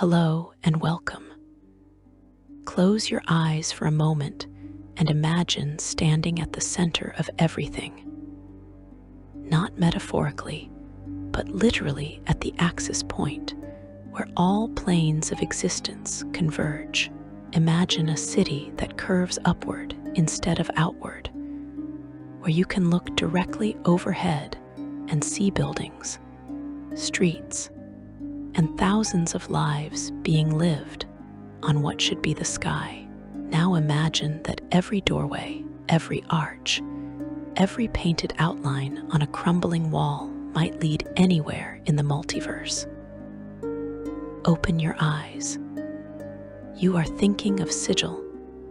Hello and welcome. Close your eyes for a moment and imagine standing at the center of everything. Not metaphorically, but literally at the axis point, where all planes of existence converge. Imagine a city that curves upward instead of outward, where you can look directly overhead and see buildings, streets, and thousands of lives being lived on what should be the sky. Now imagine that every doorway, every arch, every painted outline on a crumbling wall might lead anywhere in the multiverse. Open your eyes. You are thinking of Sigil,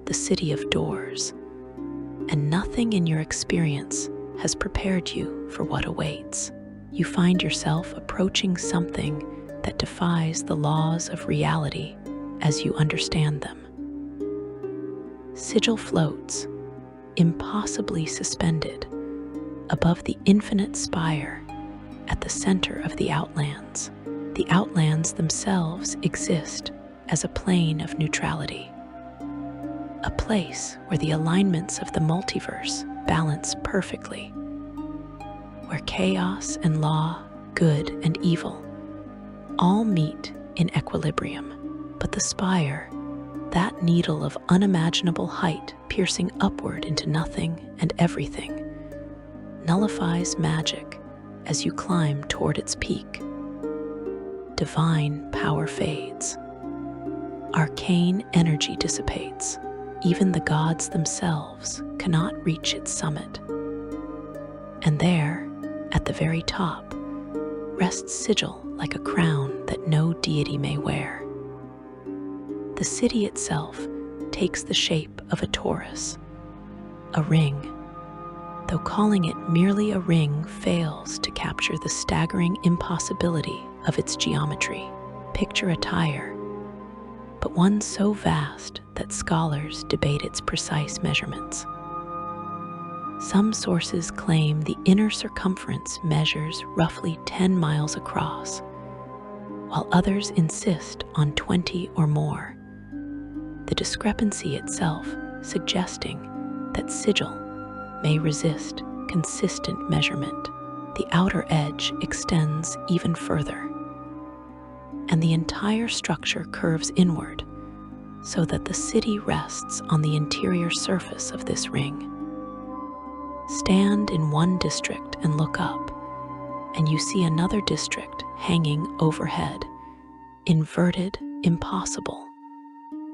the city of doors, and nothing in your experience has prepared you for what awaits. You find yourself approaching something that defies the laws of reality as you understand them. Sigil floats, impossibly suspended, above the infinite Spire, at the center of the Outlands. The Outlands themselves exist as a plane of neutrality, a place where the alignments of the multiverse balance perfectly, where chaos and law, good and evil, all meet in equilibrium. But the Spire, that needle of unimaginable height piercing upward into nothing and everything, nullifies magic as you climb toward its peak. Divine power fades. Arcane energy dissipates. Even the gods themselves cannot reach its summit. And there, at the very top, rests Sigil like a crown that no deity may wear. The city itself takes the shape of a torus, a ring, though calling it merely a ring fails to capture the staggering impossibility of its geometry. Picture a tire, but one so vast that scholars debate its precise measurements. Some sources claim the inner circumference measures roughly 10 miles across, while others insist on 20 or more. The discrepancy itself suggesting that Sigil may resist consistent measurement. The outer edge extends even further, and the entire structure curves inward so that the city rests on the interior surface of this ring. Stand in one district and look up, and you see another district hanging overhead, inverted, impossible.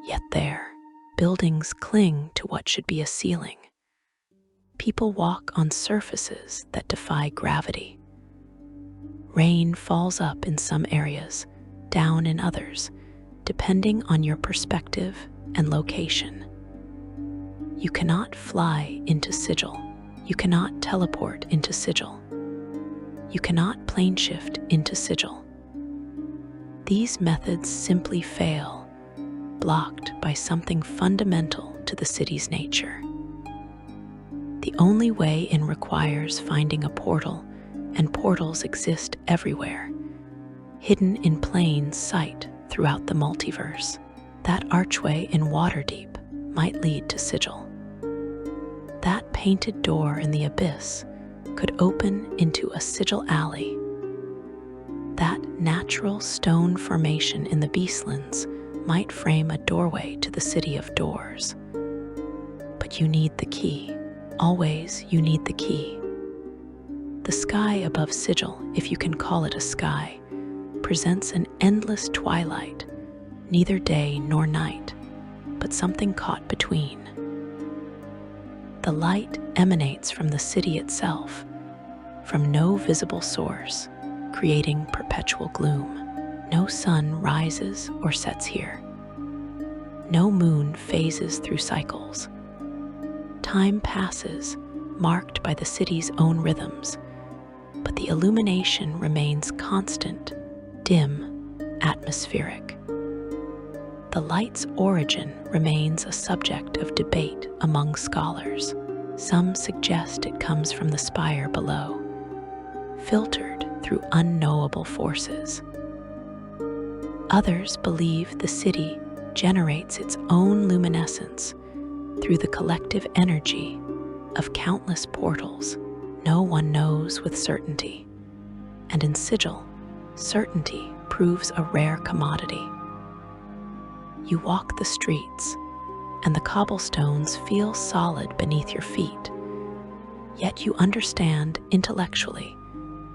Yet there, buildings cling to what should be a ceiling. People walk on surfaces that defy gravity. Rain falls up in some areas, down in others, depending on your perspective and location. You cannot fly into Sigil. You cannot teleport into Sigil. You cannot plane shift into Sigil. These methods simply fail, blocked by something fundamental to the city's nature. The only way in requires finding a portal, and portals exist everywhere, hidden in plain sight throughout the multiverse. That archway in Waterdeep might lead to Sigil. That painted door in the abyss could open into a Sigil alley. That natural stone formation in the Beastlands might frame a doorway to the city of doors. But you need the key. Always you need the key. The sky above Sigil, if you can call it a sky, presents an endless twilight, neither day nor night, but something caught between. The light emanates from the city itself, from no visible source, creating perpetual gloom. No sun rises or sets here. No moon phases through cycles. Time passes, marked by the city's own rhythms, but the illumination remains constant, dim, atmospheric. The light's origin remains a subject of debate among scholars. Some suggest it comes from the spire below, filtered through unknowable forces. Others believe the city generates its own luminescence through the collective energy of countless portals. No one knows with certainty, and in Sigil, certainty proves a rare commodity. You walk the streets, and the cobblestones feel solid beneath your feet, yet you understand intellectually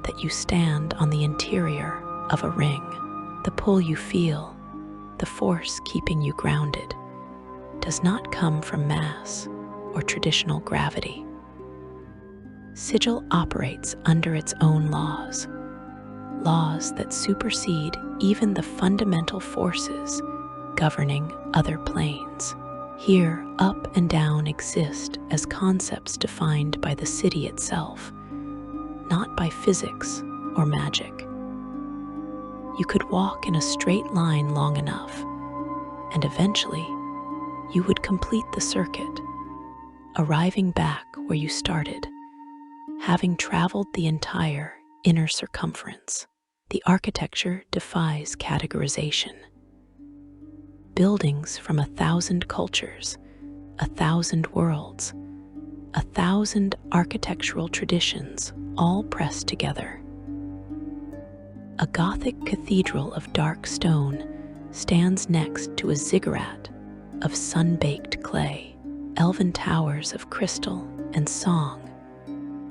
that you stand on the interior of a ring. The pull you feel, the force keeping you grounded, does not come from mass or traditional gravity. Sigil operates under its own laws, laws that supersede even the fundamental forces governing other planes. Here, up and down exist as concepts defined by the city itself, not by physics or magic. You could walk in a straight line long enough, and eventually you would complete the circuit, arriving back where you started, having traveled the entire inner circumference. The architecture defies categorization. Buildings from 1,000 cultures, 1,000 worlds, 1,000 architectural traditions all pressed together. A Gothic cathedral of dark stone stands next to a ziggurat of sun-baked clay. Elven towers of crystal and song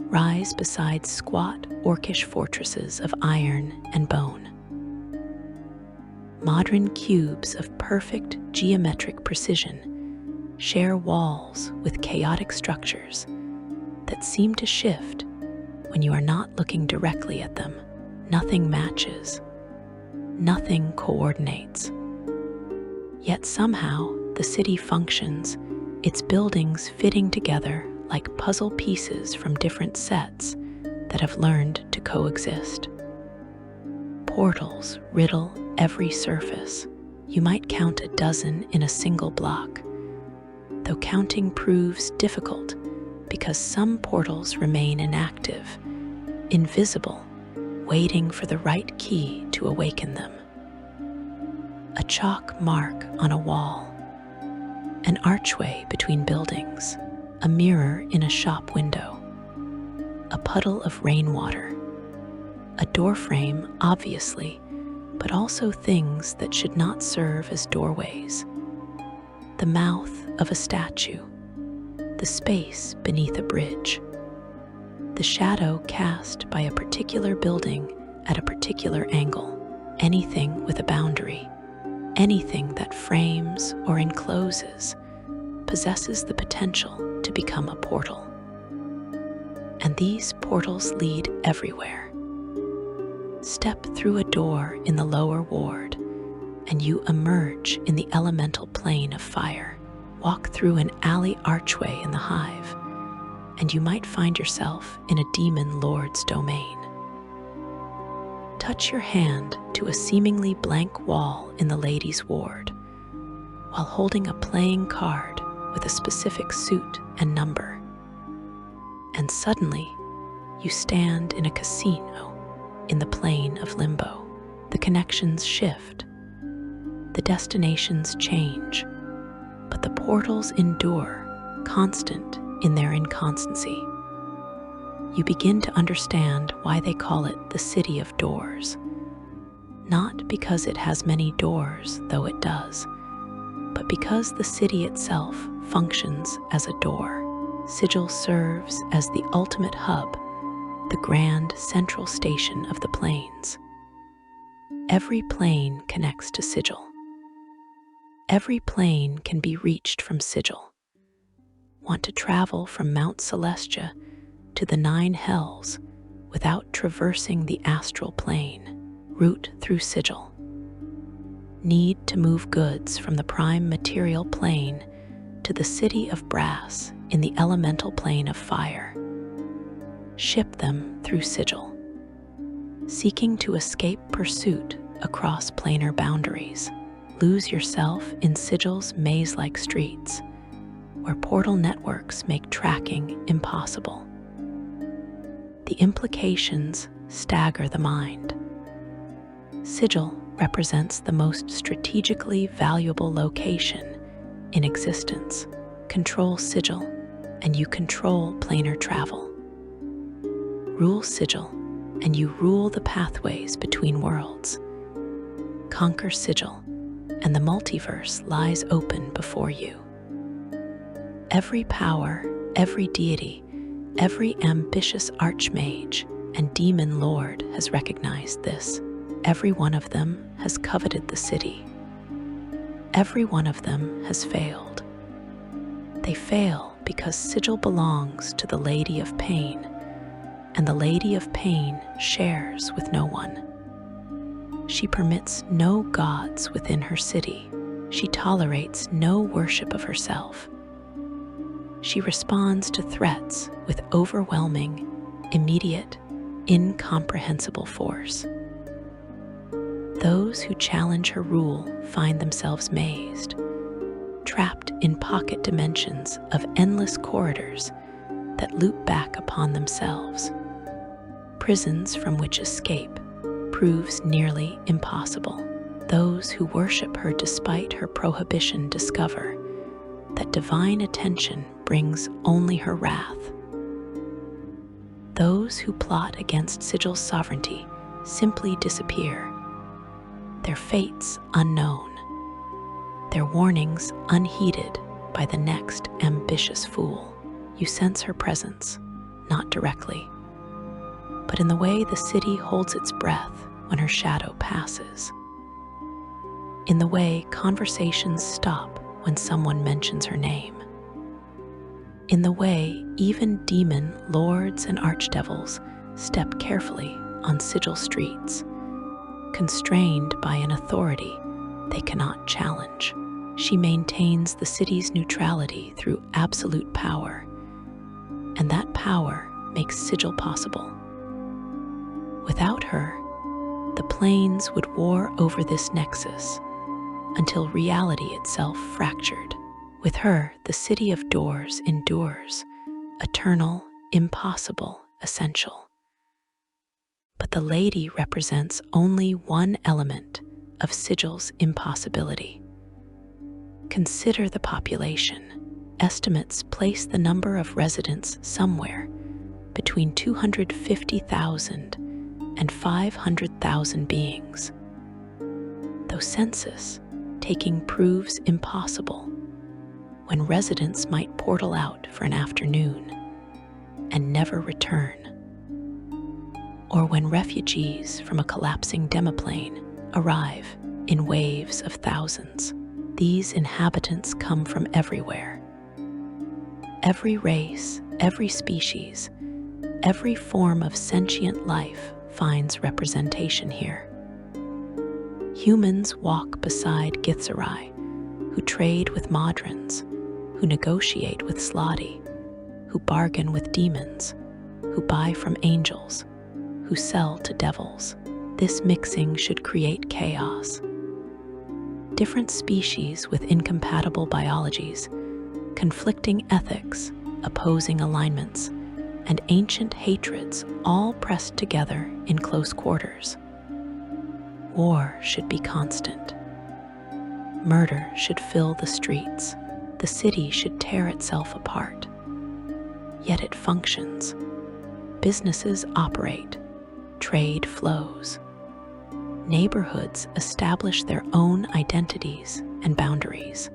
rise beside squat orcish fortresses of iron and bone. Modern cubes of perfect geometric precision share walls with chaotic structures that seem to shift when you are not looking directly at them. Nothing matches, nothing coordinates. Yet somehow the city functions, its buildings fitting together like puzzle pieces from different sets that have learned to coexist. Portals riddle every surface. You might count a dozen in a single block, though counting proves difficult because some portals remain inactive, invisible, waiting for the right key to awaken them. A chalk mark on a wall, an archway between buildings, a mirror in a shop window, a puddle of rainwater, a doorframe, obviously, but also things that should not serve as doorways. The mouth of a statue, the space beneath a bridge, the shadow cast by a particular building at a particular angle. Anything with a boundary, anything that frames or encloses, possesses the potential to become a portal. And these portals lead everywhere. Step through a door in the lower ward, and you emerge in the elemental plane of fire. Walk through an alley archway in the hive, and you might find yourself in a demon lord's domain. Touch your hand to a seemingly blank wall in the ladies' ward, while holding a playing card with a specific suit and number. And suddenly, you stand in a casino in the plane of limbo. The connections shift, the destinations change, but the portals endure, constant in their inconstancy. You begin to understand why they call it the City of Doors. Not because it has many doors, though it does, but because the city itself functions as a door. Sigil serves as the ultimate hub, the grand central station of the planes. Every plane connects to Sigil. Every plane can be reached from Sigil. Want to travel from Mount Celestia to the 9 hells without traversing the astral plane? Route through Sigil. Need to move goods from the prime material plane to the city of brass in the elemental plane of fire. Ship them through Sigil. Seeking to escape pursuit across planar boundaries. Lose yourself in Sigil's maze-like streets, where portal networks make tracking impossible. The implications stagger the mind. Sigil represents the most strategically valuable location in existence. Control Sigil, and you control planar travel. Rule Sigil, and you rule the pathways between worlds. Conquer Sigil, and the multiverse lies open before you. Every power, every deity, every ambitious archmage and demon lord has recognized this. Every one of them has coveted the city. Every one of them has failed. They fail because Sigil belongs to the Lady of Pain, and the Lady of Pain shares with no one. She permits no gods within her city. She tolerates no worship of herself. She responds to threats with overwhelming, immediate, incomprehensible force. Those who challenge her rule find themselves mazed, trapped in pocket dimensions of endless corridors that loop back upon themselves, prisons from which escape proves nearly impossible. Those who worship her despite her prohibition discover that divine attention brings only her wrath. Those who plot against Sigil's sovereignty simply disappear, their fates unknown, their warnings unheeded by the next ambitious fool. You sense her presence, not directly, but in the way the city holds its breath when her shadow passes, in the way conversations stop when someone mentions her name, in the way even demon lords and archdevils step carefully on Sigil streets, constrained by an authority they cannot challenge. She maintains the city's neutrality through absolute power, and that power makes Sigil possible. Without her, the planes would war over this nexus until reality itself fractured. With her, the city of doors endures, eternal, impossible, essential. But the Lady represents only one element of Sigil's impossibility. Consider the population. Estimates place the number of residents somewhere between 250,000 and 500,000 beings. Though census taking proves impossible, when residents might portal out for an afternoon and never return, or when refugees from a collapsing demoplane arrive in waves of thousands. These inhabitants come from everywhere. Every race, every species, every form of sentient life finds representation here. Humans walk beside Githzerai, who trade with Modrons, who negotiate with Slotty, who bargain with demons, who buy from angels, who sell to devils. This mixing should create chaos. Different species with incompatible biologies, conflicting ethics, opposing alignments, and ancient hatreds all pressed together in close quarters. War should be constant. Murder should fill the streets. The city should tear itself apart. Yet it functions. Businesses operate. Trade flows. Neighborhoods establish their own identities and boundaries.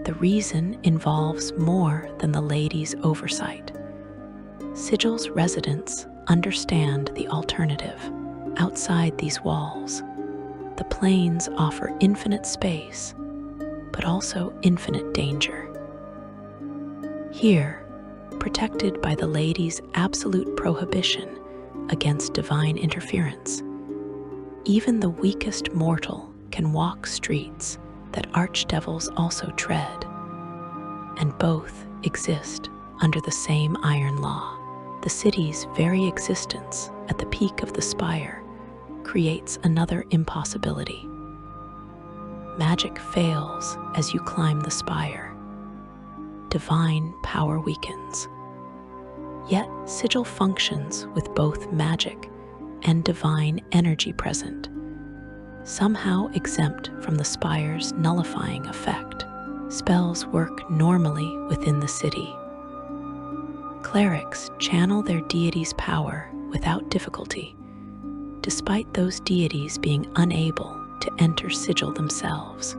The reason involves more than the Lady's oversight. Sigil's residents understand the alternative. Outside these walls, the planes offer infinite space, but also infinite danger. Here, protected by the Lady's absolute prohibition against divine interference, even the weakest mortal can walk streets that archdevils also tread, and both exist under the same iron law. The city's very existence at the peak of the Spire creates another impossibility. Magic fails as you climb the Spire. Divine power weakens. Yet Sigil functions with both magic and divine energy present. somehow exempt from the Spire's nullifying effect. Spells work normally within the city. Clerics channel their deity's power without difficulty, despite those deities being unable to enter Sigil themselves.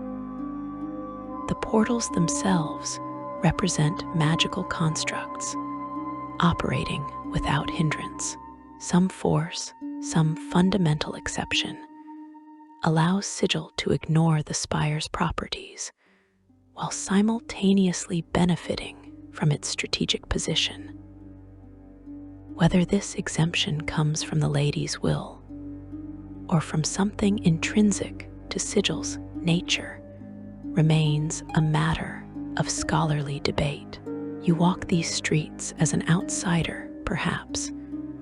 The portals themselves represent magical constructs, operating without hindrance. Some force, some fundamental exception, allows Sigil to ignore the Spire's properties, while simultaneously benefiting from its strategic position. Whether this exemption comes from the Lady's will, or from something intrinsic to Sigil's nature, remains a matter of scholarly debate. You walk these streets as an outsider, perhaps,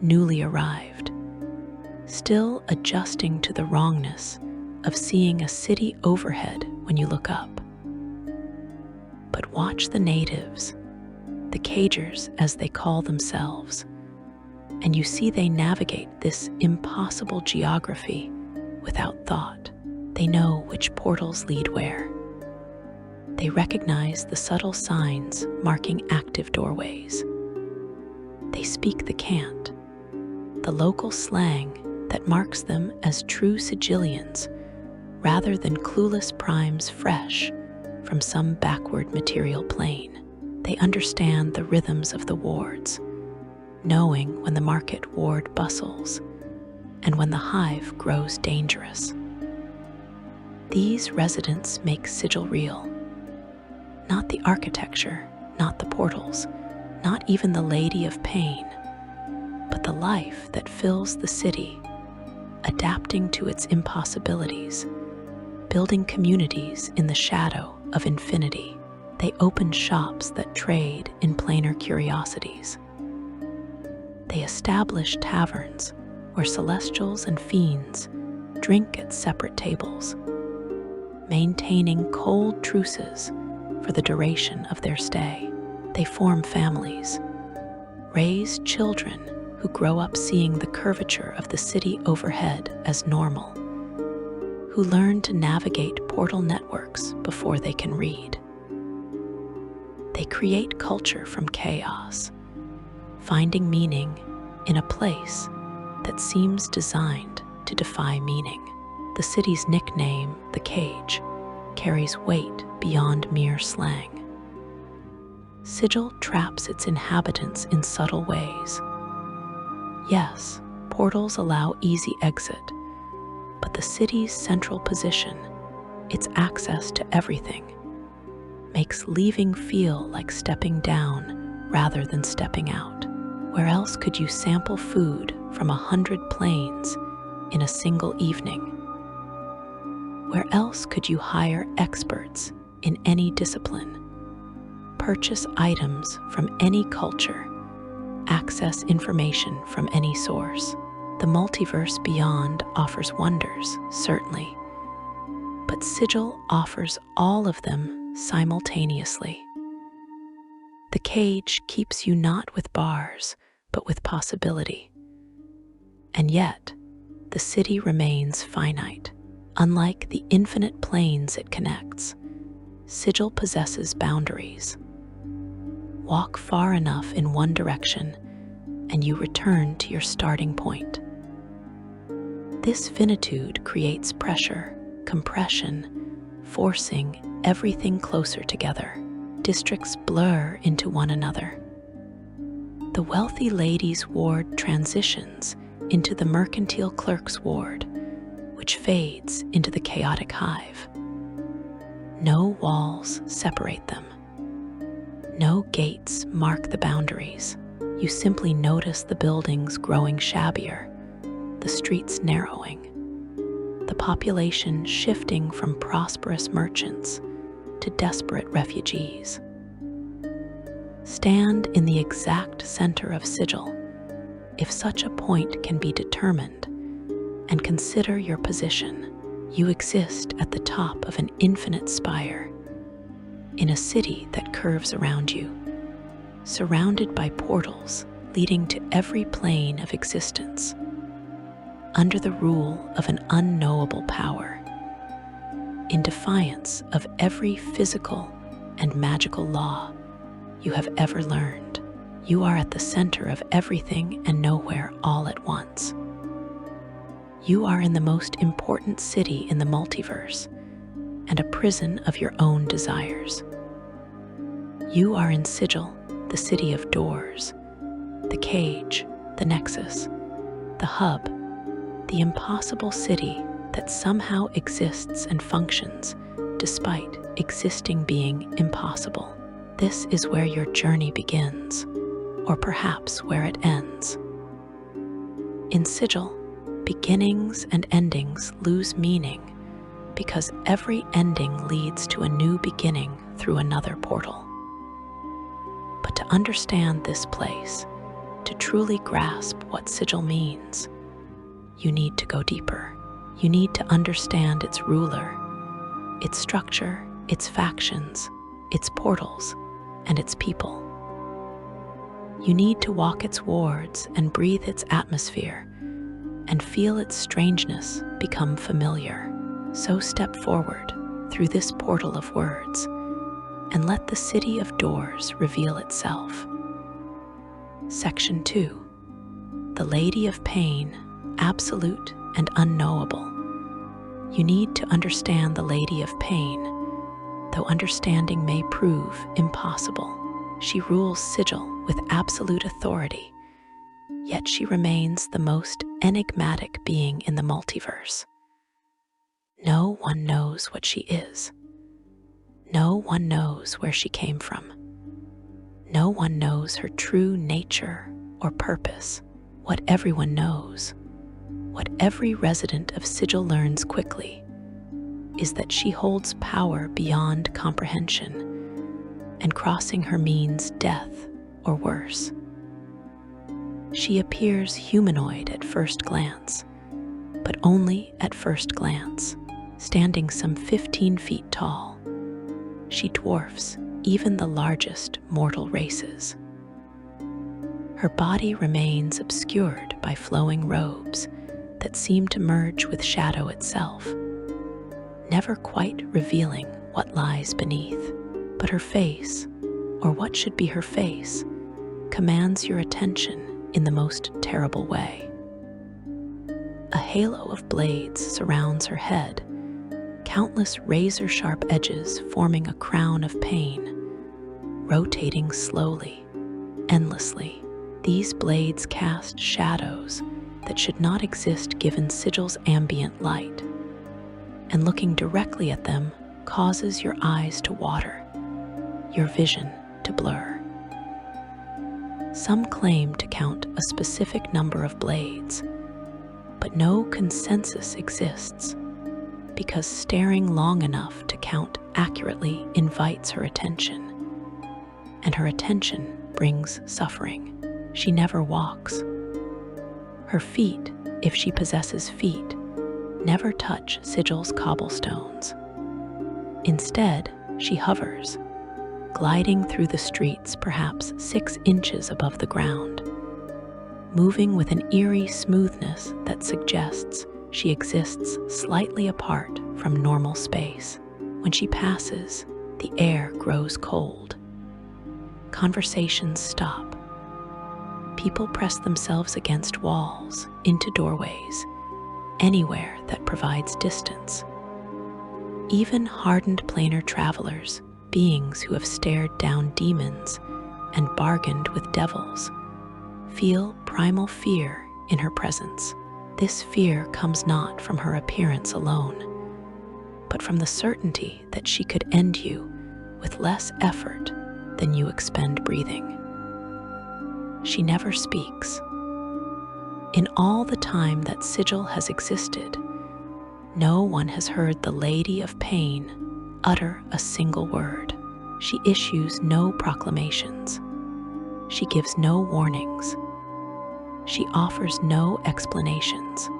newly arrived, still adjusting to the wrongness of seeing a city overhead when you look up. But watch the natives, the Cagers as they call themselves, and you see they navigate this impossible geography without thought. They know which portals lead where. They recognize the subtle signs marking active doorways. They speak the cant, the local slang that marks them as true Sigilians rather than clueless primes fresh from some backward material plane. They understand the rhythms of the wards, knowing when the market ward bustles and when the hive grows dangerous. These residents make Sigil real. Not the architecture, not the portals, not even the Lady of Pain, but the life that fills the city, adapting to its impossibilities, building communities in the shadow of infinity. They open shops that trade in planar curiosities. They establish taverns where celestials and fiends drink at separate tables, maintaining cold truces for the duration of their stay. They form families, raise children who grow up seeing the curvature of the city overhead as normal, who learn to navigate portal networks before they can read. They create culture from chaos, finding meaning in a place that seems designed to defy meaning. The city's nickname, the Cage, carries weight beyond mere slang. Sigil traps its inhabitants in subtle ways. Yes, portals allow easy exit, but the city's central position, its access to everything, makes leaving feel like stepping down rather than stepping out. Where else could you sample food from 100 planes in a single evening? Where else could you hire experts in any discipline, purchase items from any culture, access information from any source? The multiverse beyond offers wonders, certainly, but Sigil offers all of them simultaneously. The Cage keeps you not with bars, but with possibility. And yet, the city remains finite. Unlike the infinite planes it connects, Sigil possesses boundaries. Walk far enough in one direction, and you return to your starting point. This finitude creates pressure, compression, forcing everything closer together. Districts blur into one another. The wealthy lady's ward transitions into the mercantile clerk's ward, which fades into the chaotic hive. No walls separate them. No gates mark the boundaries. You simply notice the buildings growing shabbier, the streets narrowing, the population shifting from prosperous merchants to desperate refugees. Stand in the exact center of Sigil, if such a point can be determined, and consider your position. You exist at the top of an infinite spire, in a city that curves around you, surrounded by portals leading to every plane of existence, under the rule of an unknowable power. in defiance of every physical and magical law you have ever learned. You are at the center of everything and nowhere all at once. You are in the most important city in the multiverse and a prison of your own desires. You are in Sigil, the city of doors, the cage, the nexus, the hub, the impossible city that somehow exists and functions despite existing being impossible. This is where your journey begins, or perhaps where it ends. In Sigil, beginnings and endings lose meaning because every ending leads to a new beginning through another portal. But to understand this place, to truly grasp what Sigil means, you need to go deeper. You need to understand its ruler, its structure, its factions, its portals, and its people. You need to walk its wards and breathe its atmosphere and feel its strangeness become familiar. So step forward through this portal of words and let the city of doors reveal itself. Section 2. The Lady of Pain, Absolute and Unknowable. You need to understand the Lady of Pain, though understanding may prove impossible. She rules Sigil with absolute authority, yet she remains the most enigmatic being in the multiverse. No one knows what she is. No one knows where she came from. No one knows her true nature or purpose. What everyone knows, what every resident of Sigil learns quickly, is that she holds power beyond comprehension, and crossing her means death or worse. She appears humanoid at first glance, but only at first glance. Standing some 15 feet tall, she dwarfs even the largest mortal races. Her body remains obscured by flowing robes that seem to merge with shadow itself, never quite revealing what lies beneath. But her face, or what should be her face, commands your attention in the most terrible way. A halo of blades surrounds her head, countless razor-sharp edges forming a crown of pain, rotating slowly, endlessly. These blades cast shadows that should not exist given Sigil's ambient light, and looking directly at them causes your eyes to water, your vision to blur. Some claim to count a specific number of blades, but no consensus exists, because staring long enough to count accurately invites her attention, and her attention brings suffering. She never walks. Her feet, if she possesses feet, never touch Sigil's cobblestones. Instead, she hovers, gliding through the streets perhaps 6 inches above the ground, moving with an eerie smoothness that suggests she exists slightly apart from normal space. When she passes, the air grows cold. Conversations stop. People press themselves against walls, into doorways, anywhere that provides distance. Even hardened planar travelers, beings who have stared down demons and bargained with devils, feel primal fear in her presence. This fear comes not from her appearance alone, but from the certainty that she could end you with less effort than you expend breathing. She never speaks. In all the time that Sigil has existed, no one has heard the Lady of Pain utter a single word. She issues no proclamations. She gives no warnings. She offers no explanations.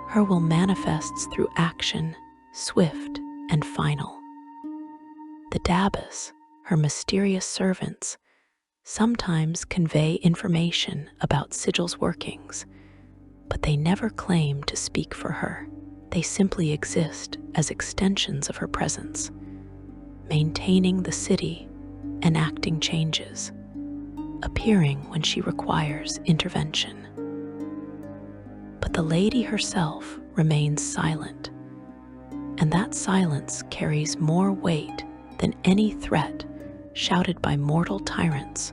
Her will manifests through action, swift and final. The Dabbas, her mysterious servants, sometimes convey information about Sigil's workings, but they never claim to speak for her. They simply exist as extensions of her presence, maintaining the city, enacting changes, appearing when she requires intervention. But the lady herself remains silent, and that silence carries more weight than any threat shouted by mortal tyrants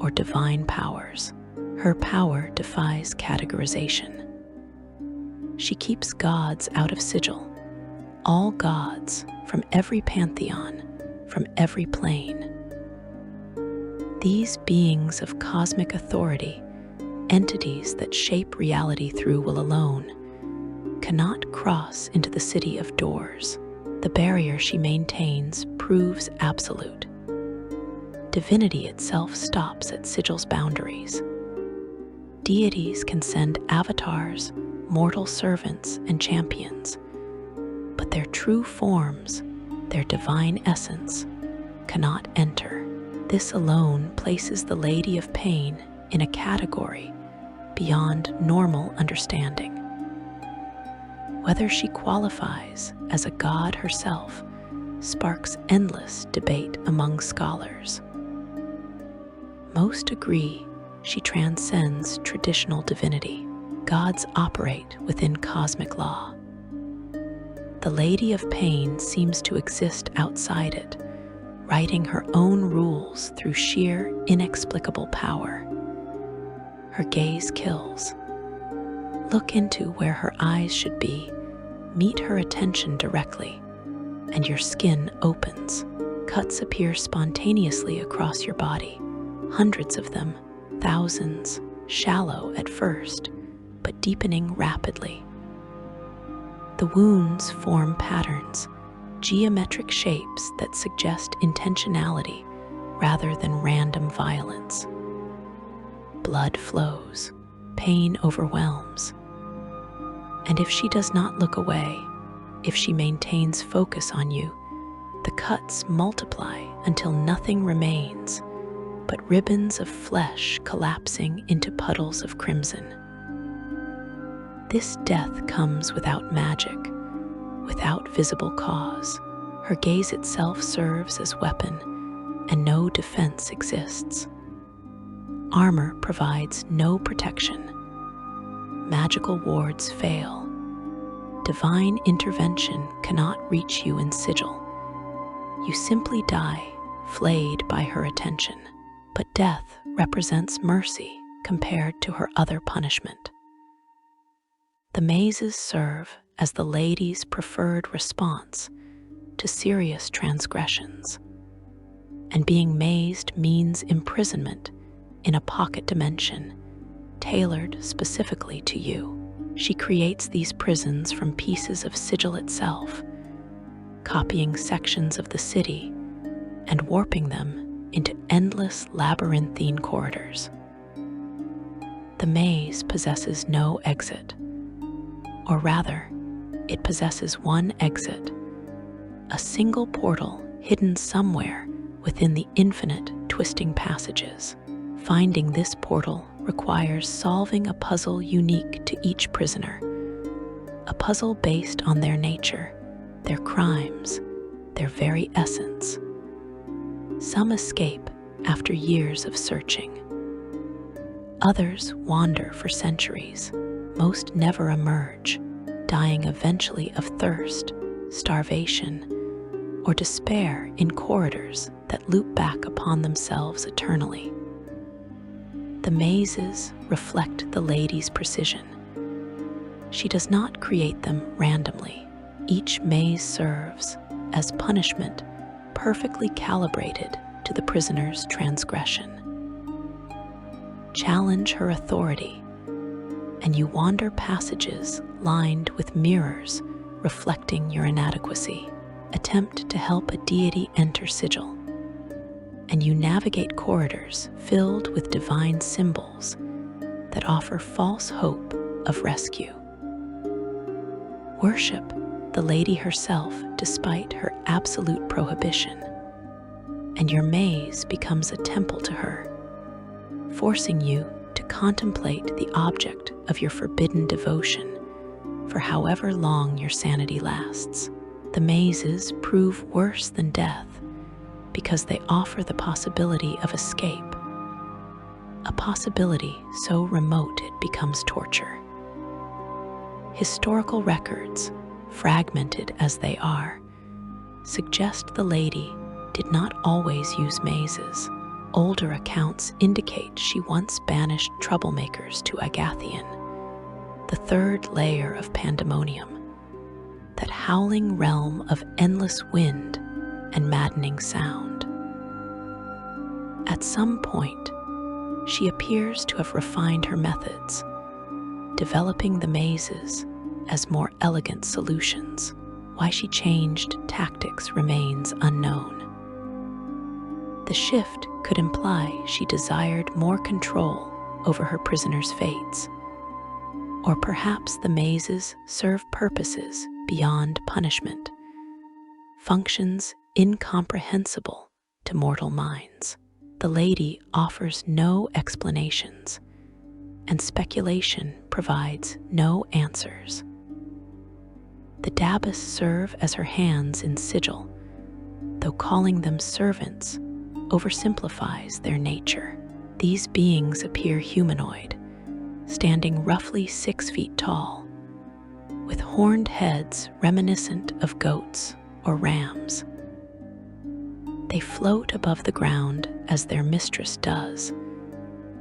or divine powers. Her power defies categorization. She keeps gods out of Sigil, all gods from every pantheon, from every plane. These beings of cosmic authority, entities that shape reality through will alone, cannot cross into the city of doors. The barrier she maintains proves absolute. Divinity itself stops at Sigil's boundaries. Deities can send avatars, mortal servants, and champions, but their true forms, their divine essence, cannot enter. This alone places the Lady of Pain in a category beyond normal understanding. Whether she qualifies as a god herself sparks endless debate among scholars. Most agree she transcends traditional divinity. Gods operate within cosmic law. The Lady of Pain seems to exist outside it, writing her own rules through sheer, inexplicable power. Her gaze kills. Look into where her eyes should be, meet her attention directly, and your skin opens. Cuts appear spontaneously across your body, hundreds of them, thousands, shallow at first, but deepening rapidly. The wounds form patterns, geometric shapes that suggest intentionality rather than random violence. Blood flows, pain overwhelms. And if she does not look away, if she maintains focus on you, the cuts multiply until nothing remains but ribbons of flesh collapsing into puddles of crimson. This death comes without magic, without visible cause. Her gaze itself serves as weapon, and no defense exists. Armor provides no protection. Magical wards fail. Divine intervention cannot reach you in Sigil. You simply die, flayed by her attention. But death represents mercy compared to her other punishment. The mazes serve as the lady's preferred response to serious transgressions. And being mazed means imprisonment in a pocket dimension, tailored specifically to you. She creates these prisons from pieces of Sigil itself, copying sections of the city and warping them into endless labyrinthine corridors. The maze possesses no exit, or rather, it possesses one exit, a single portal hidden somewhere within the infinite twisting passages. Finding this portal requires solving a puzzle unique to each prisoner, a puzzle based on their nature, their crimes, their very essence. Some escape after years of searching. Others wander for centuries. Most never emerge, dying eventually of thirst, starvation, or despair in corridors that loop back upon themselves eternally. The mazes reflect the lady's precision. She does not create them randomly. Each maze serves as punishment perfectly calibrated to the prisoner's transgression. Challenge her authority, and you wander passages lined with mirrors reflecting your inadequacy. Attempt to help a deity enter Sigil, and you navigate corridors filled with divine symbols that offer false hope of rescue. Worship the lady herself despite her absolute prohibition, and your maze becomes a temple to her, forcing you to contemplate the object of your forbidden devotion for however long your sanity lasts. The mazes prove worse than death because they offer the possibility of escape, a possibility so remote it becomes torture. Historical records, fragmented as they are, suggest the lady did not always use mazes. Older accounts indicate she once banished troublemakers to Agathian, the third layer of pandemonium, that howling realm of endless wind and maddening sound. At some point, she appears to have refined her methods, developing the mazes as more elegant solutions. Why she changed tactics remains unknown. The shift could imply she desired more control over her prisoners' fates, or perhaps the mazes serve purposes beyond punishment, functions incomprehensible to mortal minds. The lady offers no explanations, and speculation provides no answers. The Dabus serve as her hands in Sigil, though calling them servants oversimplifies their nature. These beings appear humanoid, standing roughly 6 feet tall, with horned heads reminiscent of goats or rams. They float above the ground as their mistress does,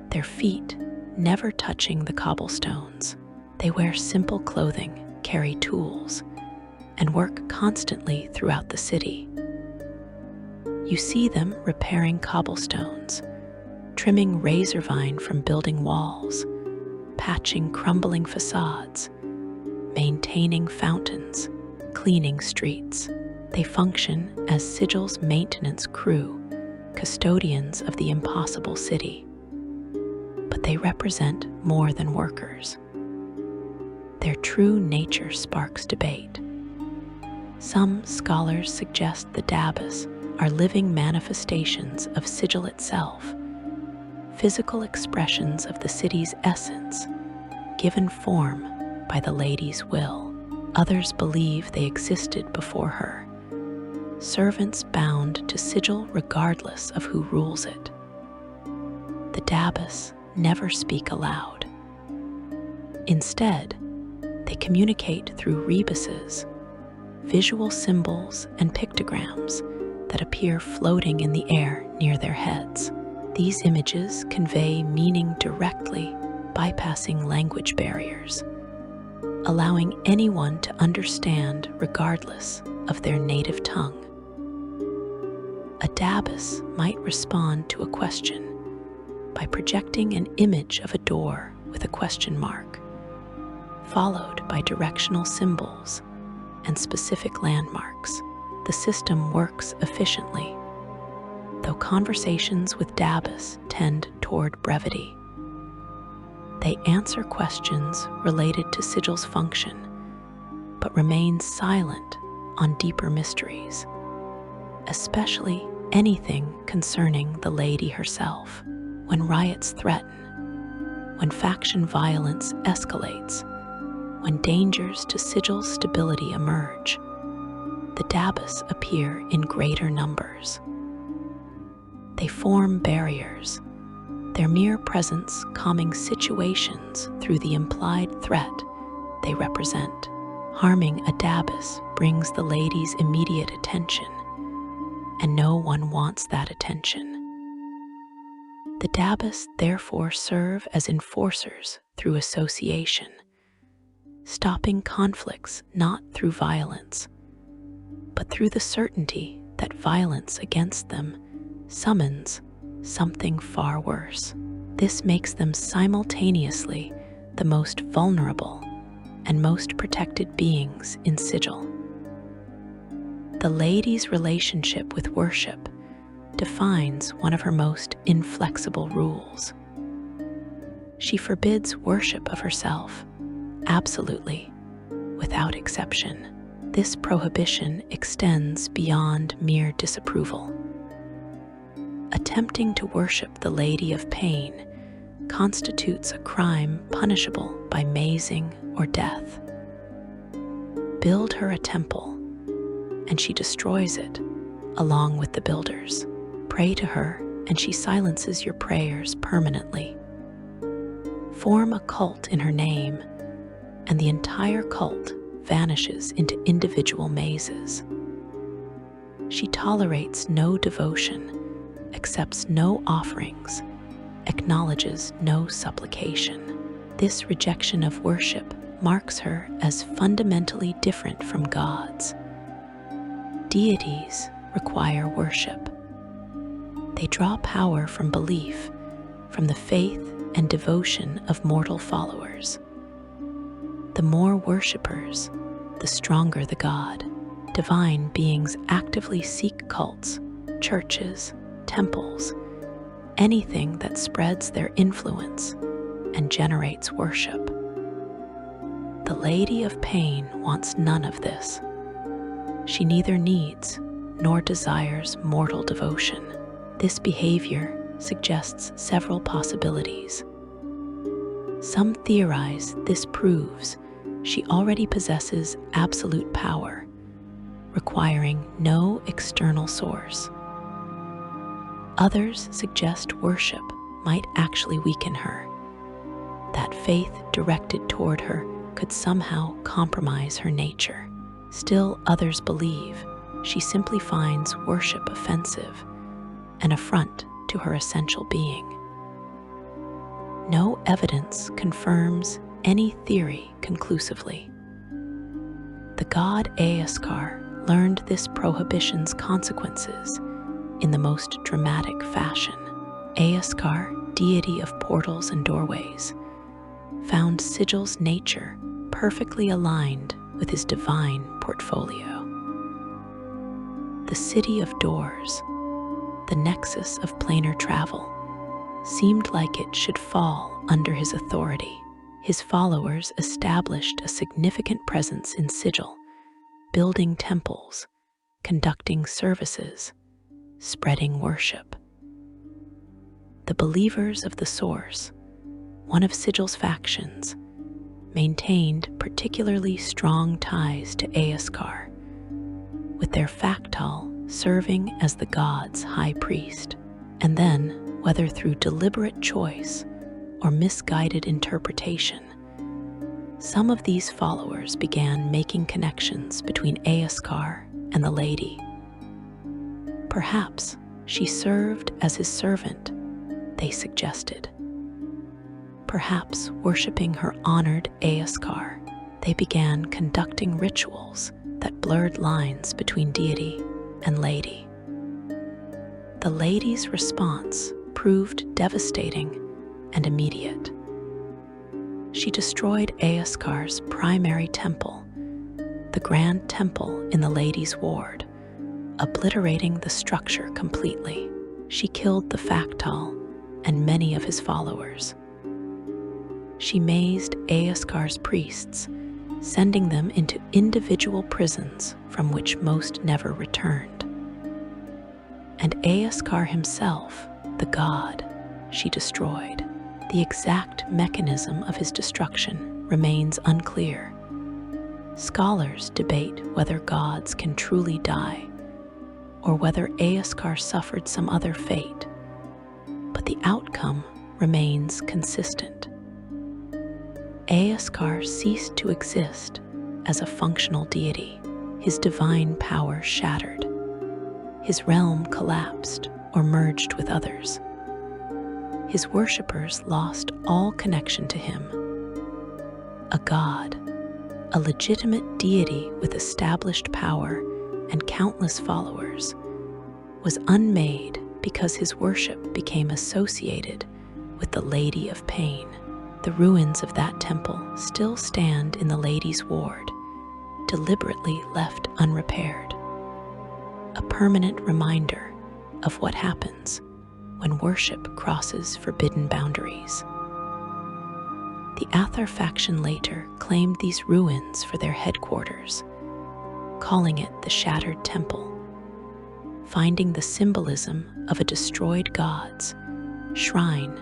their feet never touching the cobblestones. They wear simple clothing, carry tools, and work constantly throughout the city. You see them repairing cobblestones, trimming razor vine from building walls, patching crumbling facades, maintaining fountains, cleaning streets. They function as Sigil's maintenance crew, custodians of the impossible city. But they represent more than workers. Their true nature sparks debate. Some scholars suggest the Dabus are living manifestations of Sigil itself, physical expressions of the city's essence, given form by the lady's will. Others believe they existed before her, servants bound to Sigil regardless of who rules it. The Dabus never speak aloud. Instead, they communicate through rebuses, visual symbols and pictograms that appear floating in the air near their heads. These images convey meaning directly, bypassing language barriers, allowing anyone to understand regardless of their native tongue. A Dabus might respond to a question by projecting an image of a door with a question mark, followed by directional symbols and specific landmarks. The system works efficiently, though conversations with Dabus tend toward brevity. They answer questions related to Sigil's function, but remain silent on deeper mysteries, especially anything concerning the lady herself. When riots threaten, when faction violence escalates, when dangers to Sigil's stability emerge, the Dabus appear in greater numbers. They form barriers, their mere presence calming situations through the implied threat they represent. Harming a Dabus brings the lady's immediate attention, and no one wants that attention. The Dabus therefore serve as enforcers through association, stopping conflicts not through violence, but through the certainty that violence against them summons something far worse. This makes them simultaneously the most vulnerable and most protected beings in Sigil. The lady's relationship with worship defines one of her most inflexible rules. She forbids worship of herself, absolutely, without exception. This prohibition extends beyond mere disapproval. Attempting to worship the Lady of Pain constitutes a crime punishable by mazing or death. "Build her a temple," and she destroys it, along with the builders. "Pray to her, and she silences your prayers permanently. Form a cult in her name, and the entire cult vanishes into individual mazes. She tolerates no devotion, accepts no offerings, acknowledges no supplication. This rejection of worship marks her as fundamentally different from gods. Deities require worship. They draw power from belief, from the faith and devotion of mortal followers. The more worshippers, the stronger the god. Divine beings actively seek cults, churches, temples, anything that spreads their influence and generates worship. The Lady of Pain wants none of this. She neither needs nor desires mortal devotion. This behavior suggests several possibilities. Some theorize this proves she already possesses absolute power, requiring no external source. Others suggest worship might actually weaken her, that faith directed toward her could somehow compromise her nature. Still, others believe she simply finds worship offensive, an affront to her essential being. No evidence confirms any theory conclusively. The god Eoskar learned this prohibition's consequences in the most dramatic fashion. Eoskar, deity of portals and doorways, found Sigil's nature perfectly aligned with his divine portfolio. The city of doors, the nexus of planar travel, seemed like it should fall under his authority. His followers established a significant presence in Sigil, building temples, conducting services, spreading worship. The believers of the Source, one of Sigil's factions, maintained particularly strong ties to Eoskar, with their factal serving as the god's high priest. And then, whether through deliberate choice or misguided interpretation, some of these followers began making connections between Eoskar and the Lady. Perhaps she served as his servant, they suggested. Perhaps worshipping her honored Eoskar, they began conducting rituals that blurred lines between deity and lady. The Lady's response proved devastating and immediate. She destroyed Eoskar's primary temple, the Grand Temple in the Lady's Ward, obliterating the structure completely. She killed the factal and many of his followers. She mazed Eoskar's priests, sending them into individual prisons from which most never returned. And Eoskar himself, the god, she destroyed. The exact mechanism of his destruction remains unclear. Scholars debate whether gods can truly die, or whether Eoskar suffered some other fate, but the outcome remains consistent. Eoskar ceased to exist as a functional deity. His divine power shattered. His realm collapsed or merged with others. His worshippers lost all connection to him. A god, a legitimate deity with established power and countless followers, was unmade because his worship became associated with the Lady of Pain. The ruins of that temple still stand in the Lady's Ward, deliberately left unrepaired. A permanent reminder of what happens when worship crosses forbidden boundaries. The Athar faction later claimed these ruins for their headquarters, calling it the Shattered Temple, finding the symbolism of a destroyed god's shrine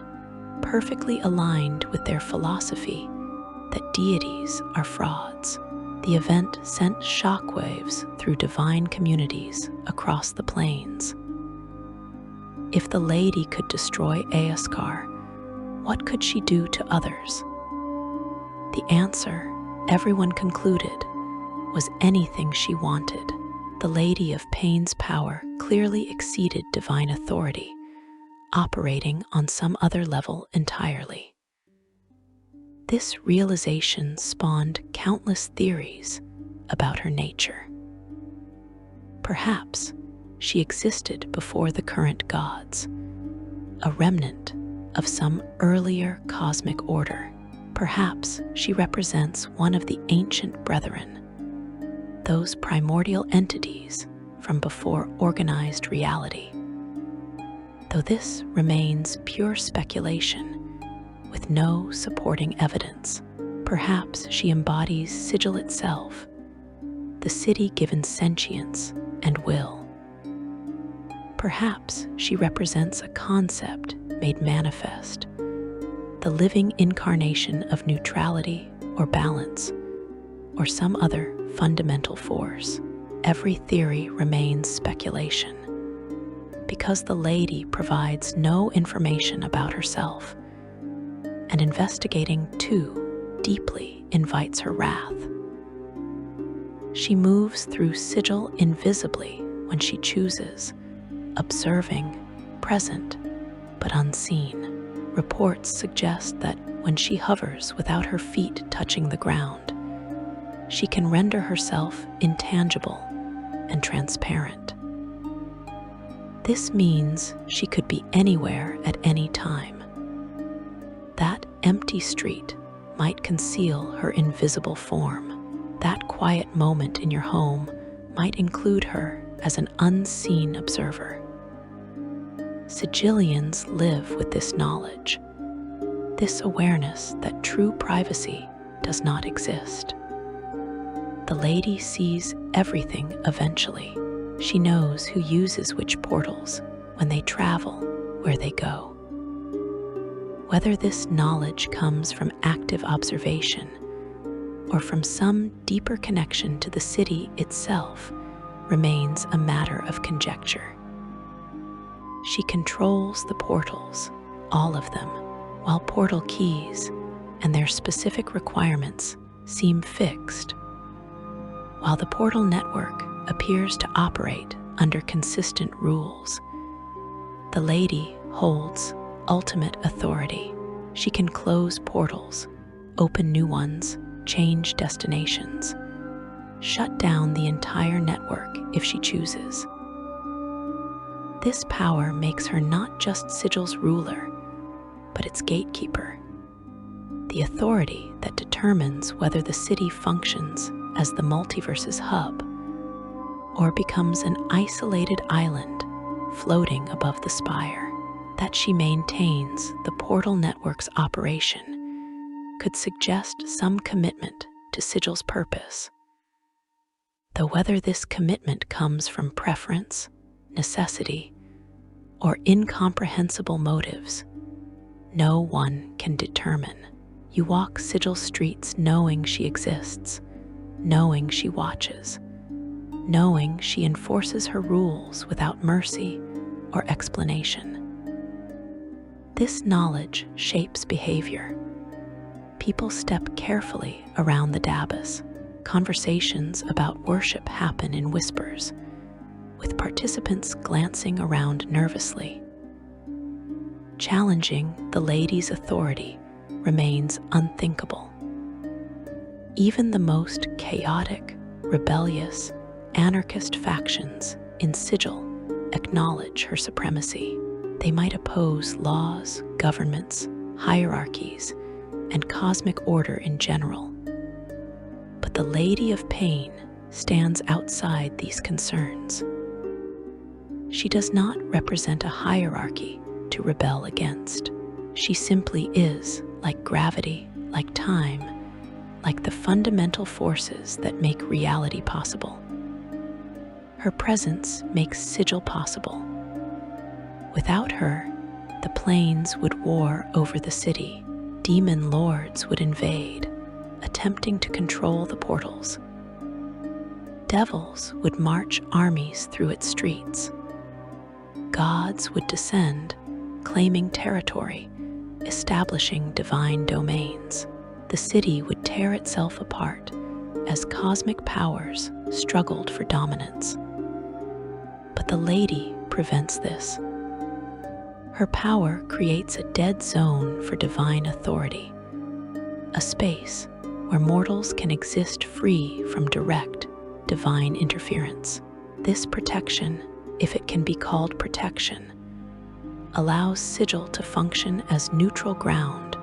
perfectly aligned with their philosophy that deities are frauds. The event sent shockwaves through divine communities across the planes. If the lady could destroy Eoskar, what could she do to others? The answer, everyone concluded, was anything she wanted. The Lady of Pain's power clearly exceeded divine authority, operating on some other level entirely. This realization spawned countless theories about her nature. Perhaps she existed before the current gods, a remnant of some earlier cosmic order. Perhaps she represents one of the ancient brethren, those primordial entities from before organized reality. Though this remains pure speculation, with no supporting evidence, perhaps she embodies Sigil itself, the city given sentience and will. Perhaps she represents a concept made manifest, the living incarnation of neutrality or balance, or some other fundamental force. Every theory remains speculation, because the lady provides no information about herself, and investigating too deeply invites her wrath. She moves through Sigil invisibly when she chooses, observing, present, but unseen. Reports suggest that when she hovers without her feet touching the ground, she can render herself intangible and transparent. This means she could be anywhere at any time. That empty street might conceal her invisible form. That quiet moment in your home might include her as an unseen observer. Sigillians live with this knowledge, this awareness that true privacy does not exist. The lady sees everything eventually. She knows who uses which portals, when they travel, where they go. Whether this knowledge comes from active observation or from some deeper connection to the city itself remains a matter of conjecture. She controls the portals, all of them, while portal keys and their specific requirements seem fixed. While the portal network appears to operate under consistent rules, the lady holds ultimate authority. She can close portals, open new ones, change destinations, shut down the entire network if she chooses. This power makes her not just Sigil's ruler, but its gatekeeper, the authority that determines whether the city functions as the multiverse's hub or becomes an isolated island floating above the Spire. That she maintains the portal network's operation could suggest some commitment to Sigil's purpose. Though whether this commitment comes from preference, necessity, or incomprehensible motives, no one can determine. You walk Sigil streets knowing she exists, knowing she watches, knowing she enforces her rules without mercy or explanation. This knowledge shapes behavior. People step carefully around the dais. Conversations about worship happen in whispers, with participants glancing around nervously. Challenging the lady's authority remains unthinkable. Even the most chaotic, rebellious, anarchist factions in Sigil acknowledge her supremacy. They might oppose laws, governments, hierarchies, and cosmic order in general. But the Lady of Pain stands outside these concerns. She does not represent a hierarchy to rebel against. She simply is, like gravity, like time, like the fundamental forces that make reality possible. Her presence makes Sigil possible. Without her, the planes would war over the city. Demon lords would invade, attempting to control the portals. Devils would march armies through its streets. Gods would descend, claiming territory, establishing divine domains. The city would tear itself apart as cosmic powers struggled for dominance. But the Lady prevents this. Her power creates a dead zone for divine authority, a space where mortals can exist free from direct divine interference. This protection, if it can be called protection, allows Sigil to function as neutral ground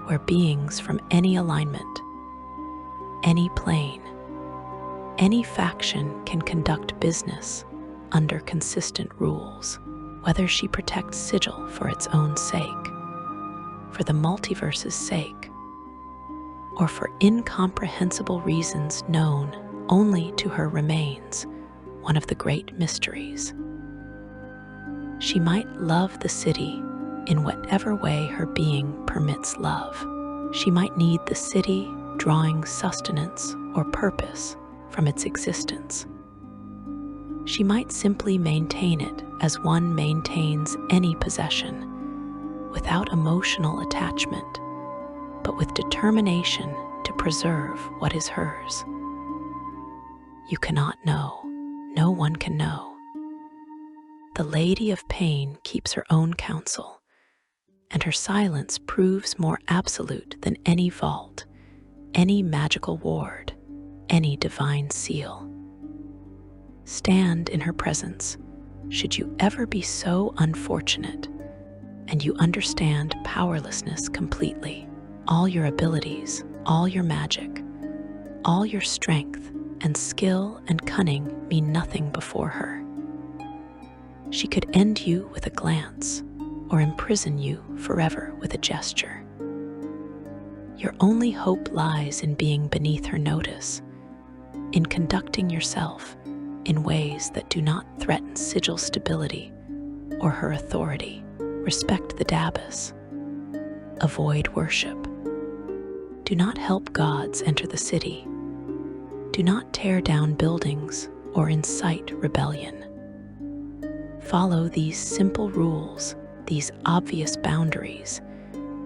where beings from any alignment, any plane, any faction can conduct business under consistent rules. Whether she protects Sigil for its own sake, for the multiverse's sake, or for incomprehensible reasons known only to her remains one of the great mysteries. She might love the city in whatever way her being permits love. She might need the city drawing sustenance or purpose from its existence. She might simply maintain it as one maintains any possession, without emotional attachment, but with determination to preserve what is hers. You cannot know. No one can know. The Lady of Pain keeps her own counsel, and her silence proves more absolute than any vault, any magical ward, any divine seal. Stand in her presence, should you ever be so unfortunate, and you understand powerlessness completely. All your abilities, all your magic, all your strength and skill and cunning mean nothing before her. She could end you with a glance, or imprison you forever with a gesture. Your only hope lies in being beneath her notice, in conducting yourself in ways that do not threaten Sigil's stability or her authority. Respect the Dabbus. Avoid worship. Do not help gods enter the city. Do not tear down buildings or incite rebellion. Follow these simple rules, these obvious boundaries,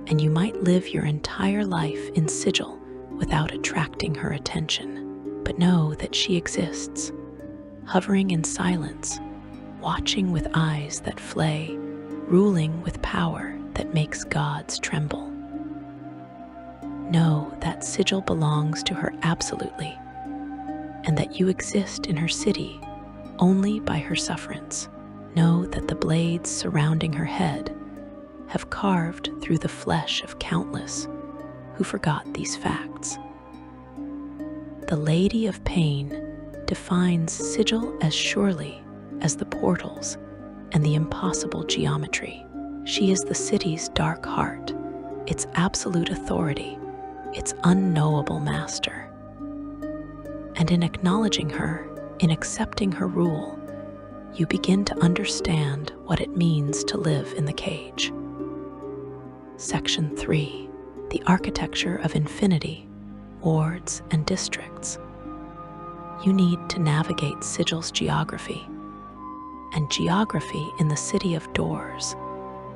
and you might live your entire life in Sigil without attracting her attention. But know that she exists, hovering in silence, watching with eyes that flay, ruling with power that makes gods tremble. Know that Sigil belongs to her absolutely, and that you exist in her city only by her sufferance. Know that the blades surrounding her head have carved through the flesh of countless who forgot these facts. The Lady of Pain defines Sigil as surely as the portals and the impossible geometry. She is the city's dark heart, its absolute authority, its unknowable master. And in acknowledging her, in accepting her rule, you begin to understand what it means to live in the cage. Section 3. The Architecture of Infinity, Wards and Districts. You need to navigate Sigil's geography, and geography in the City of Doors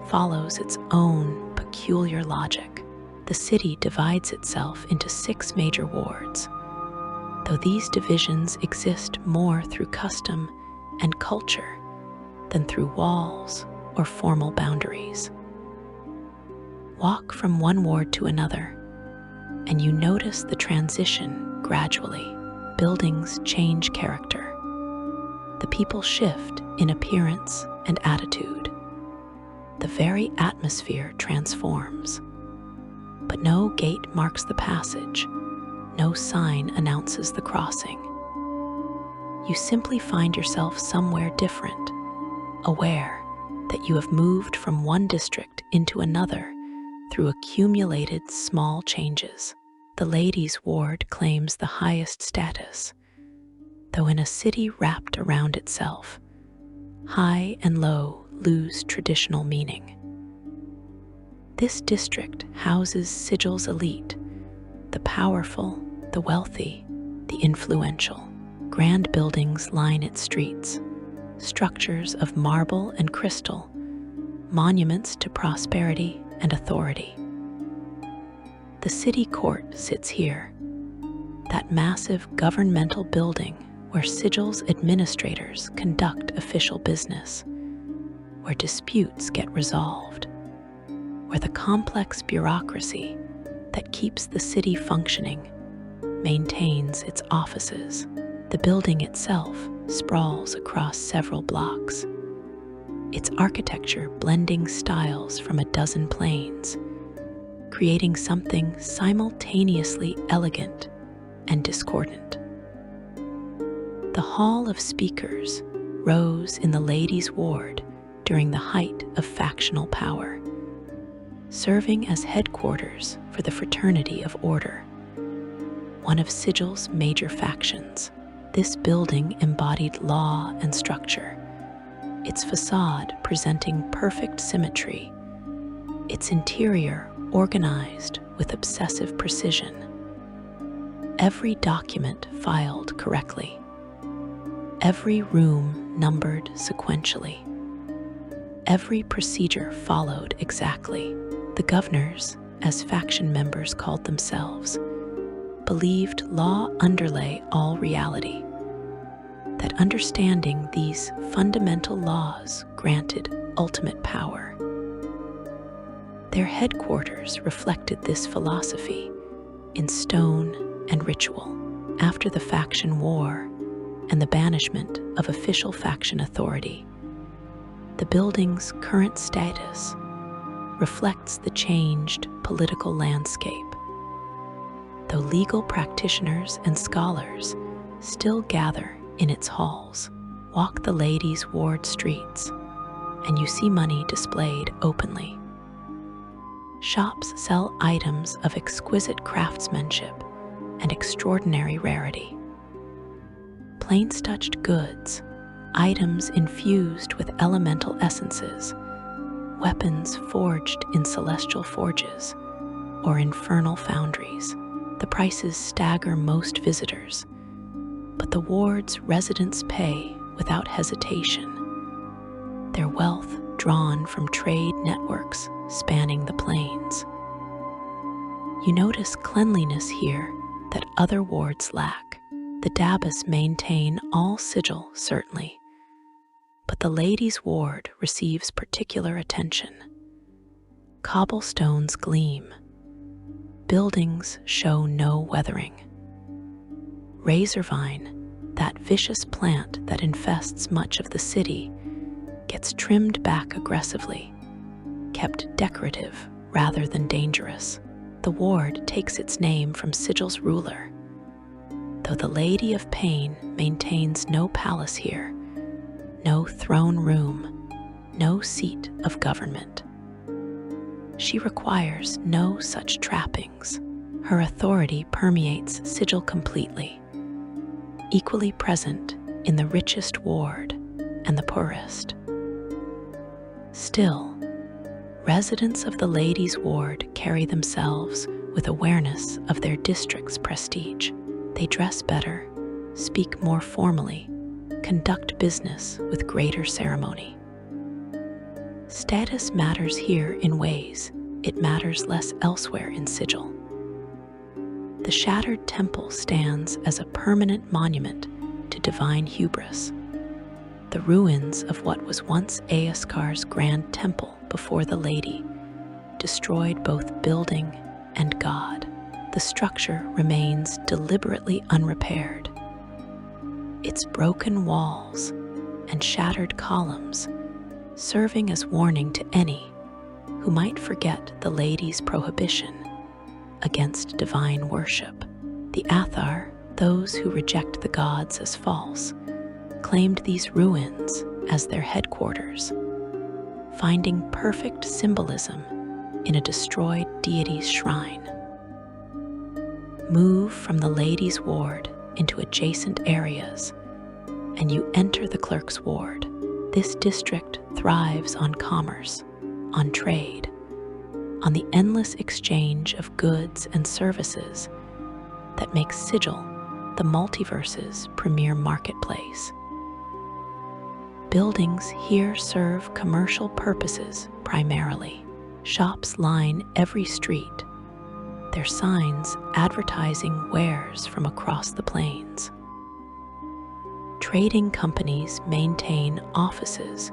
follows its own peculiar logic. The city divides itself into 6 major wards, though these divisions exist more through custom and culture than through walls or formal boundaries. Walk from one ward to another, and you notice the transition gradually. Buildings change character. The people shift in appearance and attitude. The very atmosphere transforms. But no gate marks the passage. No sign announces the crossing. You simply find yourself somewhere different, aware that you have moved from one district into another through accumulated small changes. The Ladies' Ward claims the highest status, though in a city wrapped around itself, high and low lose traditional meaning. This district houses Sigil's elite, the powerful, the wealthy, the influential. Grand buildings line its streets, structures of marble and crystal, monuments to prosperity and authority. The city court sits here, that massive governmental building where Sigil's administrators conduct official business, where disputes get resolved, where the complex bureaucracy that keeps the city functioning maintains its offices. The building itself sprawls across several blocks, its architecture blending styles from a dozen planes, creating something simultaneously elegant and discordant. The Hall of Speakers rose in the ladies' ward during the height of factional power, serving as headquarters for the Fraternity of Order, one of Sigil's major factions. This building embodied law and structure, its facade presenting perfect symmetry, its interior organized with obsessive precision. Every document filed correctly, every room numbered sequentially, every procedure followed exactly. The governors, as faction members called themselves, believed law underlay all reality, that understanding these fundamental laws granted ultimate power. Their headquarters reflected this philosophy in stone and ritual. After the faction war and the banishment of official faction authority, the building's current status reflects the changed political landscape. Though legal practitioners and scholars still gather in its halls, walk the ladies' ward streets, and you see money displayed openly. Shops sell items of exquisite craftsmanship and extraordinary rarity. Plain-touched goods, items infused with elemental essences, weapons forged in celestial forges or infernal foundries. The prices stagger most visitors, but the ward's residents pay without hesitation, their wealth drawn from trade networks spanning the plains. You notice cleanliness here that other wards lack. The Dabas maintain all sigil, certainly, but the ladies' ward receives particular attention. Cobblestones gleam. Buildings show no weathering. Razorvine, that vicious plant that infests much of the city, gets trimmed back aggressively, kept decorative rather than dangerous. The ward takes its name from Sigil's ruler, though the Lady of Pain maintains no palace here, no throne room, no seat of government. She requires no such trappings. Her authority permeates Sigil completely, equally present in the richest ward and the poorest. Still, residents of the ladies' ward carry themselves with awareness of their district's prestige. They dress better, speak more formally, conduct business with greater ceremony. Status matters here in ways it matters less elsewhere in Sigil. The shattered temple stands as a permanent monument to divine hubris, the ruins of what was once Aeskar's grand temple before the Lady destroyed both building and god. The structure remains deliberately unrepaired. Its broken walls and shattered columns serving as warning to any who might forget the Lady's prohibition against divine worship. The Athar, those who reject the gods as false, claimed these ruins as their headquarters, finding perfect symbolism in a destroyed deity's shrine. Move from the ladies' ward into adjacent areas, and you enter the clerk's ward. This district thrives on commerce, on trade, on the endless exchange of goods and services that makes Sigil the multiverse's premier marketplace. Buildings here serve commercial purposes primarily. Shops line every street, their signs advertising wares from across the plains. Trading companies maintain offices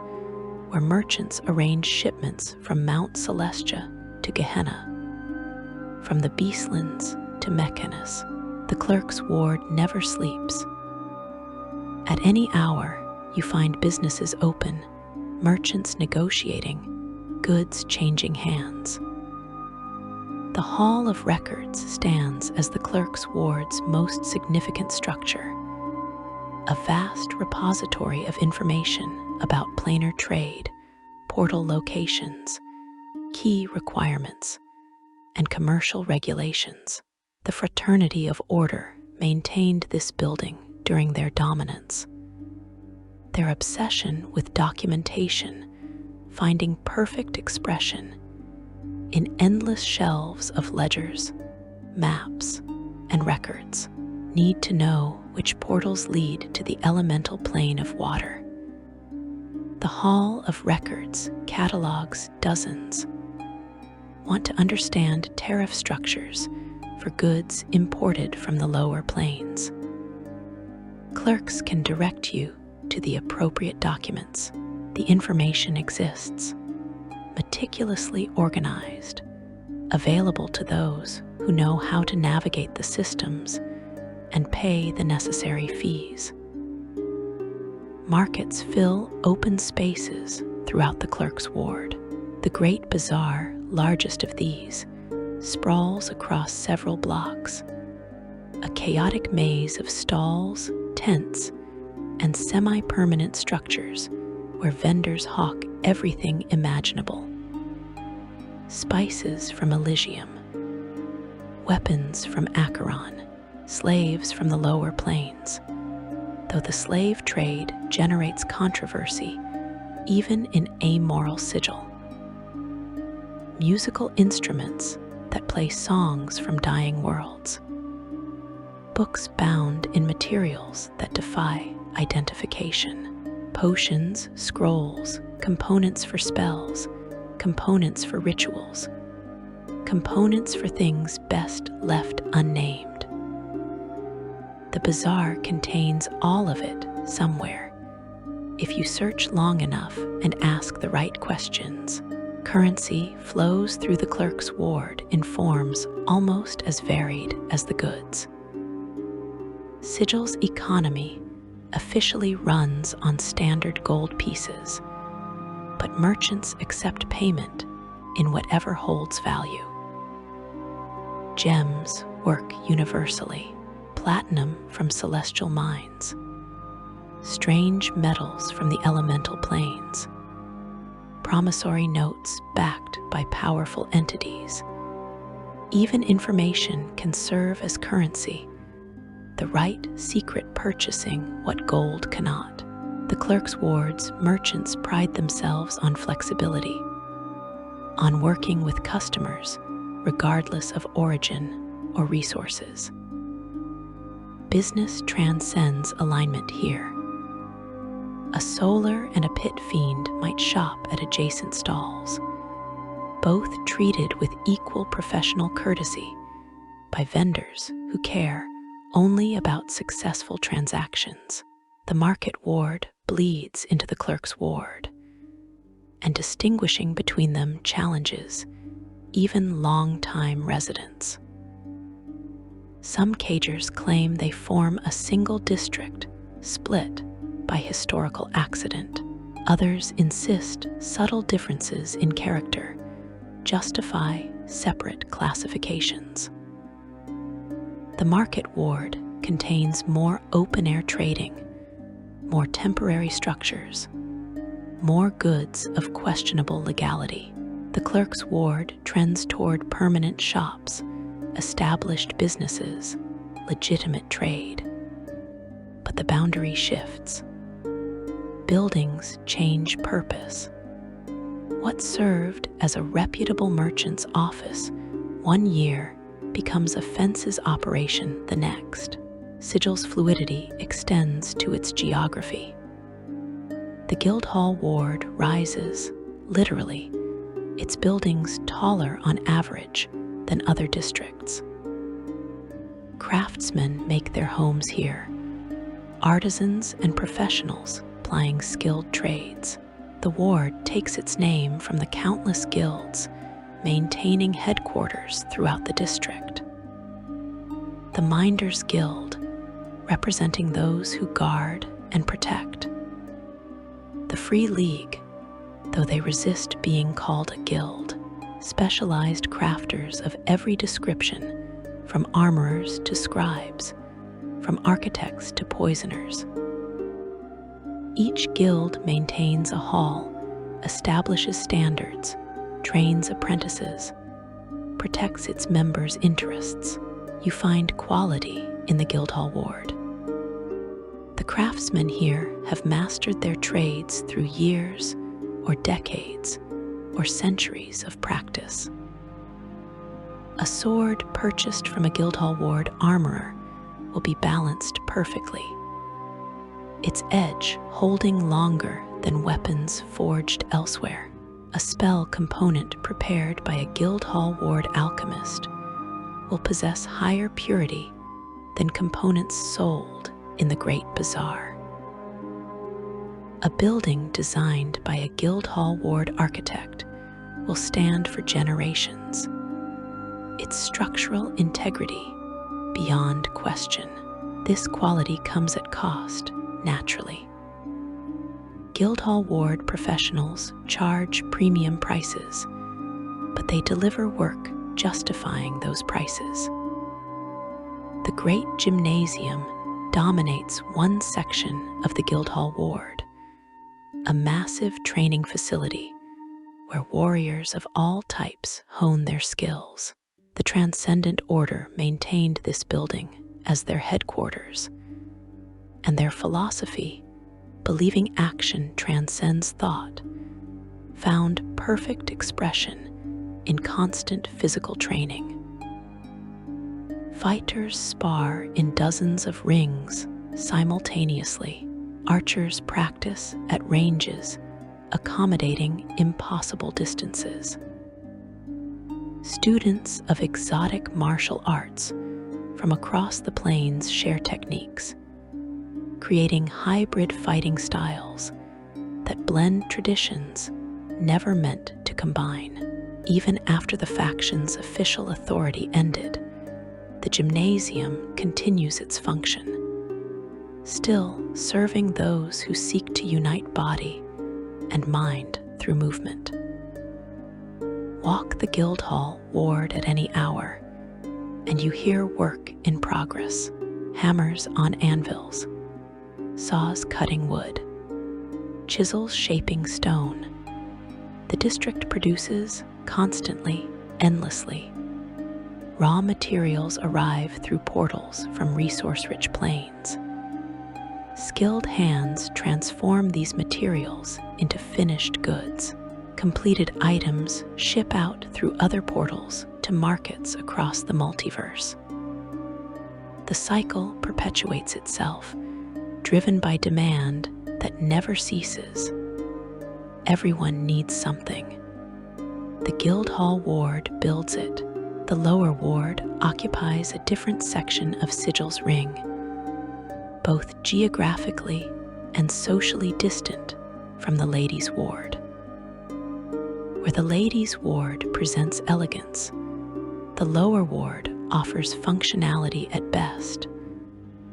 where merchants arrange shipments from Mount Celestia to Gehenna, from the Beastlands to Mechanus. The clerk's ward never sleeps. At any hour, you find businesses open, merchants negotiating, goods changing hands. The Hall of Records stands as the clerk's ward's most significant structure, a vast repository of information about planar trade, portal locations, key requirements, and commercial regulations. The Fraternity of Order maintained this building during their dominance. Their obsession with documentation, finding perfect expression in endless shelves of ledgers, maps, and records. Need to know which portals lead to the elemental plane of water. The Hall of Records catalogs dozens. Want to understand tariff structures for goods imported from the lower planes? Clerks can direct you to the appropriate documents. The information exists, meticulously organized, available to those who know how to navigate the systems and pay the necessary fees. Markets fill open spaces throughout the clerk's ward. The Great Bazaar, largest of these, sprawls across several blocks, a chaotic maze of stalls, tents, and semi-permanent structures where vendors hawk everything imaginable. Spices from Elysium, weapons from Acheron, slaves from the lower planes. Though the slave trade generates controversy, even in amoral Sigil. Musical instruments that play songs from dying worlds. Books bound in materials that defy identification. Potions, scrolls, components for spells, components for rituals, components for things best left unnamed. The bazaar contains all of it somewhere, if you search long enough and ask the right questions. Currency flows through the clerk's ward in forms almost as varied as the goods. Sigil's economy officially runs on standard gold pieces, but merchants accept payment in whatever holds value. Gems work universally, platinum from celestial mines, strange metals from the elemental planes, promissory notes backed by powerful entities. Even information can serve as currency, the right secret purchasing what gold cannot. The clerk's ward's merchants pride themselves on flexibility, on working with customers regardless of origin or resources. Business transcends alignment here. A solar and a pit fiend might shop at adjacent stalls, both treated with equal professional courtesy by vendors who care only about successful transactions. The market ward bleeds into the clerk's ward, and distinguishing between them challenges even long-time residents. Some cagers claim they form a single district split by historical accident. Others insist subtle differences in character justify separate classifications. The market ward contains more open-air trading, more temporary structures, more goods of questionable legality. The clerk's ward trends toward permanent shops, established businesses, legitimate trade. But the boundary shifts. Buildings change purpose. What served as a reputable merchant's office one year becomes a fences operation the next. Sigil's fluidity extends to its geography. The Guildhall ward rises, literally, its buildings taller on average than other districts. Craftsmen make their homes here, artisans and professionals plying skilled trades. The ward takes its name from the countless guilds maintaining headquarters throughout the district. The Minders Guild, representing those who guard and protect. The Free League, though they resist being called a guild, specialized crafters of every description, from armorers to scribes, from architects to poisoners. Each guild maintains a hall, establishes standards, trains apprentices, protects its members' interests. You find quality in the Guildhall ward. The craftsmen here have mastered their trades through years or decades or centuries of practice. A sword purchased from a Guildhall ward armorer will be balanced perfectly, its edge holding longer than weapons forged elsewhere. A spell component prepared by a Guildhall ward alchemist will possess higher purity than components sold in the Great Bazaar. A building designed by a Guildhall ward architect will stand for generations, its structural integrity beyond question. This quality comes at cost, naturally. Guildhall ward professionals charge premium prices, but they deliver work justifying those prices. The Great Gymnasium dominates one section of the Guildhall ward, a massive training facility where warriors of all types hone their skills. The Transcendent Order maintained this building as their headquarters, and their philosophy, believing action transcends thought, found perfect expression in constant physical training. Fighters spar in dozens of rings simultaneously. Archers practice at ranges accommodating impossible distances. Students of exotic martial arts from across the plains share techniques, creating hybrid fighting styles that blend traditions never meant to combine. Even after the faction's official authority ended, the gymnasium continues its function, still serving those who seek to unite body and mind through movement. Walk the Guildhall ward at any hour, and you hear work in progress, hammers on anvils, saws cutting wood, chisels shaping stone. The district produces constantly, endlessly. Raw materials arrive through portals from resource-rich plains. Skilled hands transform these materials into finished goods. Completed items ship out through other portals to markets across the multiverse. The cycle perpetuates itself, driven by demand that never ceases. Everyone needs something. The Guildhall ward builds it. The lower ward occupies a different section of Sigil's ring, both geographically and socially distant from the ladies' ward. Where the ladies' ward presents elegance, the lower ward offers functionality at best,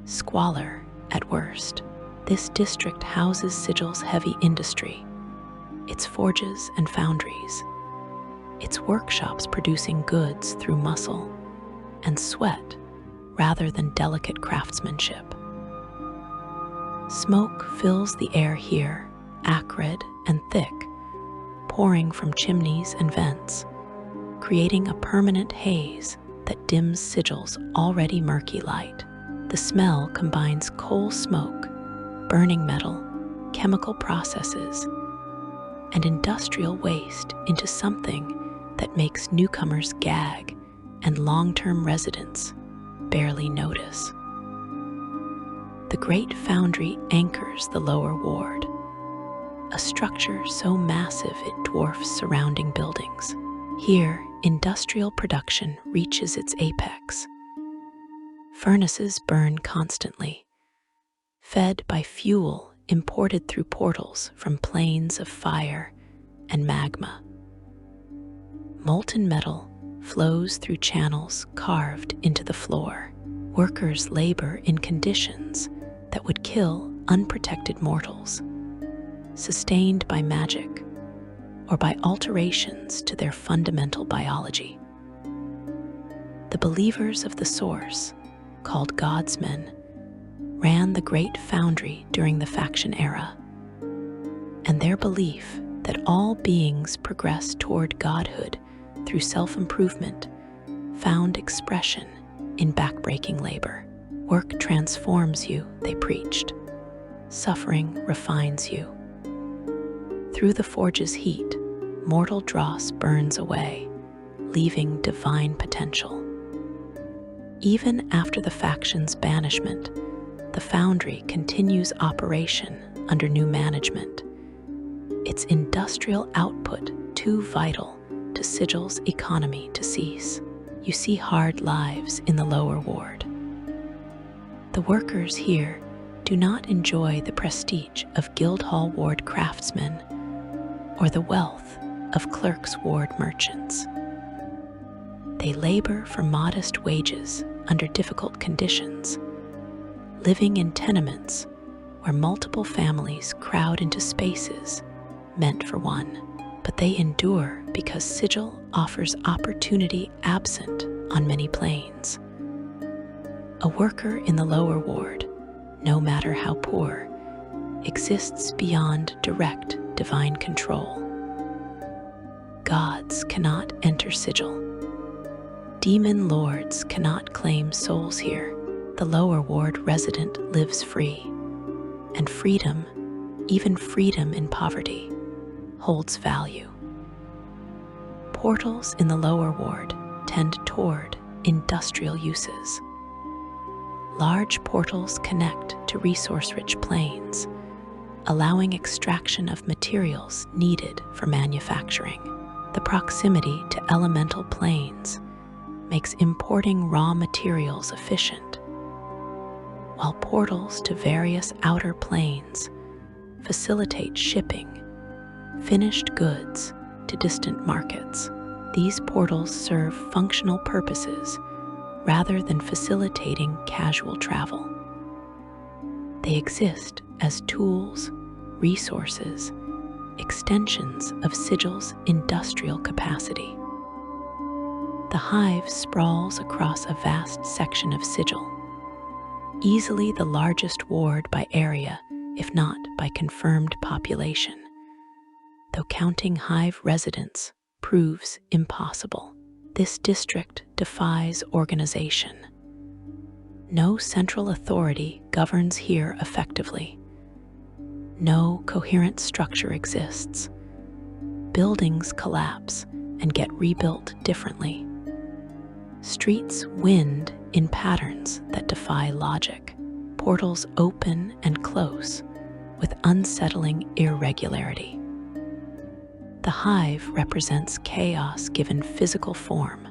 squalor at worst. This district houses Sigil's heavy industry, its forges and foundries, its workshops producing goods through muscle and sweat rather than delicate craftsmanship. Smoke fills the air here, acrid and thick, pouring from chimneys and vents, creating a permanent haze that dims Sigil's already murky light. The smell combines coal smoke, burning metal, chemical processes, and industrial waste into something that makes newcomers gag and long-term residents barely notice. the Great Foundry anchors the lower ward, a structure so massive it dwarfs surrounding buildings. Here, industrial production reaches its apex. Furnaces burn constantly, fed by fuel imported through portals from planes of fire and magma. Molten metal flows through channels carved into the floor. Workers labor in conditions that would kill unprotected mortals, sustained by magic or by alterations to their fundamental biology. The believers of the Source, called Godsmen, ran the Great Foundry during the faction era, and their belief that all beings progress toward godhood through self-improvement found expression in backbreaking labor. Work transforms you, they preached. Suffering refines you. Through the forge's heat, mortal dross burns away, leaving divine potential. Even after the faction's banishment, the foundry continues operation under new management, its industrial output too vital to Sigil's economy to cease. You see hard lives in the lower ward. The workers here do not enjoy the prestige of Guildhall Ward craftsmen or the wealth of Clerks Ward merchants. They labor for modest wages under difficult conditions, living in tenements where multiple families crowd into spaces meant for one. But they endure because Sigil offers opportunity absent on many planes. A worker in the lower ward, no matter how poor, exists beyond direct divine control. Gods cannot enter Sigil. Demon lords cannot claim souls here. The lower ward resident lives free, and freedom, even freedom in poverty, holds value. Portals in the lower ward tend toward industrial uses. Large portals connect to resource-rich planes, allowing extraction of materials needed for manufacturing. The proximity to elemental planes makes importing raw materials efficient, while portals to various outer planes facilitate shipping finished goods to distant markets. These portals serve functional purposes rather than facilitating casual travel. They exist as tools, resources, extensions of Sigil's industrial capacity. The hive sprawls across a vast section of Sigil, easily the largest ward by area, if not by confirmed population, though counting hive residents proves impossible. This district defies organization. No central authority governs here effectively. No coherent structure exists. Buildings collapse and get rebuilt differently. Streets wind in patterns that defy logic. Portals open and close with unsettling irregularity. The hive represents chaos given physical form,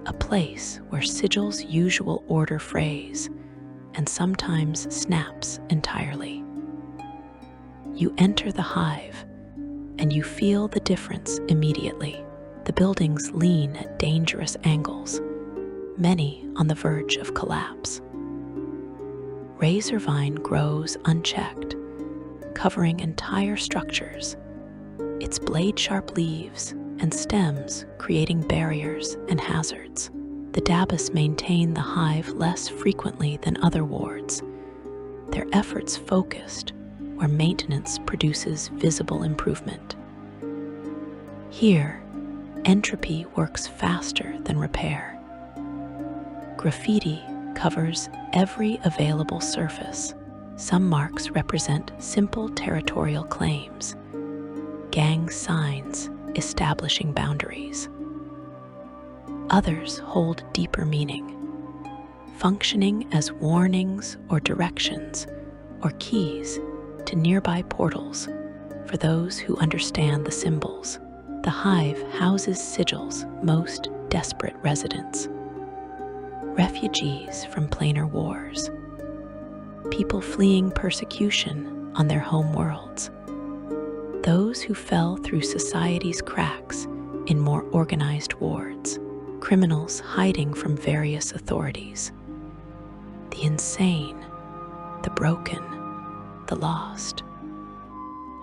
a place where Sigil's usual order frays and sometimes snaps entirely. You enter the hive and you feel the difference immediately. The buildings lean at dangerous angles, many on the verge of collapse. Razorvine grows unchecked, covering entire structures, its blade-sharp leaves and stems creating barriers and hazards. The Dabus maintain the hive less frequently than other wards, their efforts focused where maintenance produces visible improvement. Here, entropy works faster than repair. Graffiti covers every available surface. Some marks represent simple territorial claims, gang signs establishing boundaries. Others hold deeper meaning, functioning as warnings or directions or keys to nearby portals for those who understand the symbols. The hive houses Sigil's most desperate residents, refugees from planar wars, people fleeing persecution on their home worlds, those who fell through society's cracks in more organized wards, criminals hiding from various authorities, the insane, the broken, the lost.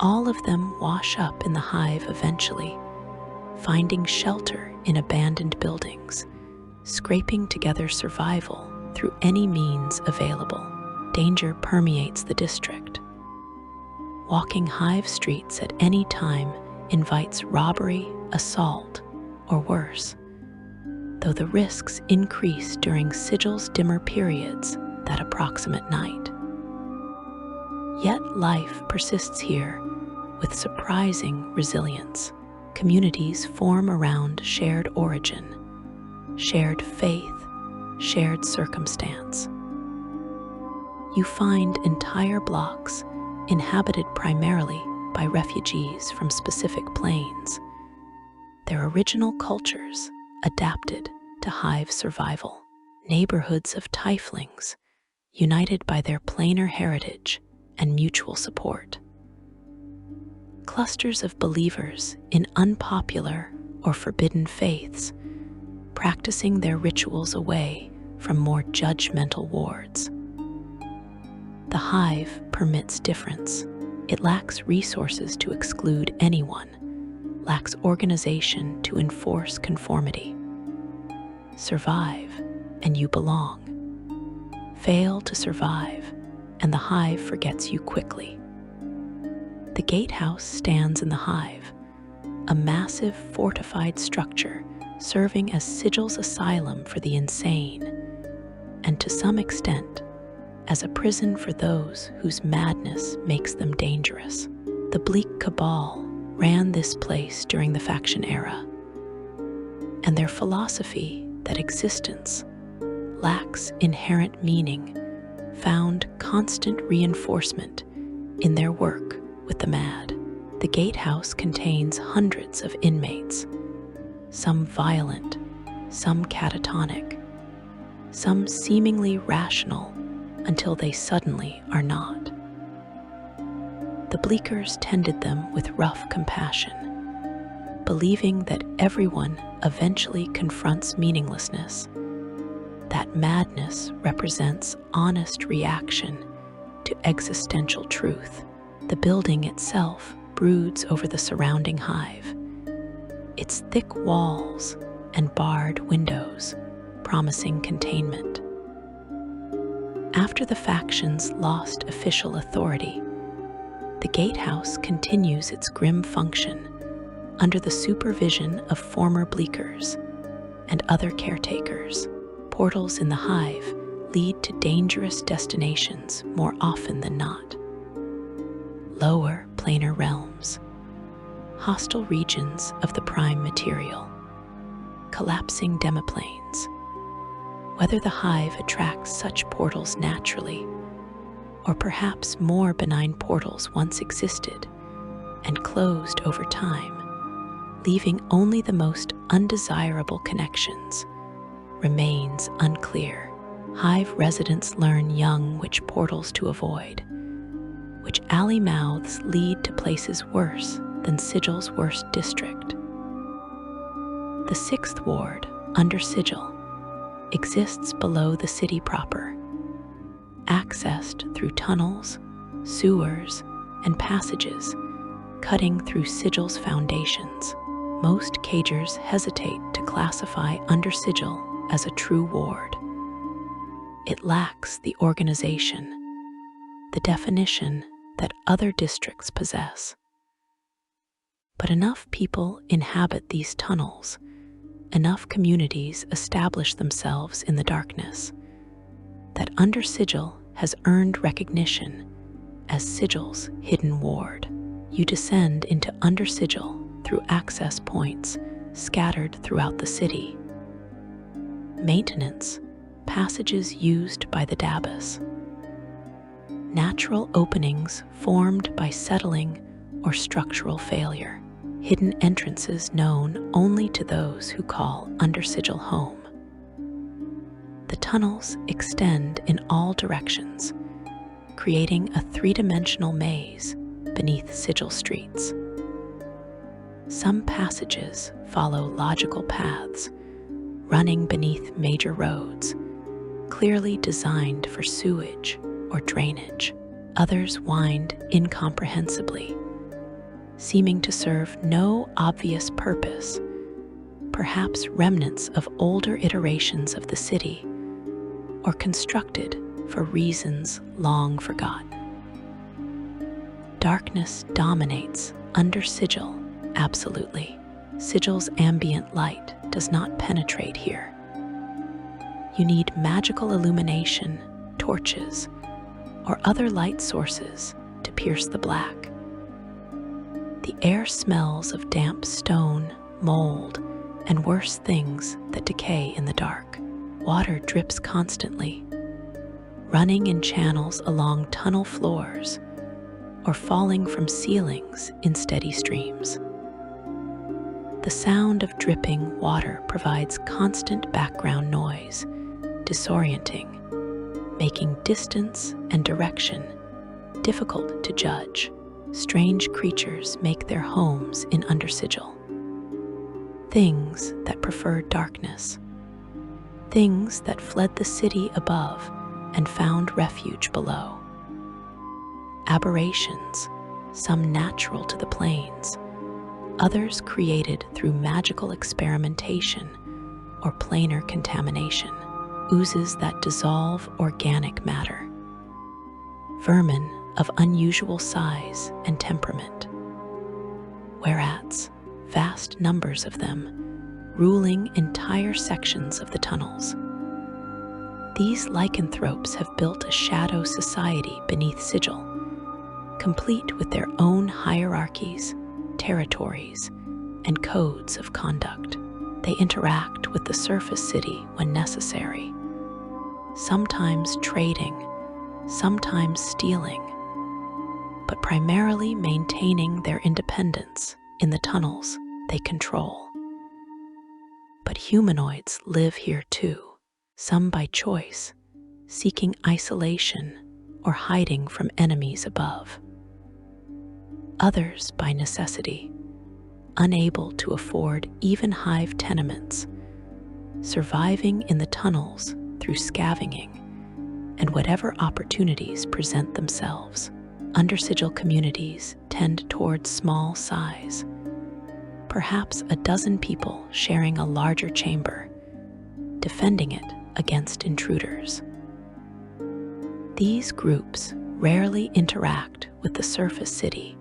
All of them wash up in the hive eventually, finding shelter in abandoned buildings, scraping together survival through any means available. Danger permeates the district. Walking hive streets at any time invites robbery, assault, or worse, though the risks increase during Sigil's dimmer periods that approximate night. Yet life persists here with surprising resilience. Communities form around shared origin, shared faith, shared circumstance. You find entire blocks inhabited primarily by refugees from specific planes, their original cultures adapted to hive survival. Neighborhoods of tieflings united by their planar heritage and mutual support. Clusters of believers in unpopular or forbidden faiths, practicing their rituals away from more judgmental wards. The hive permits difference. It lacks resources to exclude anyone, lacks organization to enforce conformity. Survive, and you belong. Fail to survive, and the hive forgets you quickly. The gatehouse stands in the hive, a massive fortified structure serving as Sigil's asylum for the insane, and to some extent, as a prison for those whose madness makes them dangerous. The bleak cabal ran this place during the faction era, and their philosophy that existence lacks inherent meaning found constant reinforcement in their work with the mad. The gatehouse contains hundreds of inmates, some violent, some catatonic, some seemingly rational until they suddenly are not. The Bleakers tended them with rough compassion, believing that everyone eventually confronts meaninglessness, that madness represents honest reaction to existential truth. The building itself broods over the surrounding hive, its thick walls and barred windows promising containment. After the factions lost official authority, the gatehouse continues its grim function under the supervision of former Bleakers and other caretakers. Portals in the hive lead to dangerous destinations more often than not. Lower planar realms, hostile regions of the prime material, collapsing demiplanes. Whether the hive attracts such portals naturally, or perhaps more benign portals once existed and closed over time, leaving only the most undesirable connections, remains unclear. Hive residents learn young which portals to avoid, which alley mouths lead to places worse than Sigil's worst district. The 6th Ward, under Sigil, exists below the city proper, accessed through tunnels, sewers, and passages cutting through Sigil's foundations. Most cagers hesitate to classify under Sigil as a true ward. It lacks the organization, the definition that other districts possess. But enough people inhabit these tunnels, enough communities establish themselves in the darkness, that under Sigil has earned recognition as Sigil's hidden ward. You descend into under Sigil through access points scattered throughout the city. Maintenance, passages used by the Dabus. Natural openings formed by settling or structural failure. Hidden entrances known only to those who call Under Sigil home. The tunnels extend in all directions, creating a three-dimensional maze beneath Sigil streets. Some passages follow logical paths, running beneath major roads, clearly designed for sewage or drainage. Others wind incomprehensibly, seeming to serve no obvious purpose, perhaps remnants of older iterations of the city, or constructed for reasons long forgotten. Darkness dominates Under Sigil, absolutely. Sigil's ambient light does not penetrate here. You need magical illumination, torches, or other light sources to pierce the black. The air smells of damp stone, mold, and worse things that decay in the dark. Water drips constantly, running in channels along tunnel floors or falling from ceilings in steady streams. The sound of dripping water provides constant background noise, disorienting, making distance and direction difficult to judge. Strange creatures make their homes in Under Sigil. Things that prefer darkness. Things that fled the city above and found refuge below. Aberrations, some natural to the planes, others created through magical experimentation or planar contamination. Oozes that dissolve organic matter. Vermin of unusual size and temperament. Whereas vast numbers of them, ruling entire sections of the tunnels. These lycanthropes have built a shadow society beneath Sigil, complete with their own hierarchies, territories, and codes of conduct. They interact with the surface city when necessary, sometimes trading, sometimes stealing, but primarily maintaining their independence in the tunnels they control. But humanoids live here too, some by choice, seeking isolation or hiding from enemies above. Others by necessity, unable to afford even hive tenements, surviving in the tunnels through scavenging and whatever opportunities present themselves. Under Sigil communities tend towards small size, perhaps a dozen people sharing a larger chamber, defending it against intruders. These groups rarely interact with the surface city,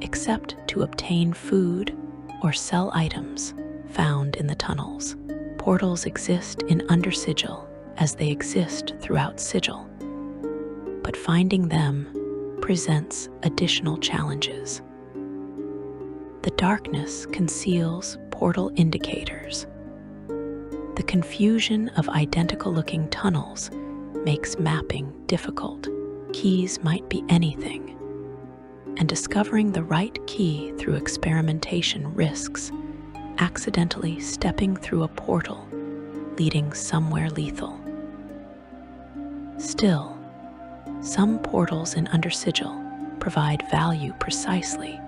except to obtain food or sell items found in the tunnels. Portals exist in Under Sigil as they exist throughout Sigil, but finding them presents additional challenges. The darkness conceals portal indicators. The confusion of identical-looking tunnels makes mapping difficult. Keys might be anything, and discovering the right key through experimentation risks accidentally stepping through a portal leading somewhere lethal. Still, some portals in Under Sigil provide value precisely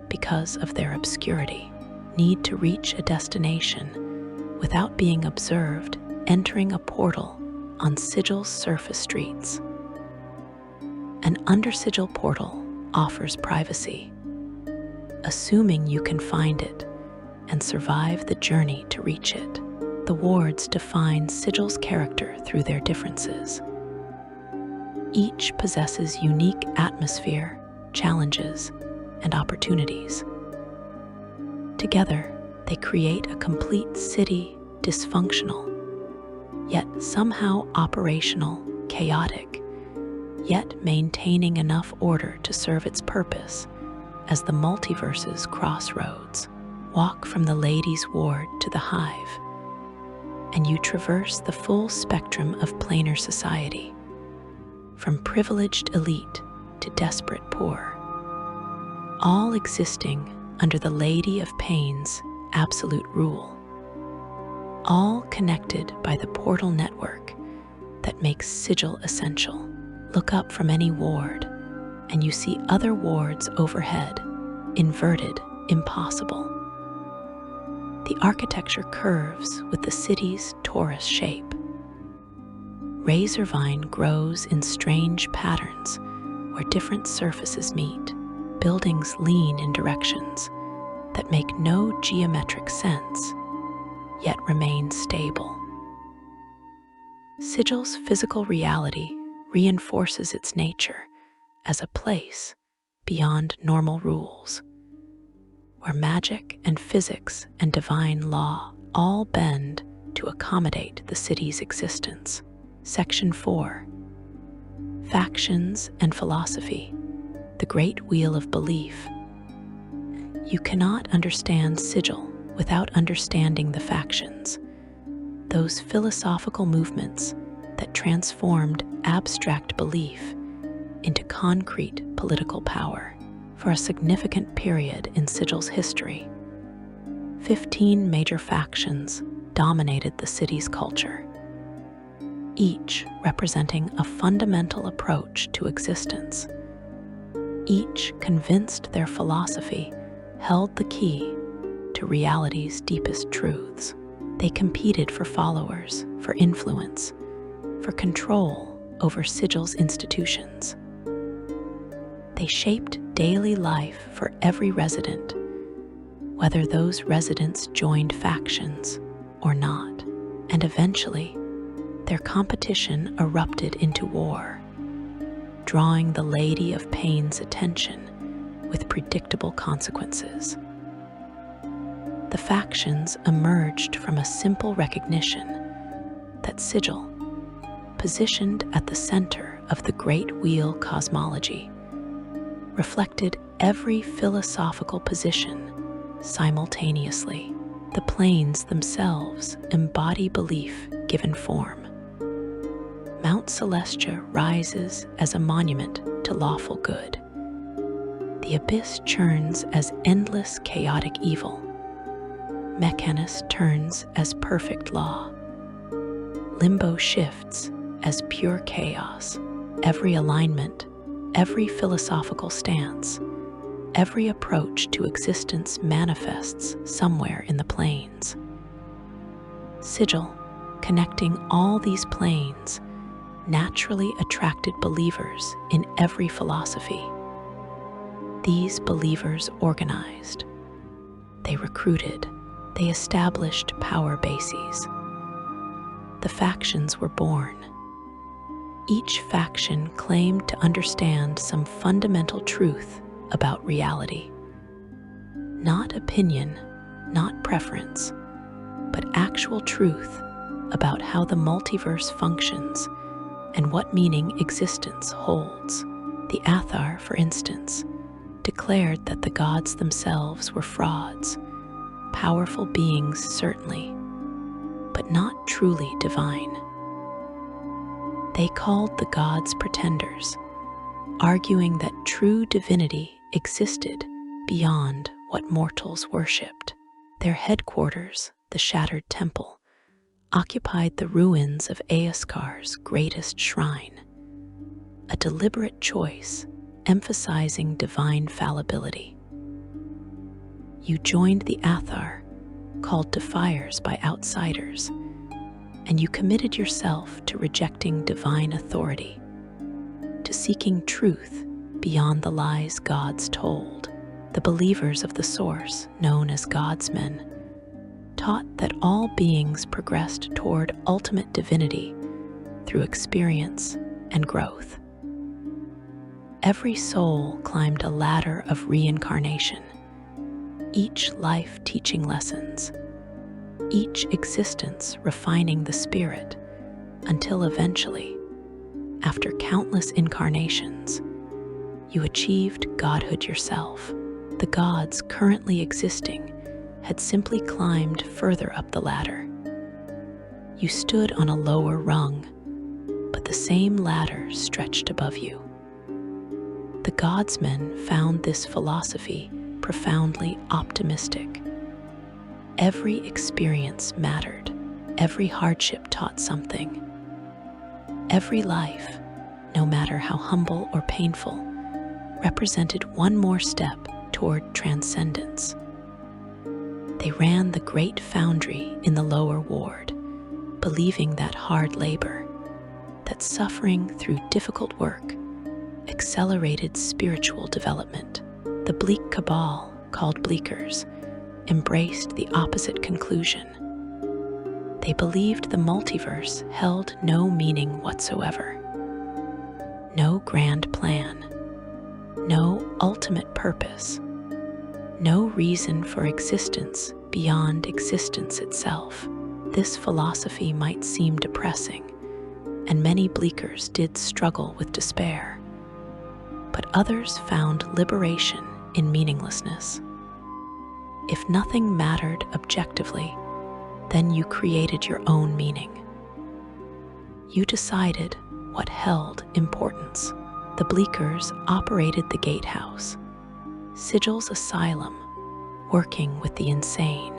because of their obscurity. Need to reach a destination without being observed entering a portal on Sigil's surface streets. An Under Sigil portal offers privacy, assuming you can find it and survive the journey to reach it. The wards define Sigil's character through their differences. Each possesses unique atmosphere, challenges, and opportunities. Together, they create a complete city, dysfunctional, yet somehow operational, chaotic, yet maintaining enough order to serve its purpose as the multiverse's crossroads. Walk from the ladies' ward to the hive, and you traverse the full spectrum of planar society, from privileged elite to desperate poor, all existing under the Lady of Pain's absolute rule, all connected by the portal network that makes Sigil essential. Look up from any ward, and you see other wards overhead, inverted, impossible. The architecture curves with the city's torus shape. Razorvine grows in strange patterns where different surfaces meet. Buildings lean in directions that make no geometric sense, yet remain stable. Sigil's physical reality reinforces its nature as a place beyond normal rules, where magic and physics and divine law all bend to accommodate the city's existence. Section 4. Factions and Philosophy, the Great Wheel of Belief. You cannot understand Sigil without understanding the factions, those philosophical movements that transformed abstract belief into concrete political power. For a significant period in Sigil's history, 15 major factions dominated the city's culture, each representing a fundamental approach to existence. Each convinced their philosophy held the key to reality's deepest truths. They competed for followers, for influence, for control over Sigil's institutions. They shaped daily life for every resident, whether those residents joined factions or not. And eventually, their competition erupted into war, drawing the Lady of Pain's attention with predictable consequences. The factions emerged from a simple recognition that Sigil, positioned at the center of the Great Wheel cosmology, reflected every philosophical position simultaneously. The planes themselves embody belief given form. Mount Celestia rises as a monument to lawful good. The abyss churns as endless chaotic evil. Mechanus turns as perfect law. Limbo shifts as pure chaos. Every alignment, every philosophical stance, every approach to existence manifests somewhere in the planes. Sigil, connecting all these planes, naturally attracted believers in every philosophy. These believers organized. They recruited. They established power bases. The factions were born. Each faction claimed to understand some fundamental truth about reality. Not opinion, not preference, but actual truth about how the multiverse functions and what meaning existence holds. The Athar, for instance, declared that the gods themselves were frauds, powerful beings certainly, but not truly divine. They called the gods pretenders, arguing that true divinity existed beyond what mortals worshipped. Their headquarters, the Shattered Temple, occupied the ruins of Eoskar's greatest shrine, a deliberate choice emphasizing divine fallibility. You joined the Athar, called to fires by outsiders, and you committed yourself to rejecting divine authority, to seeking truth beyond the lies gods told. The believers of the Source, known as Godsmen, taught that all beings progressed toward ultimate divinity through experience and growth. Every soul climbed a ladder of reincarnation, each life teaching lessons, each existence refining the spirit, until eventually, after countless incarnations, you achieved godhood yourself. The gods currently existing had simply climbed further up the ladder. You stood on a lower rung, but the same ladder stretched above you. The godsmen found this philosophy profoundly optimistic. Every experience mattered. Every hardship taught something. Every life, no matter how humble or painful, represented one more step toward transcendence. They ran the great foundry in the lower ward, believing that hard labor, that suffering through difficult work, accelerated spiritual development. The bleak cabal, called Bleakers, embraced the opposite conclusion. They believed the multiverse held no meaning whatsoever. No grand plan, no ultimate purpose, no reason for existence beyond existence itself. This philosophy might seem depressing, and many Bleakers did struggle with despair. But others found liberation in meaninglessness. If nothing mattered objectively, then you created your own meaning. You decided what held importance. The Bleakers operated the gatehouse, Sigil's asylum, working with the insane.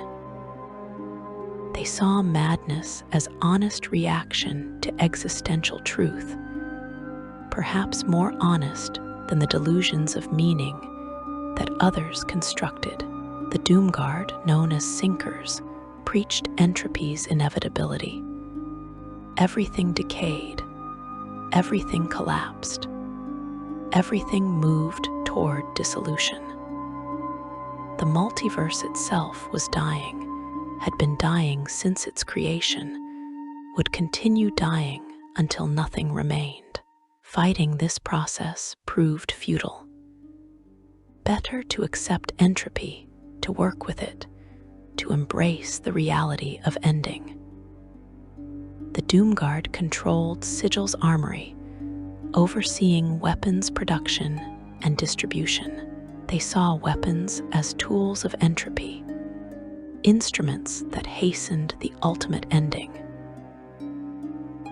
They saw madness as honest reaction to existential truth, perhaps more honest than the delusions of meaning that others constructed. The Doomguard, known as Sinkers, preached entropy's inevitability. Everything decayed, everything collapsed, everything moved toward dissolution. The multiverse itself was dying, had been dying since its creation, would continue dying until nothing remained. Fighting this process proved futile. Better to accept entropy, to work with it, to embrace the reality of ending. The Doomguard controlled Sigil's armory, overseeing weapons production and distribution. They saw weapons as tools of entropy, instruments that hastened the ultimate ending.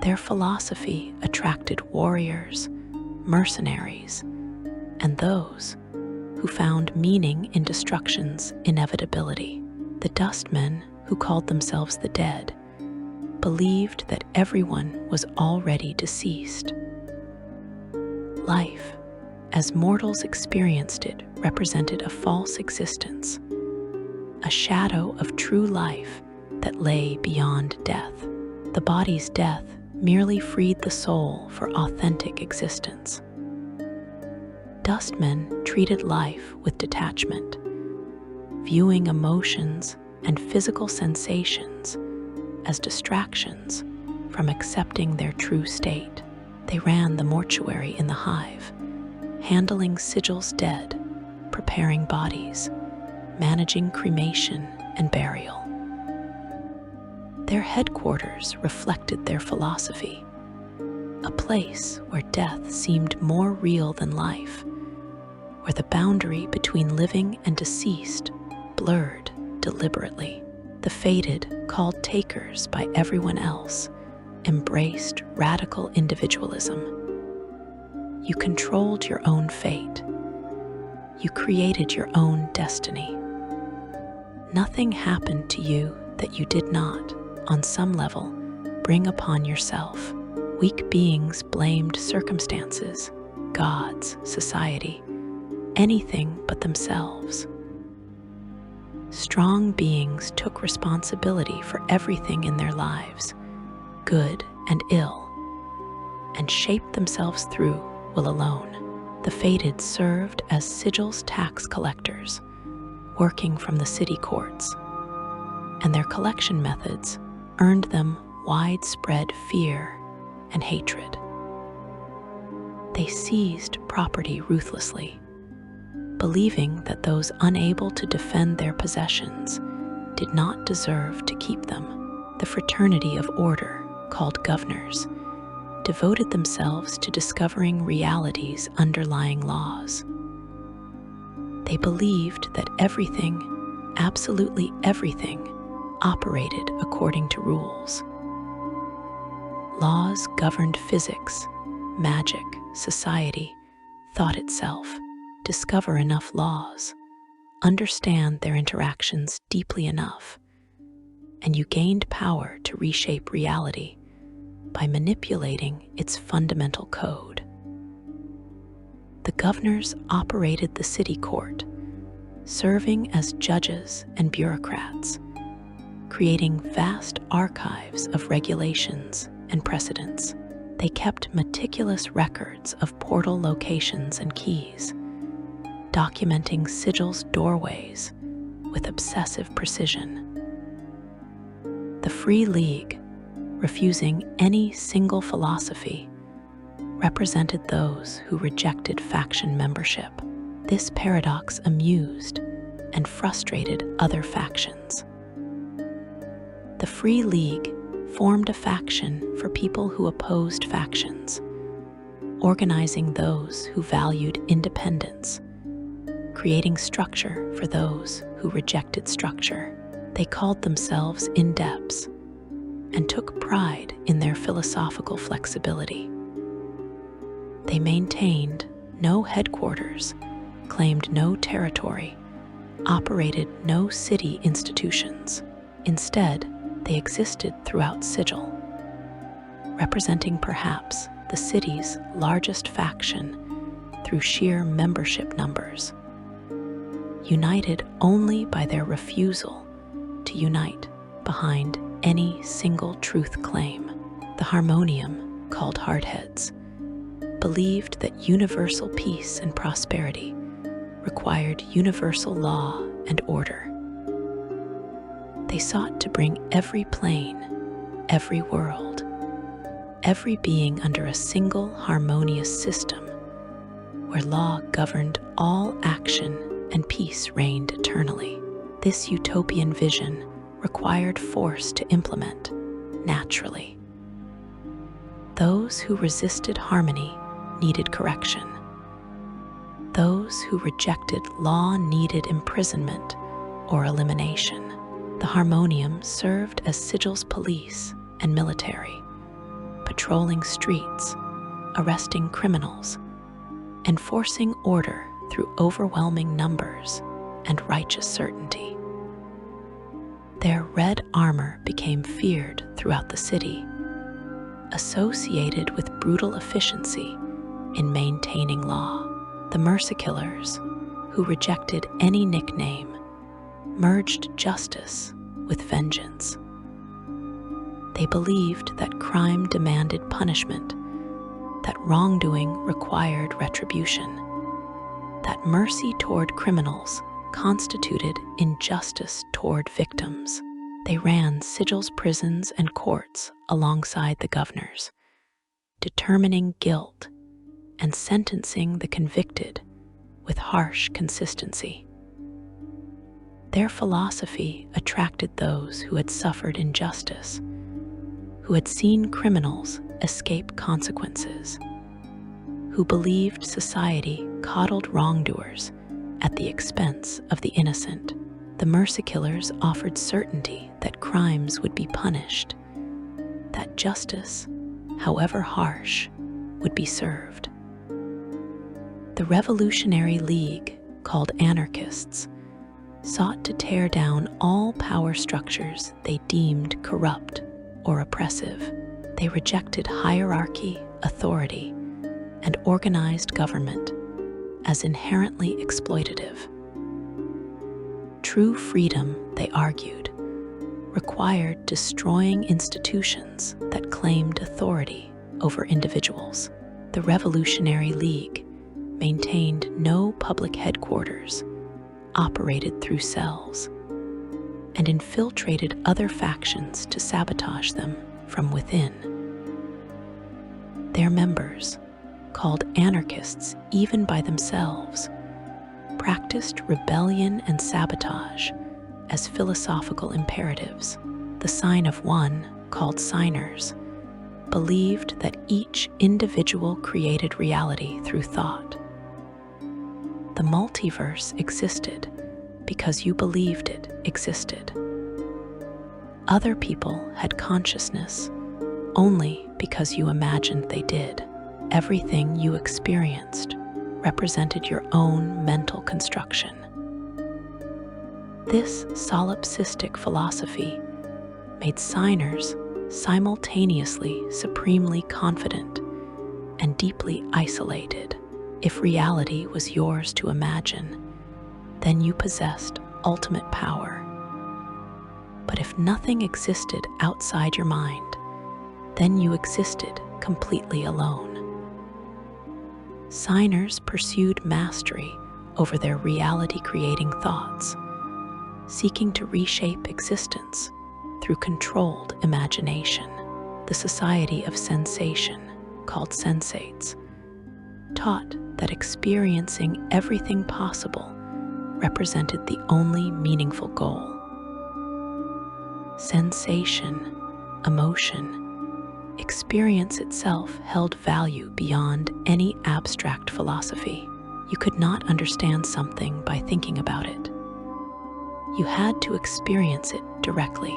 Their philosophy attracted warriors, mercenaries, and those who found meaning in destruction's inevitability. The Dustmen, who called themselves the Dead, believed that everyone was already deceased. Life, as mortals experienced it, represented a false existence, a shadow of true life that lay beyond death. The body's death merely freed the soul for authentic existence. Dustmen treated life with detachment, viewing emotions and physical sensations as distractions from accepting their true state. They ran the mortuary in the hive, handling Sigil's dead, preparing bodies, managing cremation and burial. Their headquarters reflected their philosophy, a place where death seemed more real than life, where the boundary between living and deceased blurred deliberately. The fated, called takers by everyone else, embraced radical individualism. You controlled your own fate. You created your own destiny. Nothing happened to you that you did not, on some level, bring upon yourself. Weak beings blamed circumstances, gods, society, anything but themselves. Strong beings took responsibility for everything in their lives, good and ill, and shaped themselves through will alone. The fated served as Sigil's tax collectors, working from the city courts, and their collection methods earned them widespread fear and hatred. They seized property ruthlessly, believing that those unable to defend their possessions did not deserve to keep them. The fraternity of order, called governors, devoted themselves to discovering reality's underlying laws. They believed that everything, absolutely everything, operated according to rules. Laws governed physics, magic, society, thought itself. Discover enough laws, understand their interactions deeply enough, and you gained power to reshape reality by manipulating its fundamental code. The governors operated the city court, serving as judges and bureaucrats, creating vast archives of regulations and precedents. They kept meticulous records of portal locations and keys, documenting Sigil's doorways with obsessive precision. The Free League, refusing any single philosophy, represented those who rejected faction membership. This paradox amused and frustrated other factions. The Free League formed a faction for people who opposed factions, organizing those who valued independence, creating structure for those who rejected structure. They called themselves Indepts and took pride in their philosophical flexibility. They maintained no headquarters, claimed no territory, operated no city institutions. Instead, they existed throughout Sigil, representing perhaps the city's largest faction through sheer membership numbers, united only by their refusal to unite behind any single truth claim. The Harmonium, called Hardheads, believed that universal peace and prosperity required universal law and order. They sought to bring every plane, every world, every being under a single harmonious system where law governed all action and peace reigned eternally. This utopian vision required force to implement naturally. Those who resisted harmony needed correction. Those who rejected law needed imprisonment or elimination. The Harmonium served as Sigil's police and military, patrolling streets, arresting criminals, enforcing order through overwhelming numbers and righteous certainty. Their red armor became feared throughout the city, associated with brutal efficiency in maintaining law. The Mercy Killers, who rejected any nickname, merged justice with vengeance. They believed that crime demanded punishment, that wrongdoing required retribution, that mercy toward criminals constituted injustice toward victims. They ran Sigil's prisons and courts alongside the governors, determining guilt and sentencing the convicted with harsh consistency. Their philosophy attracted those who had suffered injustice, who had seen criminals escape consequences, who believed society coddled wrongdoers at the expense of the innocent. The Mercy Killers offered certainty that crimes would be punished, that justice, however harsh, would be served. The Revolutionary League, called Anarchists, sought to tear down all power structures they deemed corrupt or oppressive. They rejected hierarchy, authority, and organized government as inherently exploitative. True freedom, they argued, required destroying institutions that claimed authority over individuals. The Revolutionary League maintained no public headquarters, operated through cells, and infiltrated other factions to sabotage them from within. Their members, called anarchists even by themselves, practiced rebellion and sabotage as philosophical imperatives. The Sign of One, called Signers, believed that each individual created reality through thought. The multiverse existed because you believed it existed. Other people had consciousness only because you imagined they did. Everything you experienced represented your own mental construction. This solipsistic philosophy made signers simultaneously supremely confident and deeply isolated. If reality was yours to imagine, then you possessed ultimate power. But if nothing existed outside your mind, then you existed completely alone. Signers pursued mastery over their reality-creating thoughts, seeking to reshape existence through controlled imagination. The society of sensation, called sensates, taught that experiencing everything possible represented the only meaningful goal. Sensation, emotion, experience itself held value beyond any abstract philosophy. You could not understand something by thinking about it. You had to experience it directly.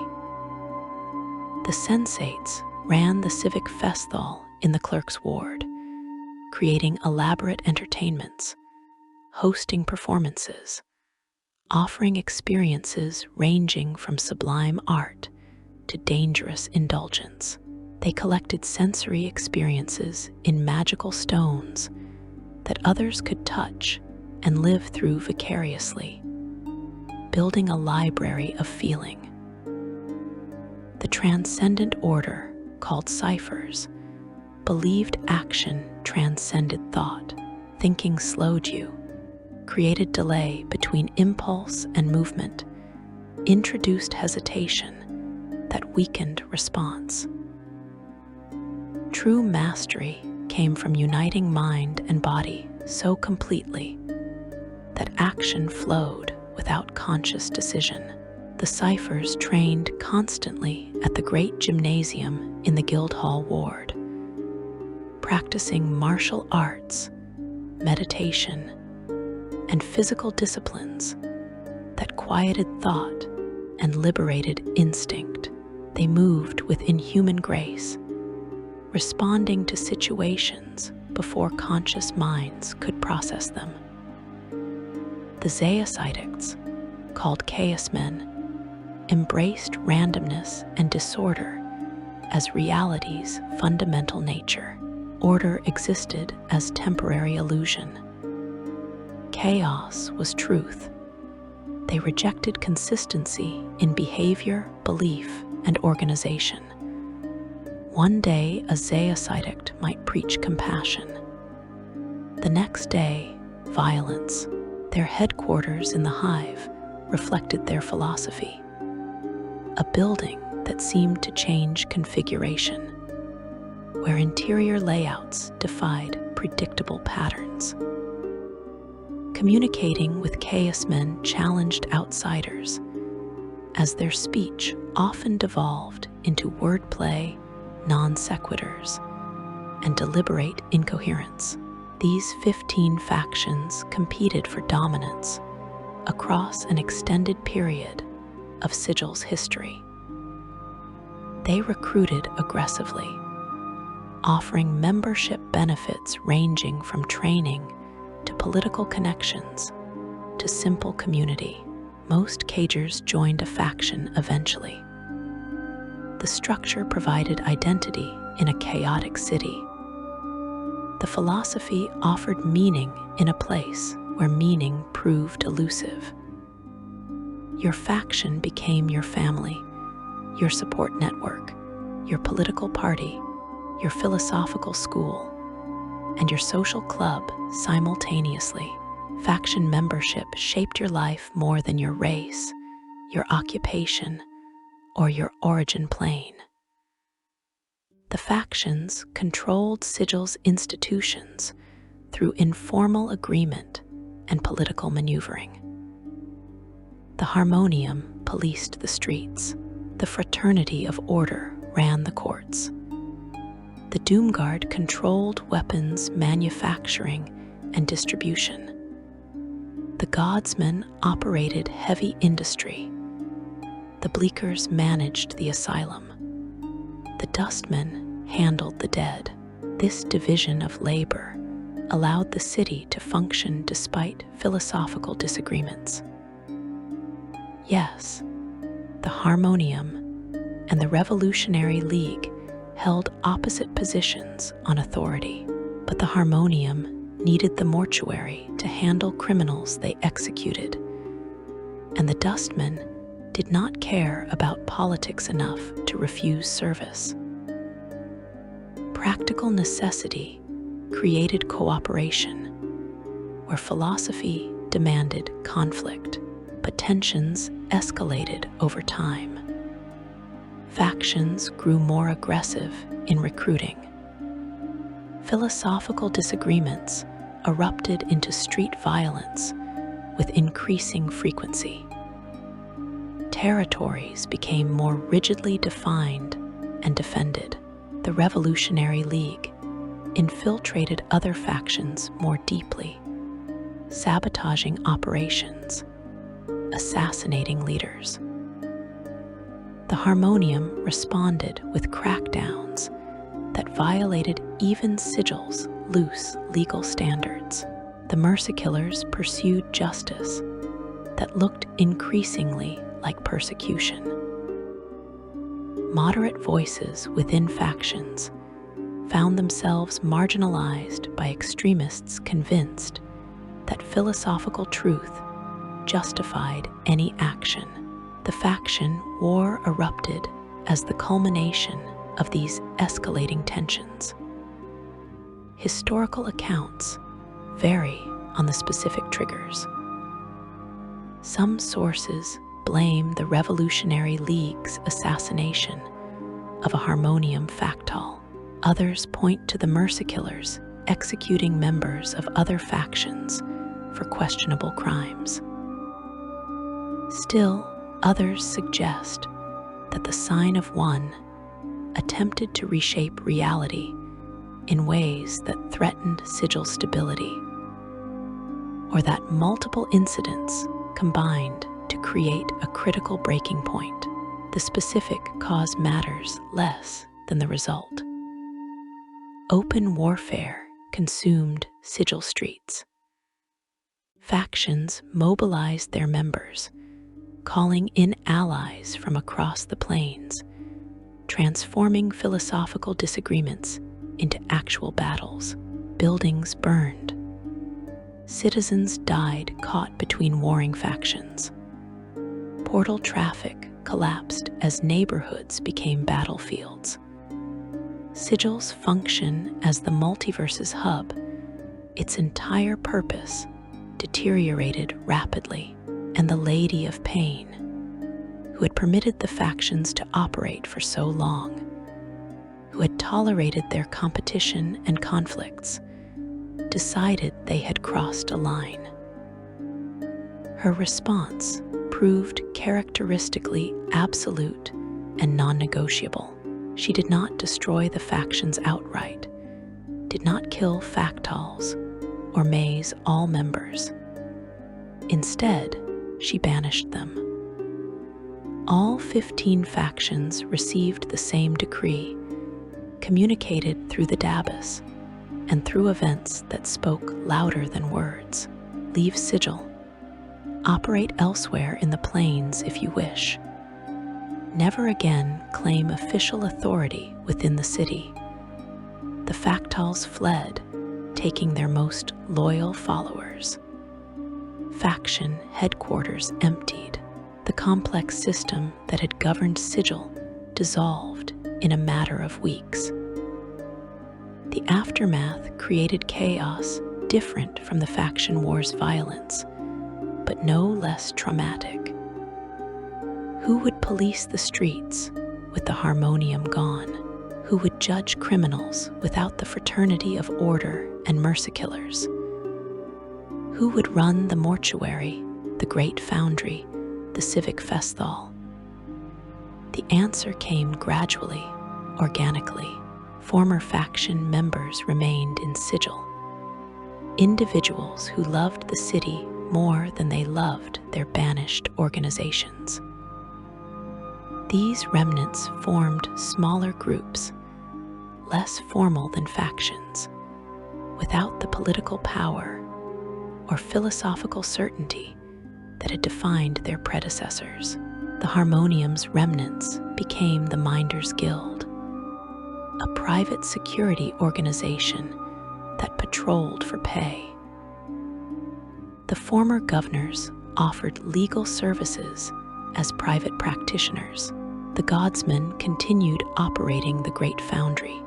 The sensates ran the civic festival in the clerk's ward, creating elaborate entertainments, hosting performances, offering experiences ranging from sublime art to dangerous indulgence. They collected sensory experiences in magical stones that others could touch and live through vicariously, building a library of feeling. The transcendent order, called ciphers, believed action transcended thought. Thinking slowed you, created delay between impulse and movement, introduced hesitation that weakened response. True mastery came from uniting mind and body so completely that action flowed without conscious decision. The ciphers trained constantly at the great gymnasium in the Guildhall ward, practicing martial arts, meditation, and physical disciplines that quieted thought and liberated instinct. They moved with inhuman grace, responding to situations before conscious minds could process them. The Zeacytics, called chaos men, embraced randomness and disorder as reality's fundamental nature. Order existed as temporary illusion. Chaos was truth. They rejected consistency in behavior, belief, and organization. One day, a Zeacytic might preach compassion. The next day, violence. Their headquarters in the hive reflected their philosophy. A building that seemed to change configuration, where interior layouts defied predictable patterns. Communicating with chaos men challenged outsiders, as their speech often devolved into wordplay, non sequiturs, and deliberate incoherence. These 15 factions competed for dominance across an extended period of Sigil's history. They recruited aggressively, offering membership benefits ranging from training to political connections to simple community. Most cagers joined a faction eventually. The structure provided identity in a chaotic city. The philosophy offered meaning in a place where meaning proved elusive. Your faction became your family, your support network, your political party, your philosophical school, and your social club simultaneously. Faction membership shaped your life more than your race, your occupation, or your origin plane. The factions controlled Sigil's institutions through informal agreement and political maneuvering. The Harmonium policed the streets. The Fraternity of Order ran the courts. The Doomguard controlled weapons manufacturing and distribution. The Godsmen operated heavy industry. The Bleakers managed the asylum. The Dustmen handled the dead. This division of labor allowed the city to function despite philosophical disagreements. Yes, the Harmonium and the Revolutionary League held opposite positions on authority, but the Harmonium needed the mortuary to handle criminals they executed, and the Dustmen did not care about politics enough to refuse service. Practical necessity created cooperation, where philosophy demanded conflict, but tensions escalated over time. Factions grew more aggressive in recruiting. Philosophical disagreements erupted into street violence with increasing frequency. Territories became more rigidly defined and defended. The Revolutionary League infiltrated other factions more deeply, sabotaging operations, assassinating leaders. The Harmonium responded with crackdowns that violated even Sigil's loose legal standards. The Mercy Killers pursued justice that looked increasingly like persecution. Moderate voices within factions found themselves marginalized by extremists convinced that philosophical truth justified any action. The faction war erupted as the culmination of these escalating tensions. Historical accounts vary on the specific triggers. Some sources blame the Revolutionary League's assassination of a Harmonium factol. Others point to the Mercy Killers executing members of other factions for questionable crimes. Still, others suggest that the Sign of One attempted to reshape reality in ways that threatened Sigil stability, or that multiple incidents combined to create a critical breaking point. The specific cause matters less than the result. Open warfare consumed Sigil streets. Factions mobilized their members, calling in allies from across the plains, transforming philosophical disagreements into actual battles. Buildings burned. Citizens died caught between warring factions. Portal traffic collapsed as neighborhoods became battlefields. Sigil's function as the multiverse's hub, its entire purpose, deteriorated rapidly, and the Lady of Pain, who had permitted the factions to operate for so long, who had tolerated their competition and conflicts, decided they had crossed a line. Her response proved characteristically absolute and non-negotiable. She did not destroy the factions outright, did not kill factols, or maze all members. Instead, she banished them. All 15 factions received the same decree, communicated through the Dabus, and through events that spoke louder than words. Leave Sigil. Operate elsewhere in the plains if you wish. Never again claim official authority within the city. The factols fled, taking their most loyal followers. Faction headquarters emptied. The complex system that had governed Sigil dissolved in a matter of weeks. The aftermath created chaos different from the faction war's violence, but no less traumatic. Who would police the streets with the Harmonium gone? Who would judge criminals without the fraternity of order and Mercy Killers? Who would run the mortuary, the great foundry, the civic festhal? The answer came gradually, organically. Former faction members remained in Sigil. Individuals who loved the city more than they loved their banished organizations. These remnants formed smaller groups, less formal than factions, without the political power or philosophical certainty that had defined their predecessors. The Harmonium's remnants became the Minders Guild, a private security organization that patrolled for pay. The former governors offered legal services as private practitioners. The Godsmen continued operating the Great Foundry,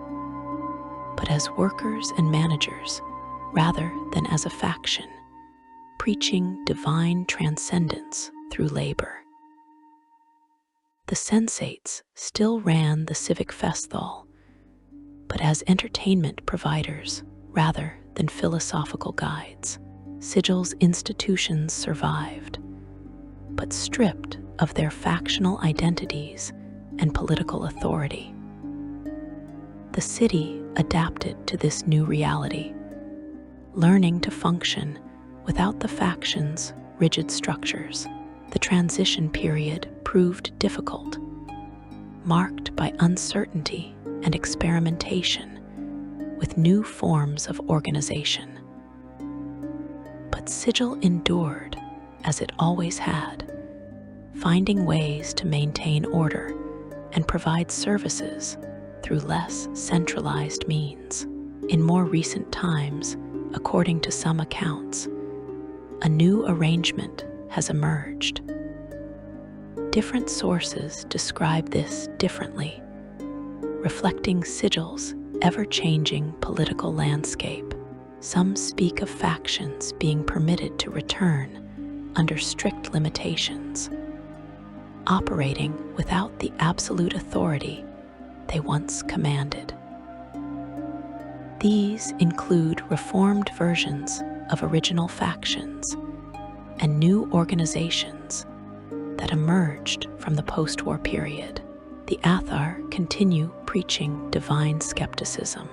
but as workers and managers rather than as a faction, preaching divine transcendence through labor. The Sensates still ran the civic festival, but as entertainment providers rather than philosophical guides. Sigil's institutions survived, but stripped of their factional identities and political authority. The city adapted to this new reality, learning to function without the factions' rigid structures. The transition period proved difficult, marked by uncertainty and experimentation with new forms of organization. But Sigil endured, as it always had, finding ways to maintain order and provide services through less centralized means. In more recent times, according to some accounts, a new arrangement has emerged. Different sources describe this differently, reflecting Sigil's ever-changing political landscape. Some speak of factions being permitted to return under strict limitations, operating without the absolute authority they once commanded. These include reformed versions of original factions and new organizations that emerged from the post-war period. The Athar continue preaching divine skepticism.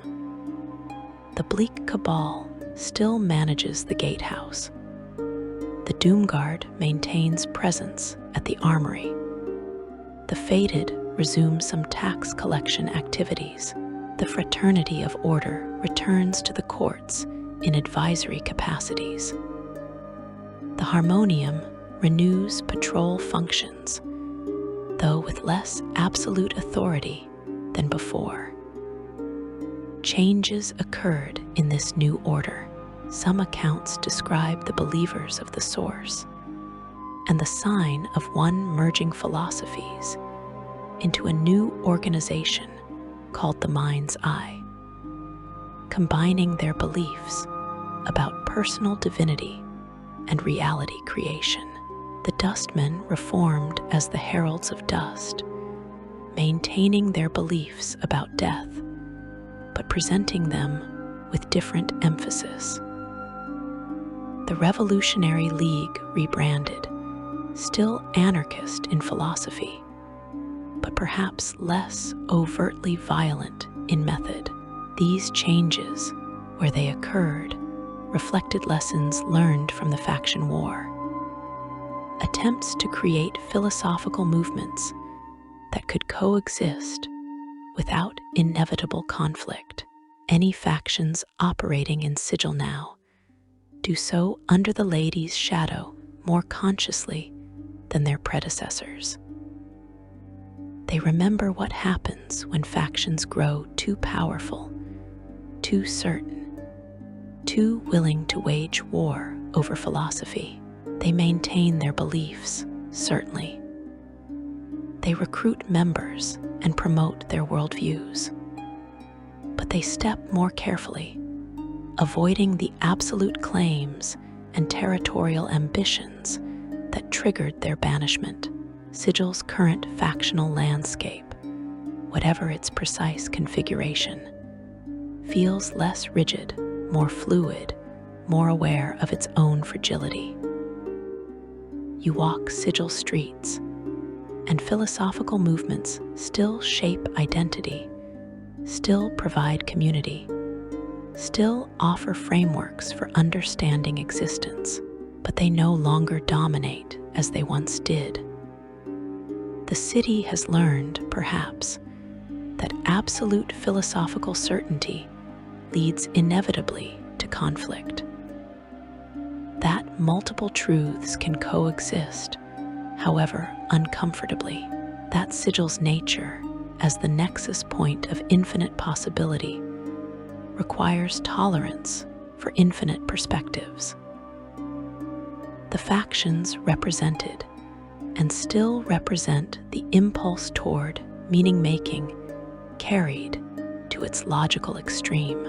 The Bleak Cabal still manages the gatehouse. The Doomguard maintains presence at the armory. The Fated resume some tax collection activities. The Fraternity of Order returns to the courts in advisory capacities. The Harmonium renews patrol functions, though with less absolute authority than before. Changes occurred in this new order. Some accounts describe the believers of the Source and the sign of one merging philosophies into a new organization called the Mind's Eye, combining their beliefs about personal divinity and reality creation. The Dustmen reformed as the Heralds of Dust, maintaining their beliefs about death, but presenting them with different emphasis. The Revolutionary League rebranded, still anarchist in philosophy, but perhaps less overtly violent in method. These changes, where they occurred, reflected lessons learned from the faction war. Attempts to create philosophical movements that could coexist without inevitable conflict. Any factions operating in Sigil now do so under the Lady's shadow more consciously than their predecessors. They remember what happens when factions grow too powerful, too certain, too willing to wage war over philosophy. They maintain their beliefs, certainly. They recruit members and promote their worldviews. But they step more carefully, avoiding the absolute claims and territorial ambitions that triggered their banishment. Sigil's current factional landscape, whatever its precise configuration, feels less rigid, more fluid, more aware of its own fragility. You walk Sigil streets, and philosophical movements still shape identity, still provide community, still offer frameworks for understanding existence, but they no longer dominate as they once did. The city has learned, perhaps, that absolute philosophical certainty leads inevitably to conflict. That multiple truths can coexist, however uncomfortably. That Sigil's nature, as the nexus point of infinite possibility, requires tolerance for infinite perspectives. The factions represented and still represent the impulse toward meaning-making carried to its logical extreme.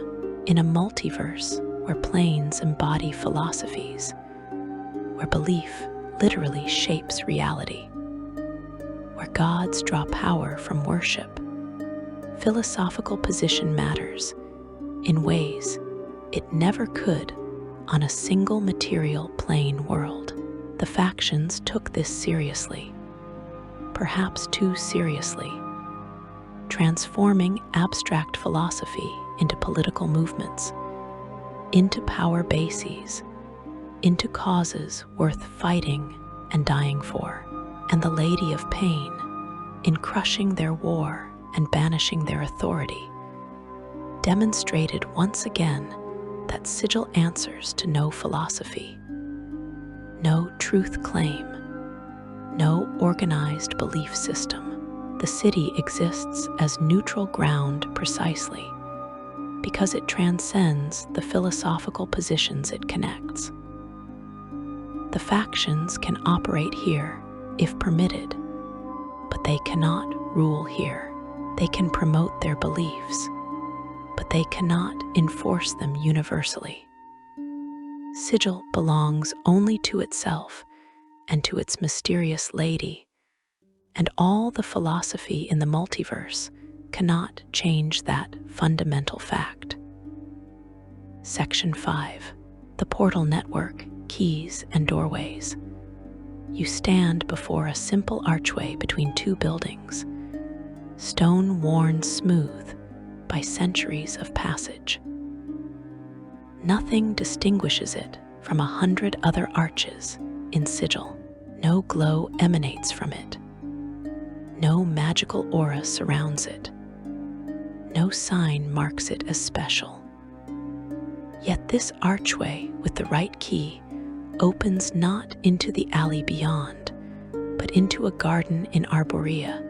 In a multiverse where planes embody philosophies, where belief literally shapes reality, where gods draw power from worship, philosophical position matters in ways it never could on a single material plane world. The factions took this seriously, perhaps too seriously, transforming abstract philosophy into political movements, into power bases, into causes worth fighting and dying for. And the Lady of Pain, in crushing their war and banishing their authority, demonstrated once again that Sigil answers to no philosophy, no truth claim, no organized belief system. The city exists as neutral ground precisely because it transcends the philosophical positions it connects. The factions can operate here if permitted, but they cannot rule here. They can promote their beliefs, but they cannot enforce them universally. Sigil belongs only to itself and to its mysterious lady, and all the philosophy in the multiverse cannot change that fundamental fact. Section 5. The Portal Network, Keys and Doorways. You stand before a simple archway between two buildings, stone worn smooth by centuries of passage. Nothing distinguishes it from 100 other arches in Sigil. No glow emanates from it. No magical aura surrounds it. No sign marks it as special. Yet this archway with the right key opens not into the alley beyond, but into a garden in Arborea,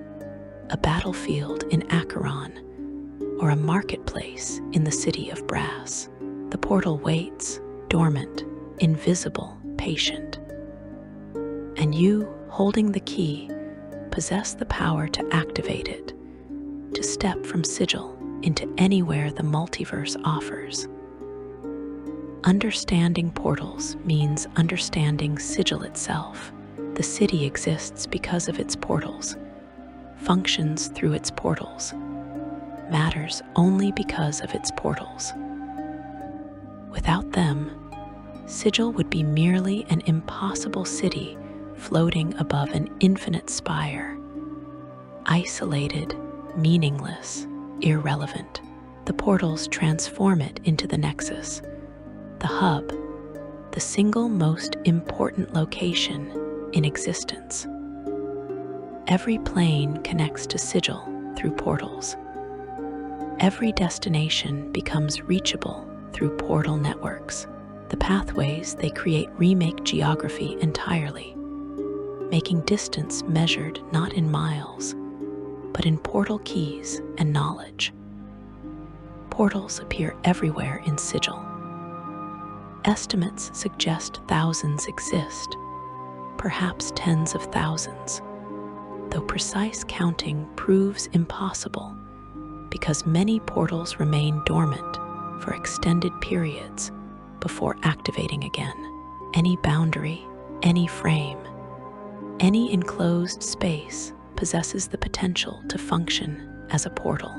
a battlefield in Acheron, or a marketplace in the city of Brass. The portal waits, dormant, invisible, patient. And you, holding the key, possess the power to activate it, to step from Sigil into anywhere the multiverse offers. Understanding portals means understanding Sigil itself. The city exists because of its portals, functions through its portals, matters only because of its portals. Without them, Sigil would be merely an impossible city floating above an infinite spire, isolated, meaningless, irrelevant. The portals transform it into the nexus, the hub, the single most important location in existence. Every plane connects to Sigil through portals. Every destination becomes reachable through portal networks. The pathways they create remake geography entirely, making distance measured not in miles, but in portal keys and knowledge. Portals appear everywhere in Sigil. Estimates suggest thousands exist, perhaps tens of thousands, though precise counting proves impossible because many portals remain dormant for extended periods before activating again. Any boundary, any frame, any enclosed space possesses the potential to function as a portal.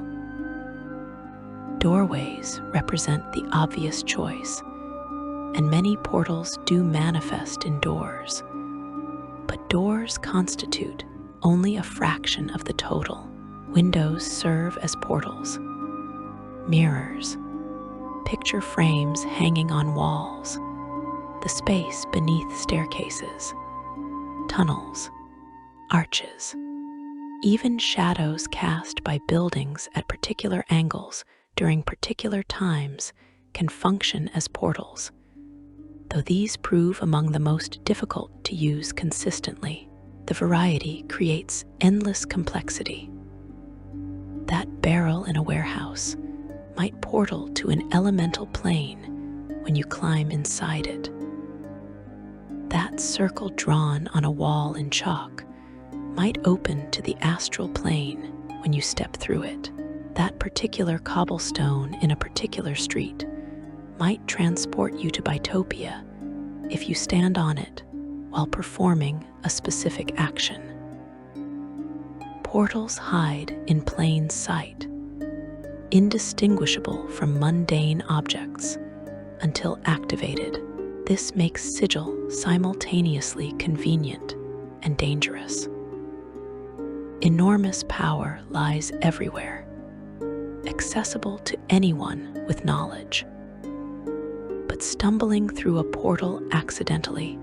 Doorways represent the obvious choice, and many portals do manifest in doors. But doors constitute only a fraction of the total. Windows serve as portals. Mirrors, picture frames hanging on walls, the space beneath staircases, tunnels, arches. Even shadows cast by buildings at particular angles during particular times can function as portals, though these prove among the most difficult to use consistently. The variety creates endless complexity. That barrel in a warehouse might portal to an elemental plane when you climb inside it. That circle drawn on a wall in chalk might open to the astral plane when you step through it. That particular cobblestone in a particular street might transport you to Bitopia if you stand on it while performing a specific action. Portals hide in plain sight, indistinguishable from mundane objects until activated. This makes Sigil simultaneously convenient and dangerous. Enormous power lies everywhere, accessible to anyone with knowledge. But stumbling through a portal accidentally,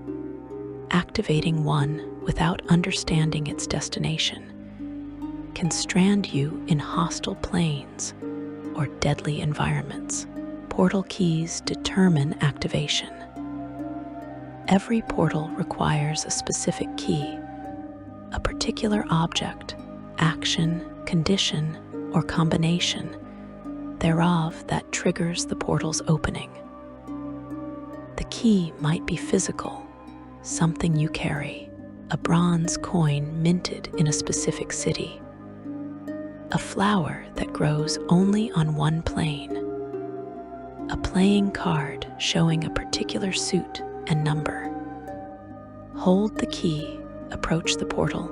activating one without understanding its destination, can strand you in hostile planes or deadly environments. Portal keys determine activation. Every portal requires a specific key, a particular object, action, condition, or combination thereof that triggers the portal's opening. The key might be physical, something you carry, a bronze coin minted in a specific city, a flower that grows only on one plane, a playing card showing a particular suit and number. Hold the key, approach the portal,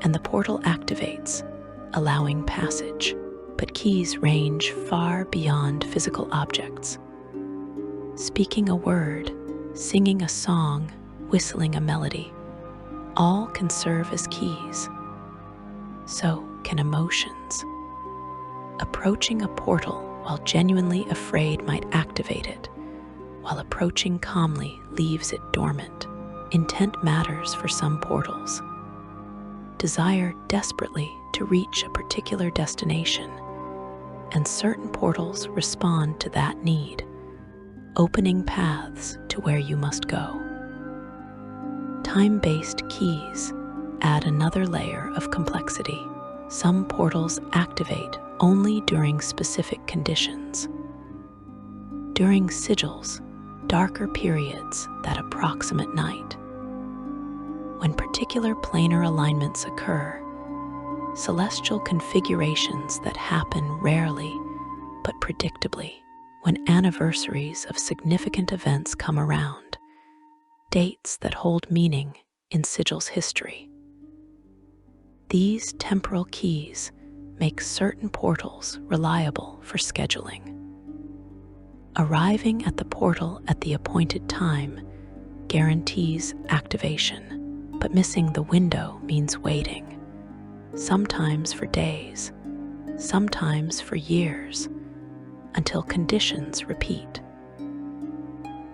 and the portal activates, allowing passage. But keys range far beyond physical objects. Speaking a word, singing a song, whistling a melody, all can serve as keys. So can emotions. Approaching a portal while genuinely afraid might activate it, while approaching calmly leaves it dormant. Intent matters for some portals. Desire desperately to reach a particular destination, and certain portals respond to that need, opening paths to where you must go. Time-based keys add another layer of complexity. Some portals activate only during specific conditions. During sigils, darker periods that approximate night. When particular planar alignments occur, celestial configurations that happen rarely but predictably. When anniversaries of significant events come around, dates that hold meaning in Sigil's history. These temporal keys make certain portals reliable for scheduling. Arriving at the portal at the appointed time guarantees activation, but missing the window means waiting, sometimes for days, sometimes for years, until conditions repeat.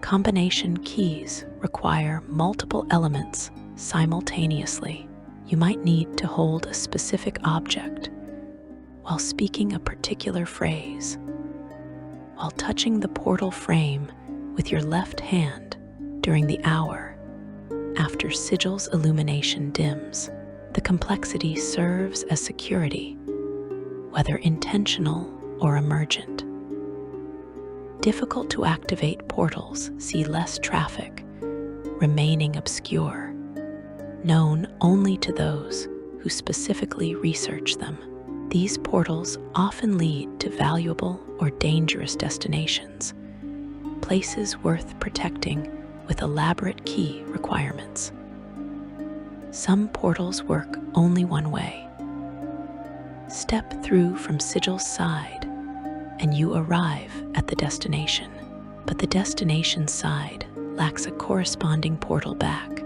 Combination keys require multiple elements simultaneously. You might need to hold a specific object while speaking a particular phrase, while touching the portal frame with your left hand during the hour after Sigil's illumination dims. The complexity serves as security, whether intentional or emergent. Difficult to activate portals see less traffic, remaining obscure, known only to those who specifically research them. These portals often lead to valuable or dangerous destinations, places worth protecting with elaborate key requirements. Some portals work only one way. Step through from Sigil's side and you arrive at the destination, but the destination side lacks a corresponding portal back,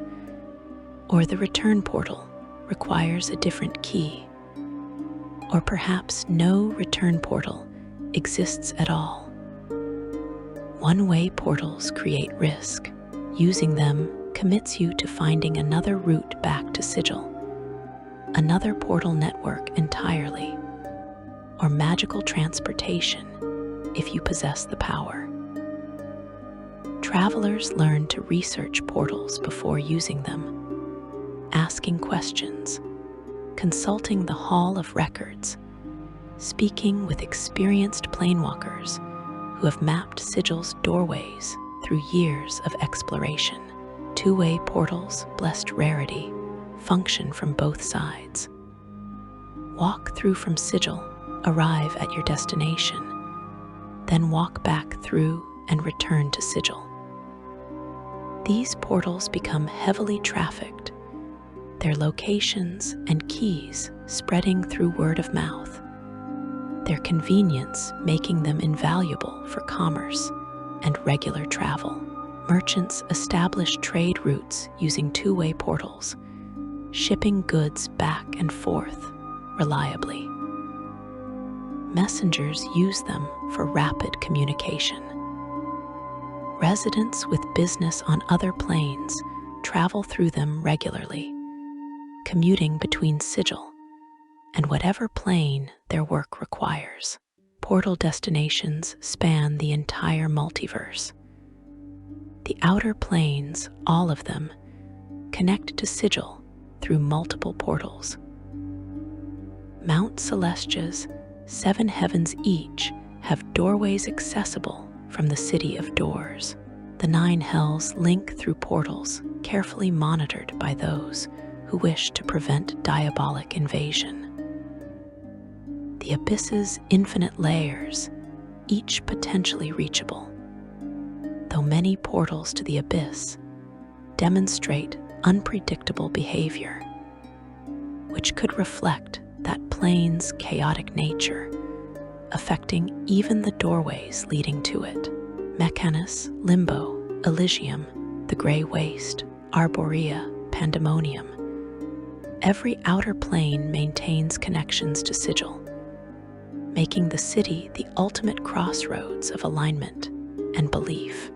or the return portal requires a different key, or perhaps no return portal exists at all. One-way portals create risk. Using them commits you to finding another route back to Sigil, another portal network entirely, or magical transportation if you possess the power. Travelers learn to research portals before using them, asking questions, consulting the Hall of Records, speaking with experienced planewalkers who have mapped Sigil's doorways through years of exploration. Two-way portals, blessed rarity, function from both sides. Walk through from Sigil, arrive at your destination, then walk back through and return to Sigil. These portals become heavily trafficked, their locations and keys spreading through word of mouth, their convenience making them invaluable for commerce and regular travel. Merchants establish trade routes using two-way portals, shipping goods back and forth reliably. Messengers use them for rapid communication. Residents with business on other planes travel through them regularly, commuting between Sigil and whatever plane their work requires. Portal destinations span the entire multiverse. The outer planes, all of them, connect to Sigil through multiple portals. Mount Celestia's 7 heavens each have doorways accessible from the City of Doors. The 9 hells link through portals carefully monitored by those who wish to prevent diabolic invasion. The abyss's infinite layers, each potentially reachable, though many portals to the abyss demonstrate unpredictable behavior, which could reflect that plane's chaotic nature, affecting even the doorways leading to it. Mechanus, Limbo, Elysium, the Grey Waste, Arborea, Pandemonium. Every outer plane maintains connections to Sigil, making the city the ultimate crossroads of alignment and belief.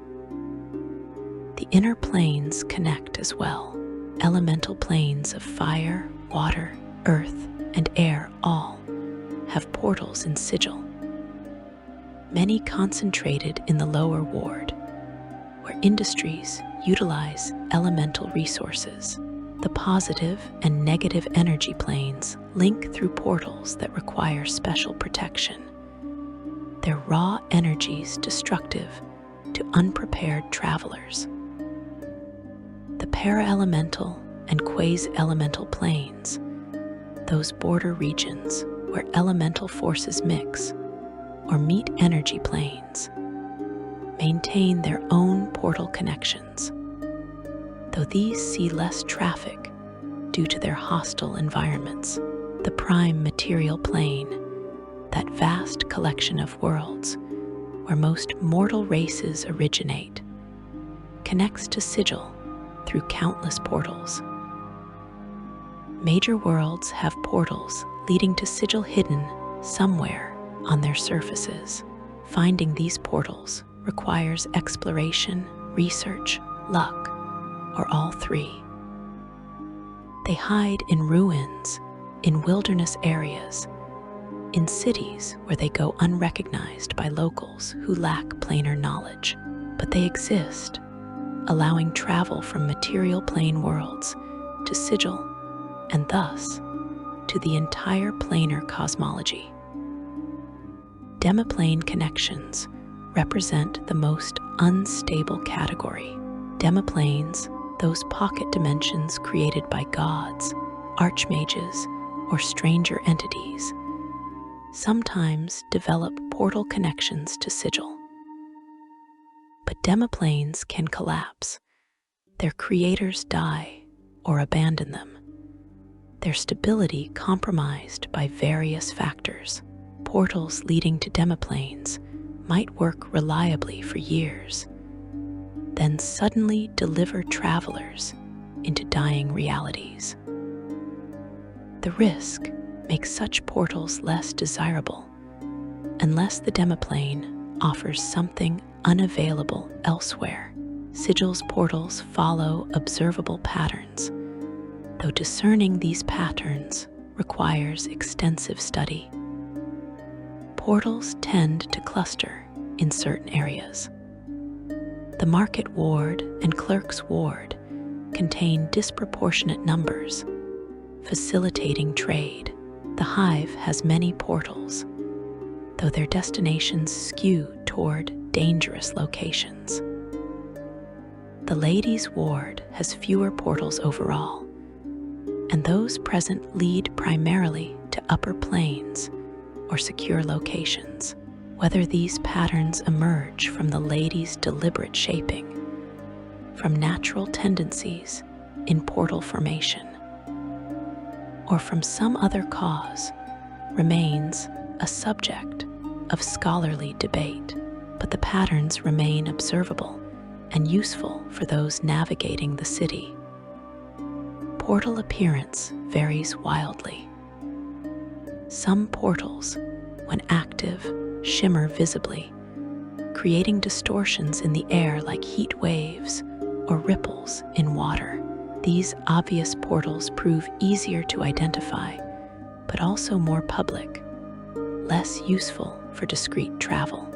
The inner planes connect as well. Elemental planes of fire, water, earth, and air all have portals in Sigil. Many concentrated in the lower ward, where industries utilize elemental resources. The positive and negative energy planes link through portals that require special protection. Their raw energies destructive to unprepared travelers. The para-elemental and quasi-elemental planes, those border regions where elemental forces mix or meet energy planes, maintain their own portal connections, though these see less traffic due to their hostile environments. The prime material plane, that vast collection of worlds where most mortal races originate, connects to Sigil through countless portals. Major worlds have portals leading to Sigil hidden somewhere on their surfaces. Finding these portals requires exploration, research, luck, or all three. They hide in ruins, in wilderness areas, in cities where they go unrecognized by locals who lack planar knowledge. But they exist, allowing travel from material plane worlds to Sigil, and thus to the entire planar cosmology. Demiplane connections represent the most unstable category. Demiplanes, those pocket dimensions created by gods, archmages, or stranger entities, sometimes develop portal connections to Sigil. But demiplanes can collapse. Their creators die or abandon them, their stability compromised by various factors. Portals leading to demiplanes might work reliably for years, then suddenly deliver travelers into dying realities. The risk makes such portals less desirable unless the demiplane offers something unavailable elsewhere. Sigil's portals follow observable patterns, though discerning these patterns requires extensive study. Portals tend to cluster in certain areas. The Market Ward and Clerk's Ward contain disproportionate numbers, facilitating trade. The Hive has many portals, though their destinations skew toward dangerous locations. The Ladies' Ward has fewer portals overall, and those present lead primarily to upper planes or secure locations. Whether these patterns emerge from the Ladies' deliberate shaping, from natural tendencies in portal formation, or from some other cause remains a subject of scholarly debate, but the patterns remain observable and useful for those navigating the city. Portal appearance varies wildly. Some portals, when active, shimmer visibly, creating distortions in the air like heat waves or ripples in water. These obvious portals prove easier to identify, but also more public, less useful for discreet travel.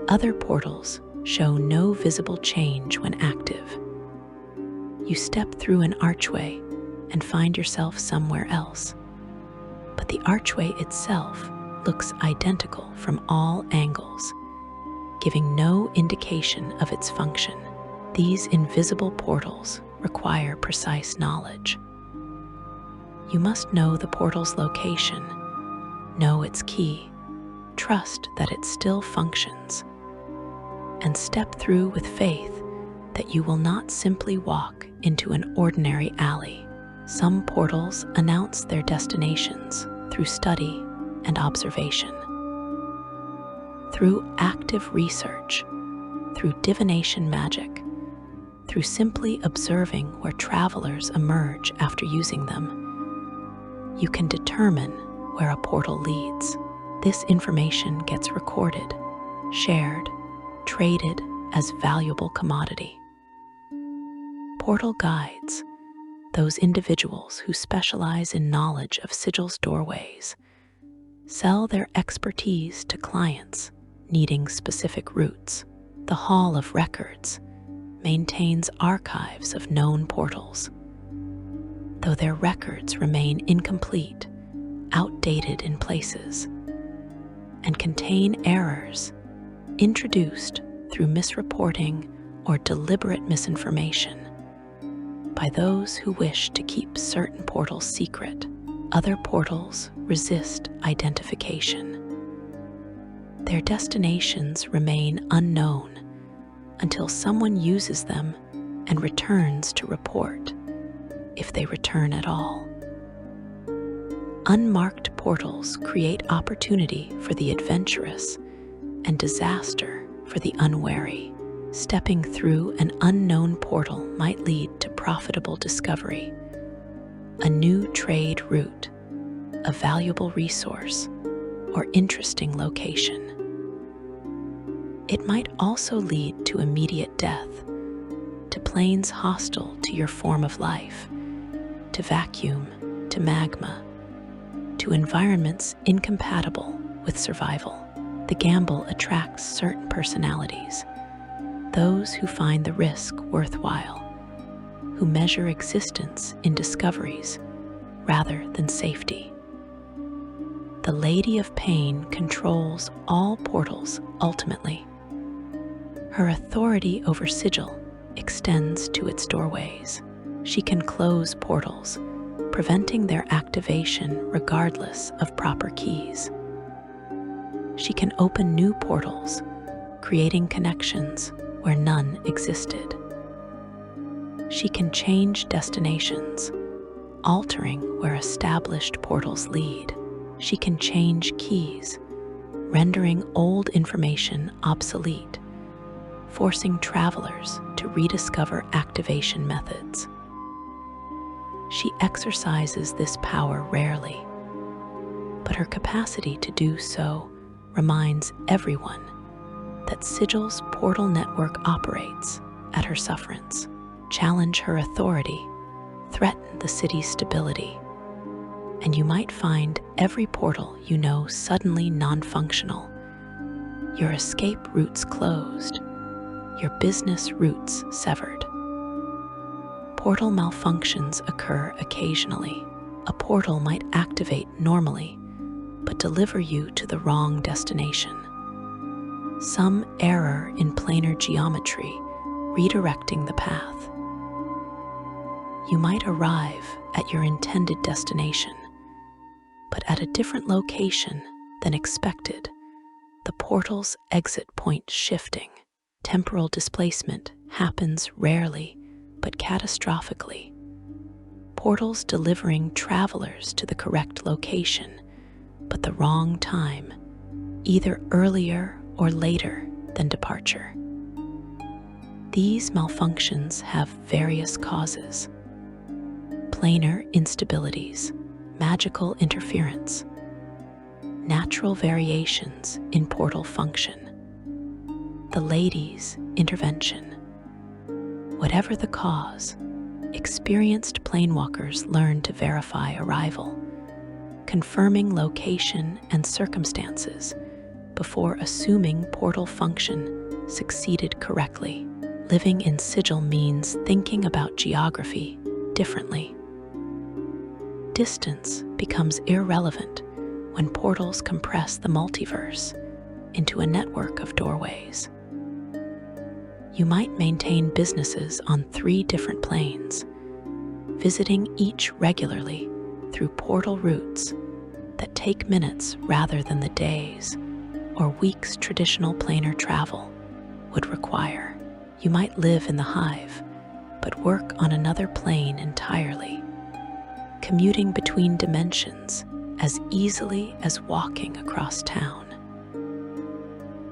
Other portals show no visible change when active. You step through an archway and find yourself somewhere else, but the archway itself looks identical from all angles, giving no indication of its function. These invisible portals require precise knowledge. You must know the portal's location, know its key, trust that it still functions, and step through with faith that you will not simply walk into an ordinary alley. Some portals announce their destinations through study and observation. Through active research, through divination magic, through simply observing where travelers emerge after using them, you can determine where a portal leads. This information gets recorded, shared, traded as valuable commodity. Portal guides, those individuals who specialize in knowledge of Sigil's doorways, sell their expertise to clients needing specific routes. The Hall of Records maintains archives of known portals, though their records remain incomplete, outdated in places, and contain errors introduced through misreporting or deliberate misinformation by those who wish to keep certain portals secret. Other portals resist identification. Their destinations remain unknown until someone uses them and returns to report, if they return at all. Unmarked portals create opportunity for the adventurous and disaster for the unwary. Stepping through an unknown portal might lead to profitable discovery, a new trade route, a valuable resource, or interesting location. It might also lead to immediate death, to planes hostile to your form of life, to vacuum, to magma, to environments incompatible with survival. The gamble attracts certain personalities, those who find the risk worthwhile, who measure existence in discoveries rather than safety. The Lady of Pain controls all portals ultimately. Her authority over Sigil extends to its doorways. She can close portals, preventing their activation regardless of proper keys. She can open new portals, creating connections where none existed. She can change destinations, altering where established portals lead. She can change keys, rendering old information obsolete, forcing travelers to rediscover activation methods. She exercises this power rarely, but her capacity to do so reminds everyone that Sigil's portal network operates at her sufferance. Challenge her authority, threaten the city's stability, and you might find every portal you know suddenly non-functional, your escape routes closed, your business routes severed. Portal malfunctions occur occasionally. A portal might activate normally, but deliver you to the wrong destination. Some error in planar geometry, redirecting the path. You might arrive at your intended destination, but at a different location than expected, the portal's exit point shifting. Temporal displacement happens rarely, but catastrophically. Portals delivering travelers to the correct location, but the wrong time, either earlier or later than departure. These malfunctions have various causes: planar instabilities, magical interference, natural variations in portal function, the lady's intervention. Whatever the cause, experienced planewalkers learn to verify arrival, confirming location and circumstances before assuming portal function succeeded correctly. Living in Sigil means thinking about geography differently. Distance becomes irrelevant when portals compress the multiverse into a network of doorways. You might maintain businesses on 3 different planes, visiting each regularly through portal routes that take minutes rather than the days or weeks traditional planar travel would require. You might live in the hive, but work on another plane entirely, commuting between dimensions as easily as walking across town.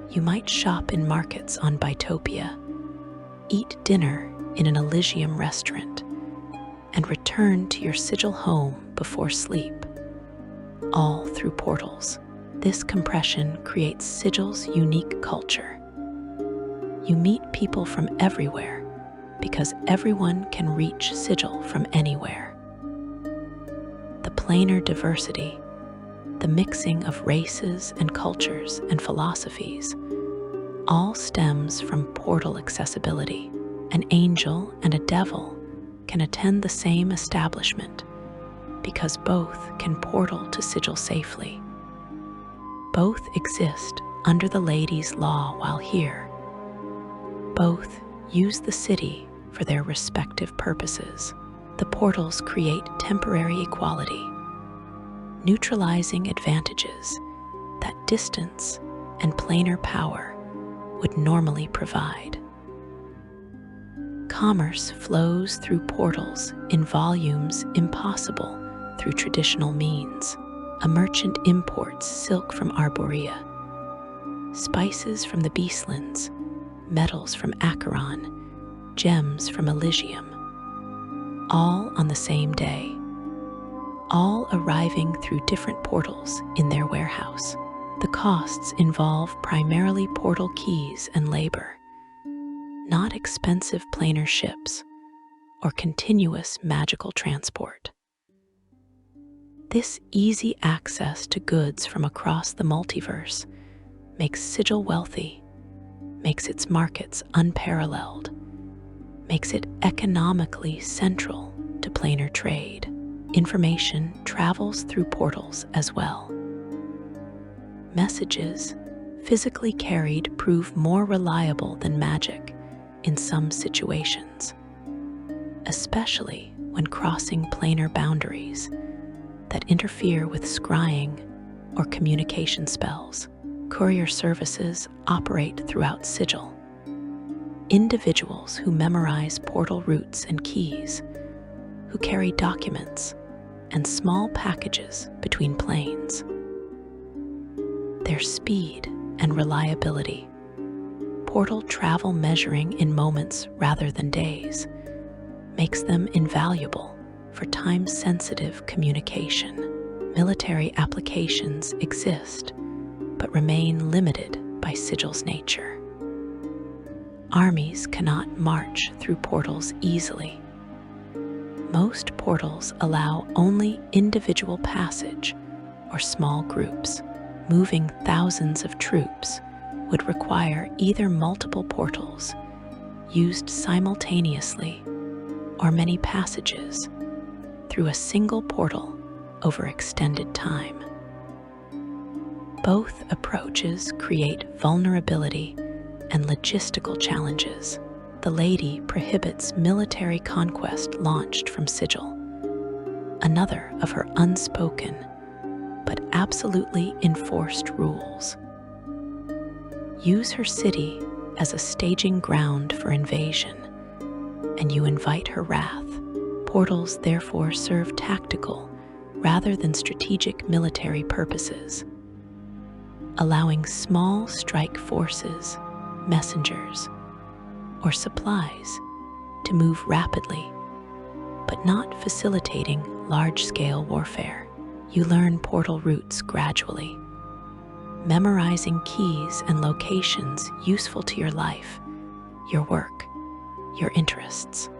You might shop in markets on Bitopia, eat dinner in an Elysium restaurant, and return to your Sigil home before sleep, all through portals. This compression creates Sigil's unique culture. You meet people from everywhere because everyone can reach Sigil from anywhere. The planar diversity, the mixing of races and cultures and philosophies, all stems from portal accessibility. An angel and a devil can attend the same establishment because both can portal to Sigil safely. Both exist under the lady's law while here. Both use the city for their respective purposes. The portals create temporary equality, neutralizing advantages that distance and planar power would normally provide. Commerce flows through portals in volumes impossible through traditional means. A merchant imports silk from Arborea, spices from the Beastlands, metals from Acheron, gems from Elysium, all on the same day, all arriving through different portals in their warehouse. The costs involve primarily portal keys and labor, not expensive planar ships or continuous magical transport. This easy access to goods from across the multiverse makes Sigil wealthy, makes its markets unparalleled, makes it economically central to planar trade. Information travels through portals as well. Messages, physically carried, prove more reliable than magic in some situations, especially when crossing planar boundaries that interfere with scrying or communication spells. Courier services operate throughout Sigil. Individuals who memorize portal routes and keys, who carry documents and small packages between planes. Their speed and reliability, portal travel measuring in moments rather than days, makes them invaluable for time-sensitive communication. Military applications exist, but remain limited by Sigil's nature. Armies cannot march through portals easily. Most portals allow only individual passage or small groups. Moving thousands of troops would require either multiple portals used simultaneously or many passages through a single portal over extended time. Both approaches create vulnerability and logistical challenges. The Lady prohibits military conquest launched from Sigil, another of her unspoken but absolutely enforced rules. Use her city as a staging ground for invasion, and you invite her wrath. Portals therefore serve tactical rather than strategic military purposes, allowing small strike forces, messengers, or supplies to move rapidly, but not facilitating large-scale warfare. You learn portal routes gradually, memorizing keys and locations useful to your life, your work, your interests.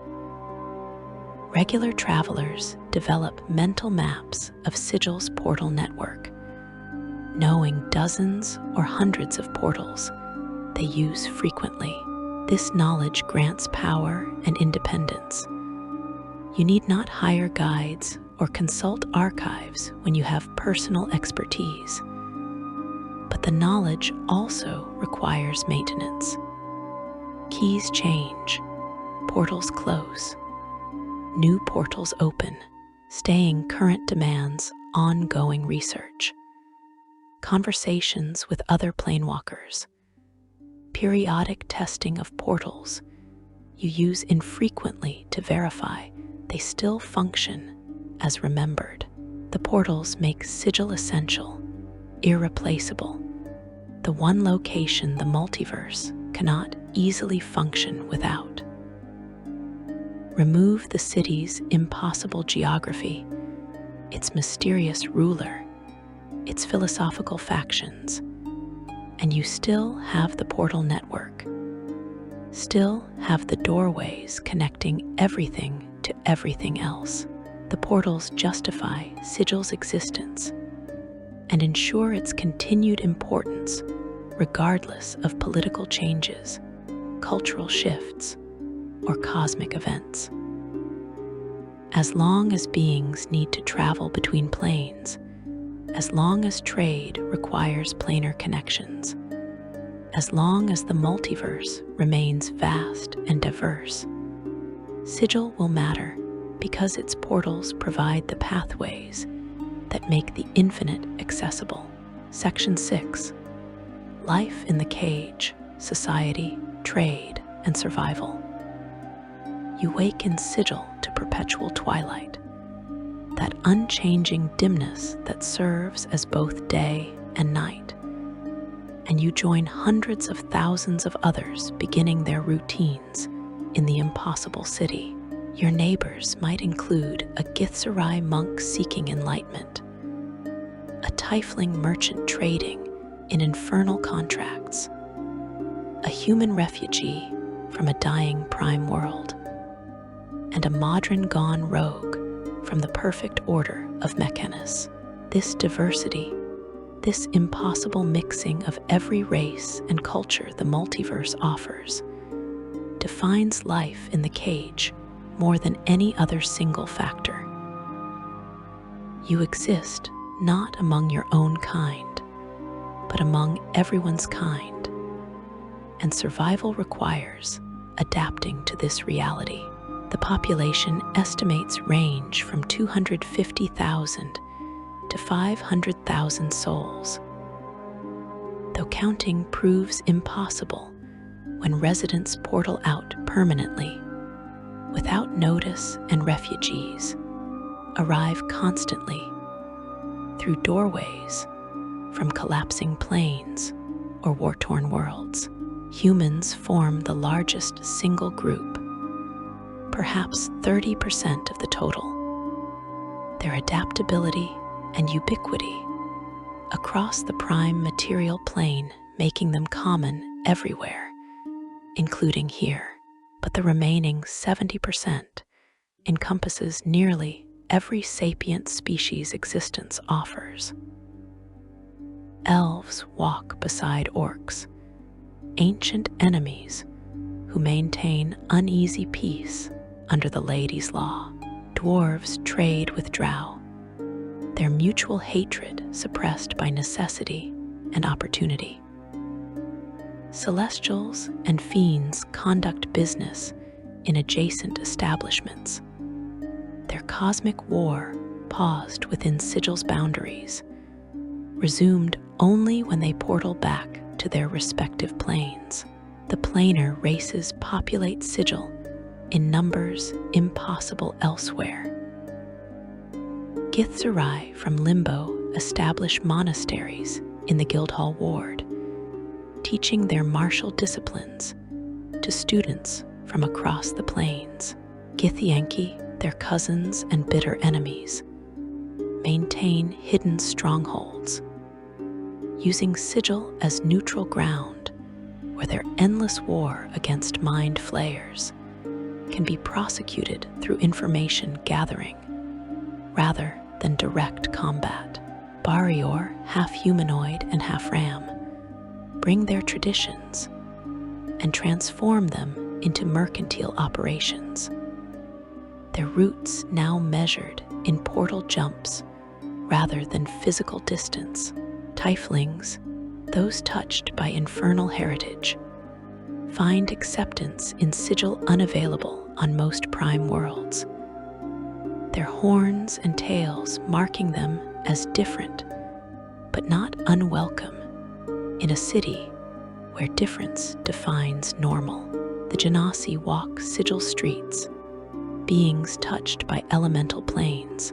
Regular travelers develop mental maps of Sigil's portal network, knowing dozens or hundreds of portals they use frequently. This knowledge grants power and independence. You need not hire guides or consult archives when you have personal expertise, but the knowledge also requires maintenance. Keys change, portals close, new portals open. Staying current demands ongoing research, conversations with other planewalkers, periodic testing of portals you use infrequently to verify they still function as remembered. The portals make Sigil essential, irreplaceable, the one location the multiverse cannot easily function without. Remove the city's impossible geography, its mysterious ruler, its philosophical factions, and you still have the portal network, still have the doorways connecting everything to everything else. The portals justify Sigil's existence and ensure its continued importance regardless of political changes, cultural shifts, or cosmic events. As long as beings need to travel between planes, as long as trade requires planar connections, as long as the multiverse remains vast and diverse, Sigil will matter because its portals provide the pathways that make the infinite accessible. Section 6. Life in the Cage, Society, Trade, and Survival. You wake in Sigil to perpetual twilight, that unchanging dimness that serves as both day and night, and you join hundreds of thousands of others beginning their routines in the impossible city. Your neighbors might include a Githzerai monk seeking enlightenment, a tiefling merchant trading in infernal contracts, a human refugee from a dying prime world, and a modern gone rogue from the perfect order of Mechanus. This diversity, this impossible mixing of every race and culture the multiverse offers, defines life in the cage more than any other single factor. You exist not among your own kind, but among everyone's kind, and survival requires adapting to this reality. The population estimates range from 250,000 to 500,000 souls, though counting proves impossible when residents portal out permanently, without notice, and refugees arrive constantly through doorways from collapsing planes or war-torn worlds. Humans form the largest single group, perhaps 30% of the total. Their adaptability and ubiquity across the prime material plane making them common everywhere, including here. But the remaining 70% encompasses nearly every sapient species existence offers. Elves walk beside orcs, ancient enemies who maintain uneasy peace under the Lady's Law. Dwarves trade with drow, their mutual hatred suppressed by necessity and opportunity. Celestials and fiends conduct business in adjacent establishments, their cosmic war paused within Sigil's boundaries, resumed only when they portal back to their respective planes. The planar races populate Sigil in numbers impossible elsewhere. Githzerai from Limbo establish monasteries in the Guildhall Ward, teaching their martial disciplines to students from across the plains. Githyanki, their cousins and bitter enemies, maintain hidden strongholds, using Sigil as neutral ground where their endless war against mind flayers can be prosecuted through information gathering rather than direct combat. Barrior, half humanoid and half ram, bring their traditions and transform them into mercantile operations. Their roots now measured in portal jumps rather than physical distance. Tieflings, those touched by infernal heritage, find acceptance in Sigil unavailable on most prime worlds, their horns and tails marking them as different but not unwelcome in a city where difference defines normal. The Genasi walk Sigil streets, beings touched by elemental planes,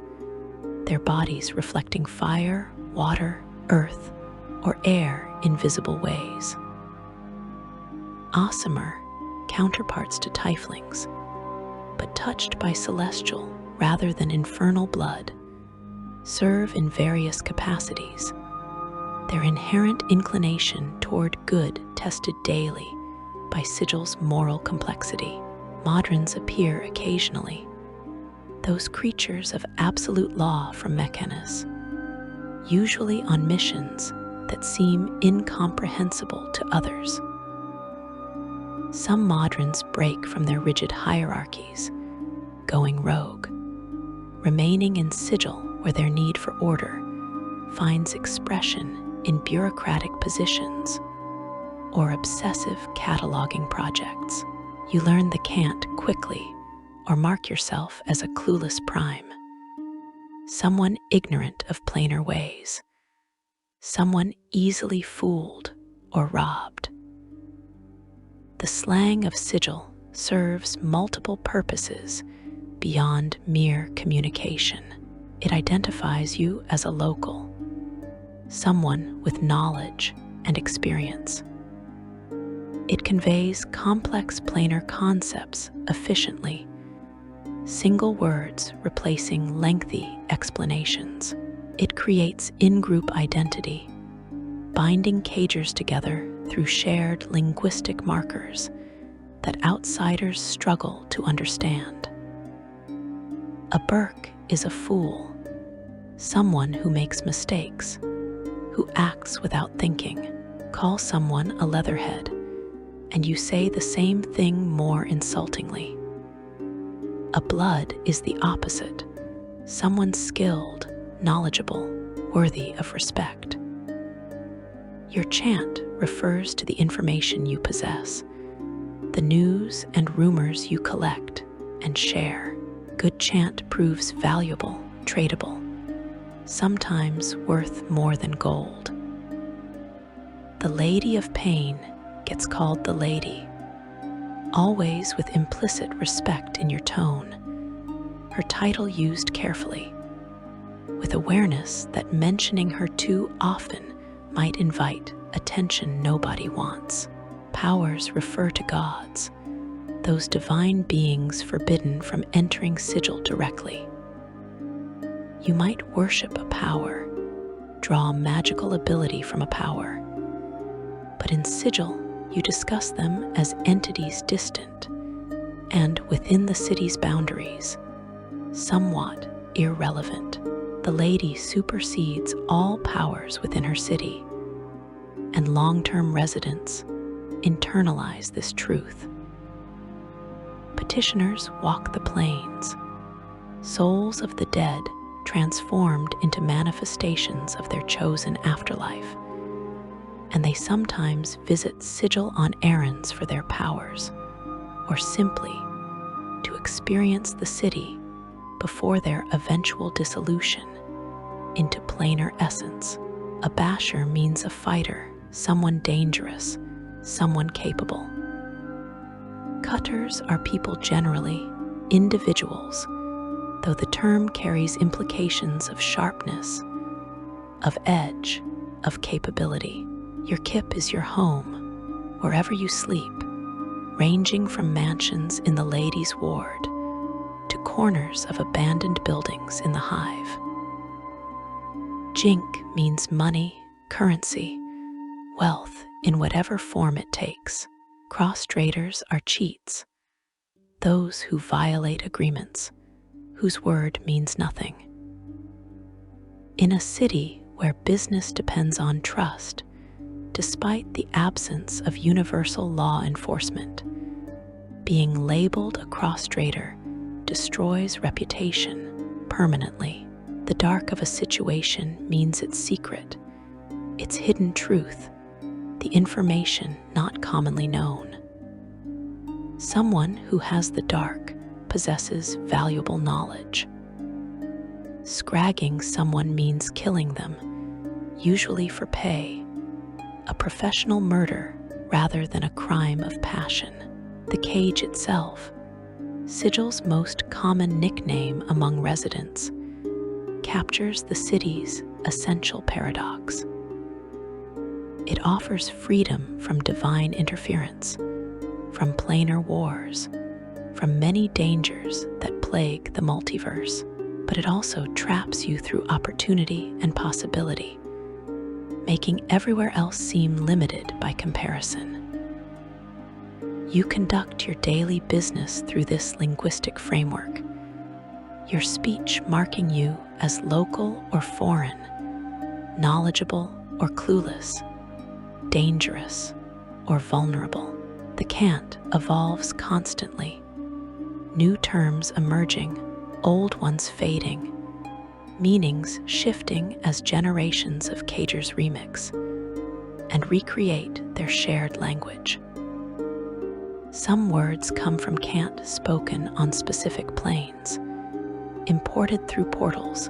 their bodies reflecting fire, water, earth, or air in visible ways. Aasimar, counterparts to Tieflings, but touched by celestial rather than infernal blood, serve in various capacities, their inherent inclination toward good tested daily by Sigil's moral complexity. Modrons appear occasionally, those creatures of absolute law from Mechanus, usually on missions that seem incomprehensible to others. Some Modrons break from their rigid hierarchies, going rogue, remaining in Sigil where their need for order finds expression in bureaucratic positions or obsessive cataloging projects. You learn the can't quickly or mark yourself as a clueless prime, someone ignorant of planar ways, someone easily fooled or robbed. The slang of Sigil serves multiple purposes beyond mere communication. It identifies you as a local, someone with knowledge and experience. It conveys complex planar concepts efficiently, single words replacing lengthy explanations. It creates in-group identity, binding cagers together through shared linguistic markers that outsiders struggle to understand. A Burke is a fool, someone who makes mistakes, who acts without thinking. Call someone a leatherhead, and you say the same thing more insultingly. A Blood is the opposite, someone skilled, knowledgeable, worthy of respect. Your chant refers to the information you possess, the news and rumors you collect and share. Good chant proves valuable, tradable, sometimes worth more than gold. The Lady of Pain gets called the Lady, always with implicit respect in your tone, her title used carefully, with awareness that mentioning her too often might invite attention nobody wants. Powers refer to gods, those divine beings forbidden from entering Sigil directly. You might worship a power, draw magical ability from a power, but in Sigil, you discuss them as entities distant and within the city's boundaries. somewhat irrelevant. The lady supersedes all powers within her city, and long-term residents internalize this truth. Petitioners walk the plains, souls of the dead transformed into manifestations of their chosen afterlife, and they sometimes visit Sigil on errands for their powers, or simply to experience the city before their eventual dissolution into planar essence. A basher means a fighter, someone dangerous, someone capable. Cutters are people generally, individuals, though the term carries implications of sharpness, of edge, of capability. Your kip is your home, wherever you sleep, ranging from mansions in the ladies' ward to corners of abandoned buildings in the hive. Jink means money, currency, wealth in whatever form it takes. Cross-traders are cheats, those who violate agreements, whose word means nothing. In a city where business depends on trust, despite the absence of universal law enforcement, being labeled a cross-trader destroys reputation permanently. The dark of a situation means its secret, its hidden truth, the information not commonly known. Someone who has the dark possesses valuable knowledge. Scragging someone means killing them, usually for pay, a professional murder rather than a crime of passion. The cage itself, Sigil's most common nickname among residents, captures the city's essential paradox. It offers freedom from divine interference, from planar wars, from many dangers that plague the multiverse, but it also traps you through opportunity and possibility, making everywhere else seem limited by comparison. You conduct your daily business through this linguistic framework, your speech marking you as local or foreign, knowledgeable or clueless, dangerous or vulnerable. The cant evolves constantly, new terms emerging, old ones fading, meanings shifting as generations of cagers remix and recreate their shared language. Some words come from cant spoken on specific planes, imported through portals,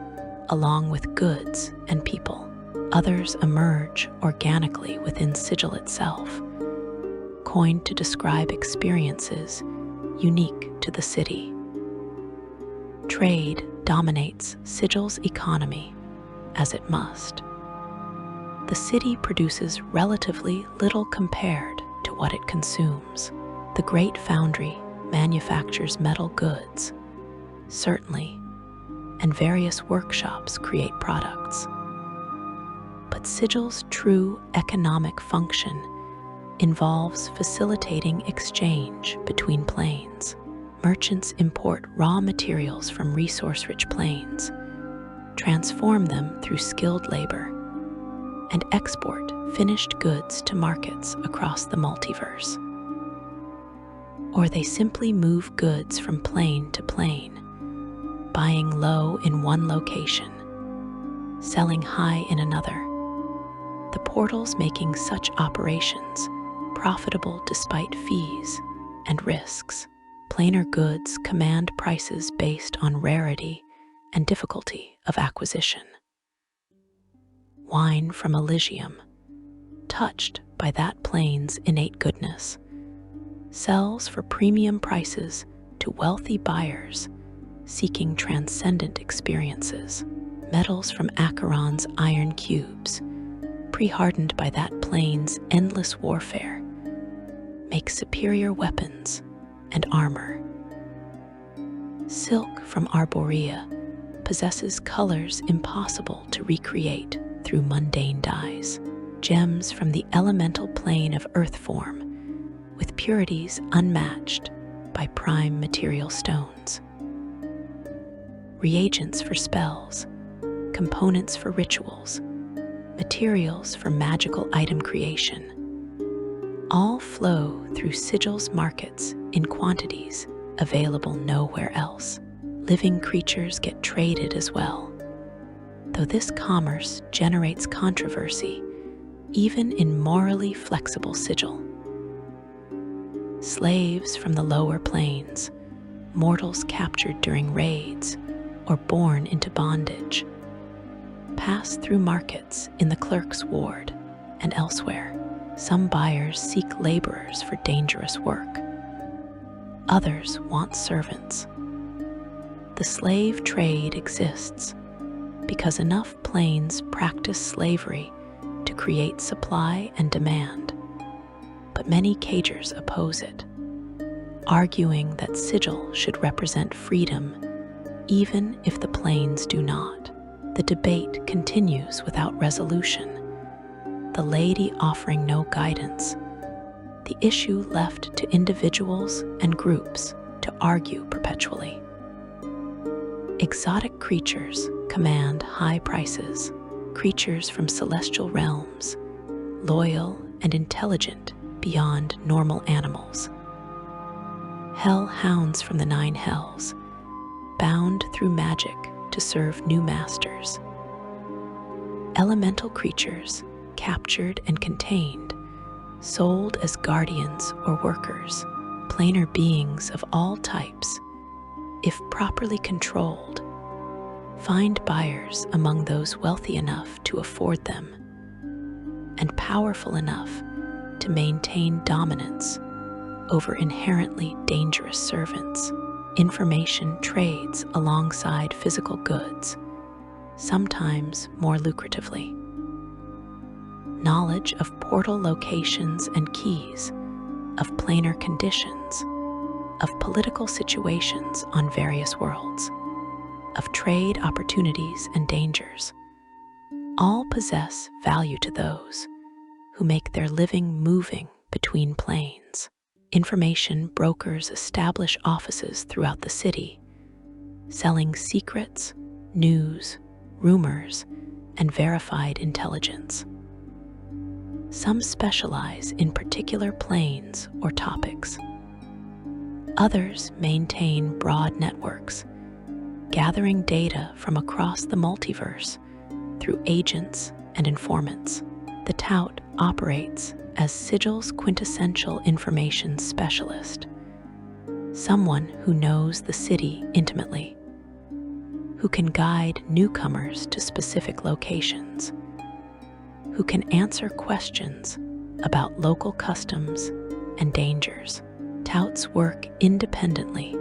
along with goods and people. Others emerge organically within Sigil itself, coined to describe experiences unique to the city. Trade dominates Sigil's economy, as it must. The city produces relatively little compared to what it consumes. The great foundry manufactures metal goods, certainly, and various workshops create products. But Sigil's true economic function involves facilitating exchange between planes. Merchants import raw materials from resource-rich planes, transform them through skilled labor, and export finished goods to markets across the multiverse. Or they simply move goods from plane to plane, buying low in one location, selling high in another. The portals making such operations profitable despite fees and risks. Planar goods command prices based on rarity and difficulty of acquisition. Wine from Elysium, touched by that plane's innate goodness, sells for premium prices to wealthy buyers seeking transcendent experiences. Metals from Acheron's iron cubes, pre-hardened by that plane's endless warfare, make superior weapons and armor. Silk from Arborea possesses colors impossible to recreate through mundane dyes. Gems from the elemental plane of earth form, with purities unmatched by prime material stones. reagents for spells, components for rituals, materials for magical item creation, all flow through Sigil's markets in quantities available nowhere else. Living creatures get traded as well, though this commerce generates controversy even in morally flexible Sigil. Slaves from the lower planes, mortals captured during raids or born into bondage, pass through markets in the clerk's ward and elsewhere. Some buyers seek laborers for dangerous work. Others want servants. The slave trade exists because enough planes practice slavery to create supply and demand. But many cagers oppose it, arguing that Sigil should represent freedom even if the planes do not. The debate continues without resolution, the lady offering no guidance, the issue left to individuals and groups to argue perpetually. Exotic creatures command high prices, creatures from celestial realms, loyal and intelligent beyond normal animals. Hell hounds from the 9 hells, bound through magic to serve new masters. Elemental creatures, captured and contained, sold as guardians or workers. Planar beings of all types, if properly controlled, find buyers among those wealthy enough to afford them and powerful enough to maintain dominance over inherently dangerous servants. Information trades alongside physical goods, sometimes more lucratively. Knowledge of portal locations and keys, of planar conditions, of political situations on various worlds, of trade opportunities and dangers, all possess value to those who make their living moving between planes. Information brokers establish offices throughout the city, selling secrets, news, rumors, and verified intelligence. Some specialize in particular planes or topics. Others maintain broad networks, gathering data from across the multiverse through agents and informants. The tout operates as Sigil's quintessential information specialist, someone who knows the city intimately, who can guide newcomers to specific locations, who can answer questions about local customs and dangers. Touts work independently,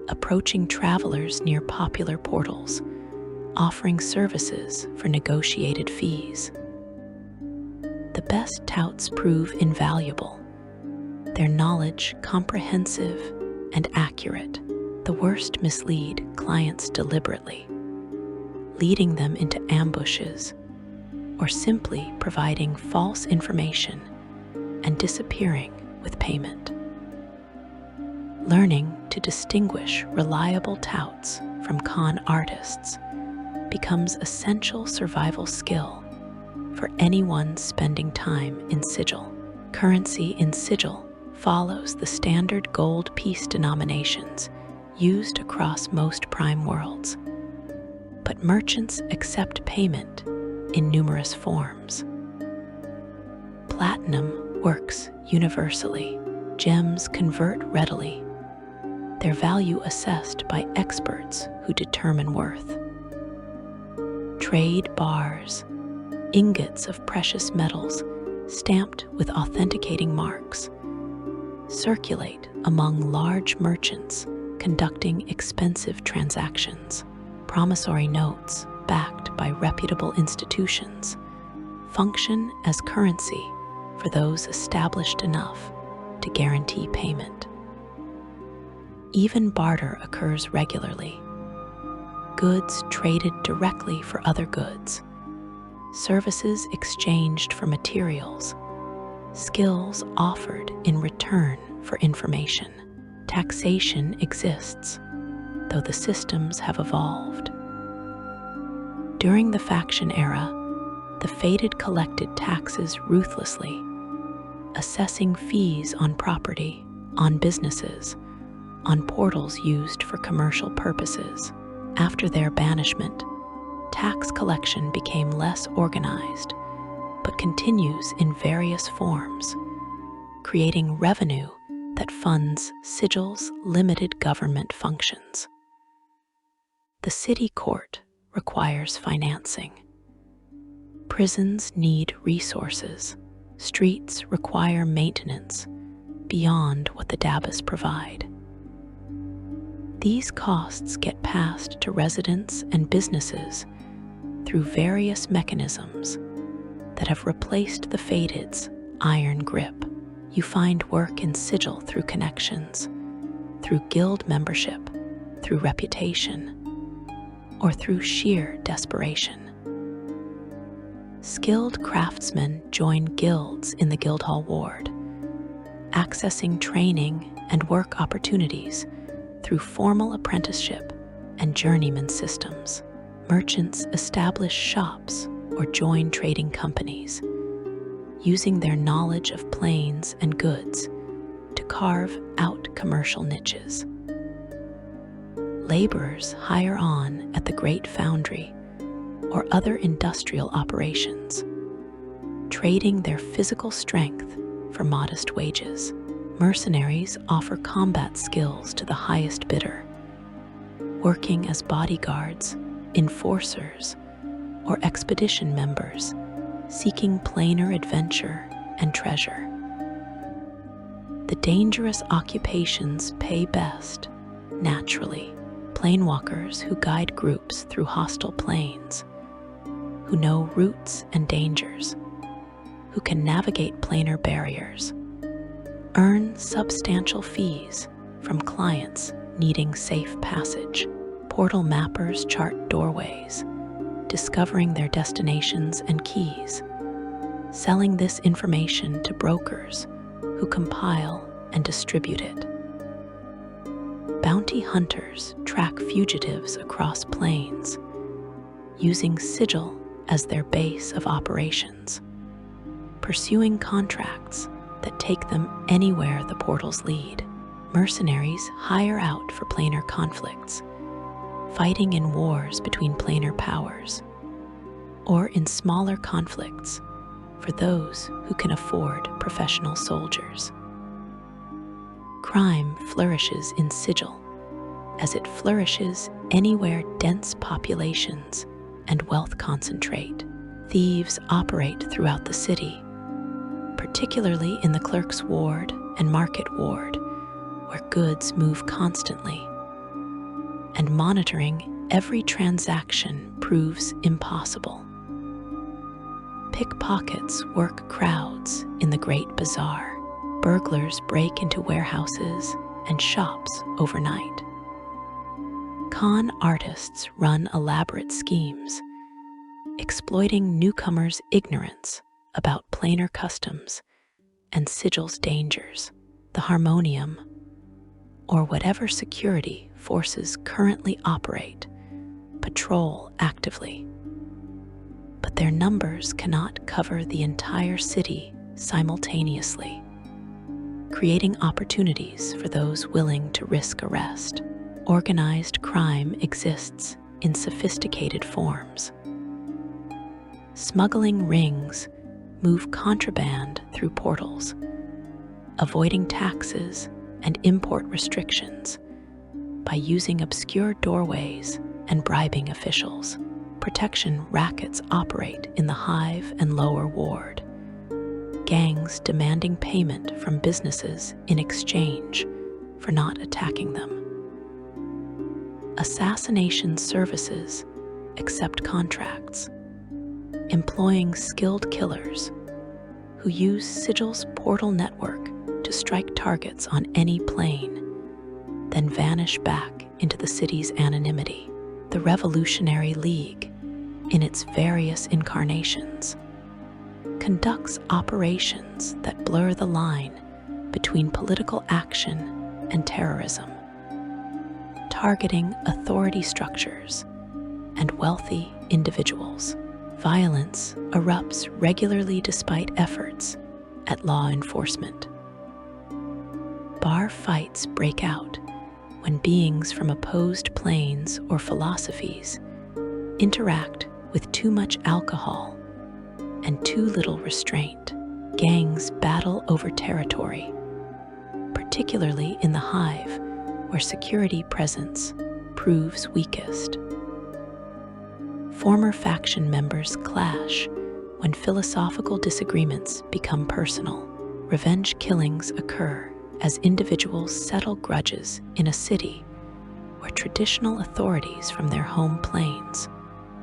approaching travelers near popular portals, offering services for negotiated fees. The best touts prove invaluable, their knowledge comprehensive and accurate. The worst mislead clients deliberately, leading them into ambushes or simply providing false information and disappearing with payment. Learning to distinguish reliable touts from con artists becomes essential survival skill for anyone spending time in Sigil. Currency in Sigil follows the standard gold piece denominations used across most prime worlds, but merchants accept payment in numerous forms. Platinum works universally. Gems convert readily, their value assessed by experts who determine worth. Trade bars, ingots of precious metals stamped with authenticating marks, circulate among large merchants conducting expensive transactions. Promissory notes, backed by reputable institutions, function as currency for those established enough to guarantee payment. Even barter occurs regularly. Goods traded directly for other goods, services exchanged for materials, skills offered in return for information. Taxation exists, though the systems have evolved. During the faction era, the Fated collected taxes ruthlessly, assessing fees on property, on businesses, on portals used for commercial purposes. After their banishment, tax collection became less organized, but continues in various forms, creating revenue that funds Sigil's limited government functions. The city court requires financing. Prisons need resources. Streets require maintenance beyond what the Dabas provide. These costs get passed to residents and businesses through various mechanisms that have replaced the Fated's iron grip. You find work in Sigil through connections, through guild membership, through reputation, or through sheer desperation. Skilled craftsmen join guilds in the Guildhall Ward, accessing training and work opportunities through formal apprenticeship and journeyman systems. Merchants establish shops or join trading companies, using their knowledge of planes and goods to carve out commercial niches. Laborers hire on at the Great Foundry or other industrial operations, trading their physical strength for modest wages. Mercenaries offer combat skills to the highest bidder, working as bodyguards, enforcers, or expedition members, seeking planar adventure and treasure. The dangerous occupations pay best, naturally. Planewalkers who guide groups through hostile planes, who know routes and dangers, who can navigate planar barriers, earn substantial fees from clients needing safe passage. Portal mappers chart doorways, discovering their destinations and keys, selling this information to brokers who compile and distribute it. Bounty hunters track fugitives across planes, using Sigil as their base of operations, pursuing contracts that take them anywhere the portals lead. Mercenaries hire out for planar conflicts, fighting in wars between planar powers, or in smaller conflicts for those who can afford professional soldiers. Crime flourishes in Sigil, as it flourishes anywhere dense populations and wealth concentrate. Thieves operate throughout the city, particularly in the Clerk's Ward and Market Ward, where goods move constantly, and monitoring every transaction proves impossible. Pickpockets work crowds in the Great Bazaar. Burglars break into warehouses and shops overnight. Con artists run elaborate schemes, exploiting newcomers' ignorance about planar customs and Sigil's dangers. The Harmonium, or whatever security forces currently operate, patrol actively. But their numbers cannot cover the entire city simultaneously, creating opportunities for those willing to risk arrest. Organized crime exists in sophisticated forms. Smuggling rings move contraband through portals, avoiding taxes and import restrictions by using obscure doorways and bribing officials. Protection rackets operate in the Hive and Lower Ward, gangs demanding payment from businesses in exchange for not attacking them. Assassination services accept contracts, employing skilled killers who use Sigil's portal network to strike targets on any plane, then vanish back into the city's anonymity. The Revolutionary League, in its various incarnations, conducts operations that blur the line between political action and terrorism. targeting authority structures and wealthy individuals. Violence erupts regularly despite efforts at law enforcement. Bar fights break out when beings from opposed planes or philosophies interact with too much alcohol and too little restraint. Gangs battle over territory, particularly in the hive, where security presence proves weakest. Former faction members clash when philosophical disagreements become personal. Revenge killings occur as individuals settle grudges in a city where traditional authorities from their home planes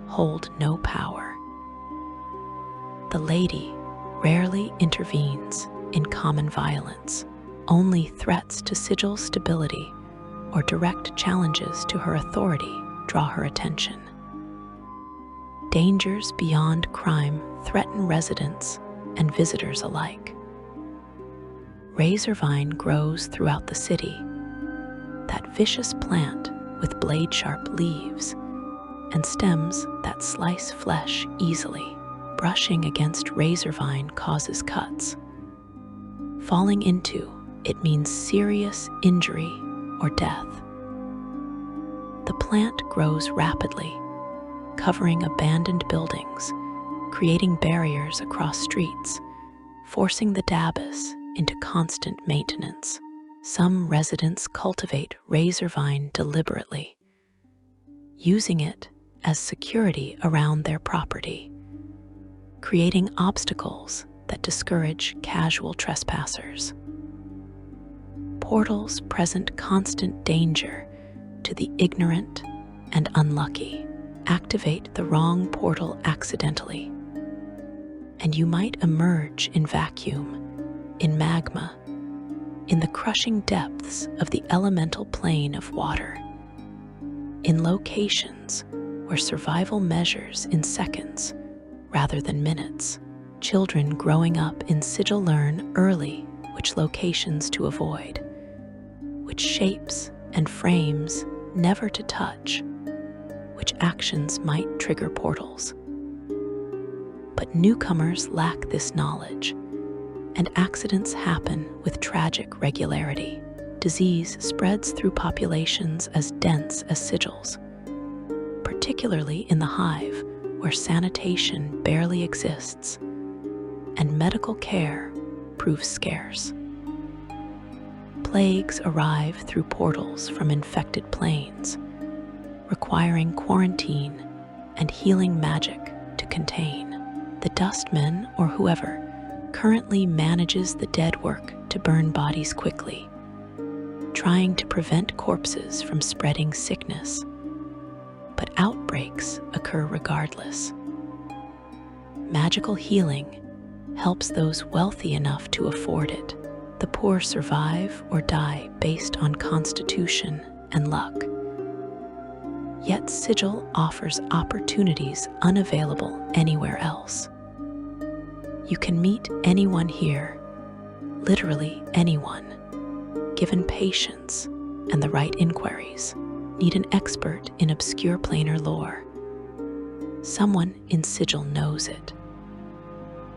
hold no power. The Lady rarely intervenes in common violence. Only threats to Sigil's stability or direct challenges to her authority draw her attention. Dangers beyond crime threaten residents and visitors alike. Razorvine grows throughout the city, that vicious plant with blade-sharp leaves and stems that slice flesh easily. Brushing against razorvine causes cuts. Falling into it means serious injury or death. The plant grows rapidly, covering abandoned buildings, creating barriers across streets, forcing the Dabbas into constant maintenance. Some residents cultivate razorvine deliberately, using it as security around their property, creating obstacles that discourage casual trespassers. Portals present constant danger to the ignorant and unlucky. Activate the wrong portal accidentally, and you might emerge in vacuum, in magma, in the crushing depths of the elemental plane of water, in locations where survival measures in seconds rather than minutes. Children growing up in Sigil learn early which locations to avoid, which shapes and frames never to touch, which actions might trigger portals. But newcomers lack this knowledge, and accidents happen with tragic regularity. Disease spreads through populations as dense as Sigils, particularly in the hive, where sanitation barely exists and medical care proves scarce. Plagues arrive through portals from infected planes, requiring quarantine and healing magic to contain. The dustmen, or whoever, currently manages the dead work to burn bodies quickly, trying to prevent corpses from spreading sickness. But outbreaks occur regardless. Magical healing helps those wealthy enough to afford it. The poor survive or die based on constitution and luck. Yet Sigil offers opportunities unavailable anywhere else. You can meet anyone here, literally anyone, given patience and the right inquiries. Need an expert in obscure planar lore. Someone in Sigil knows it.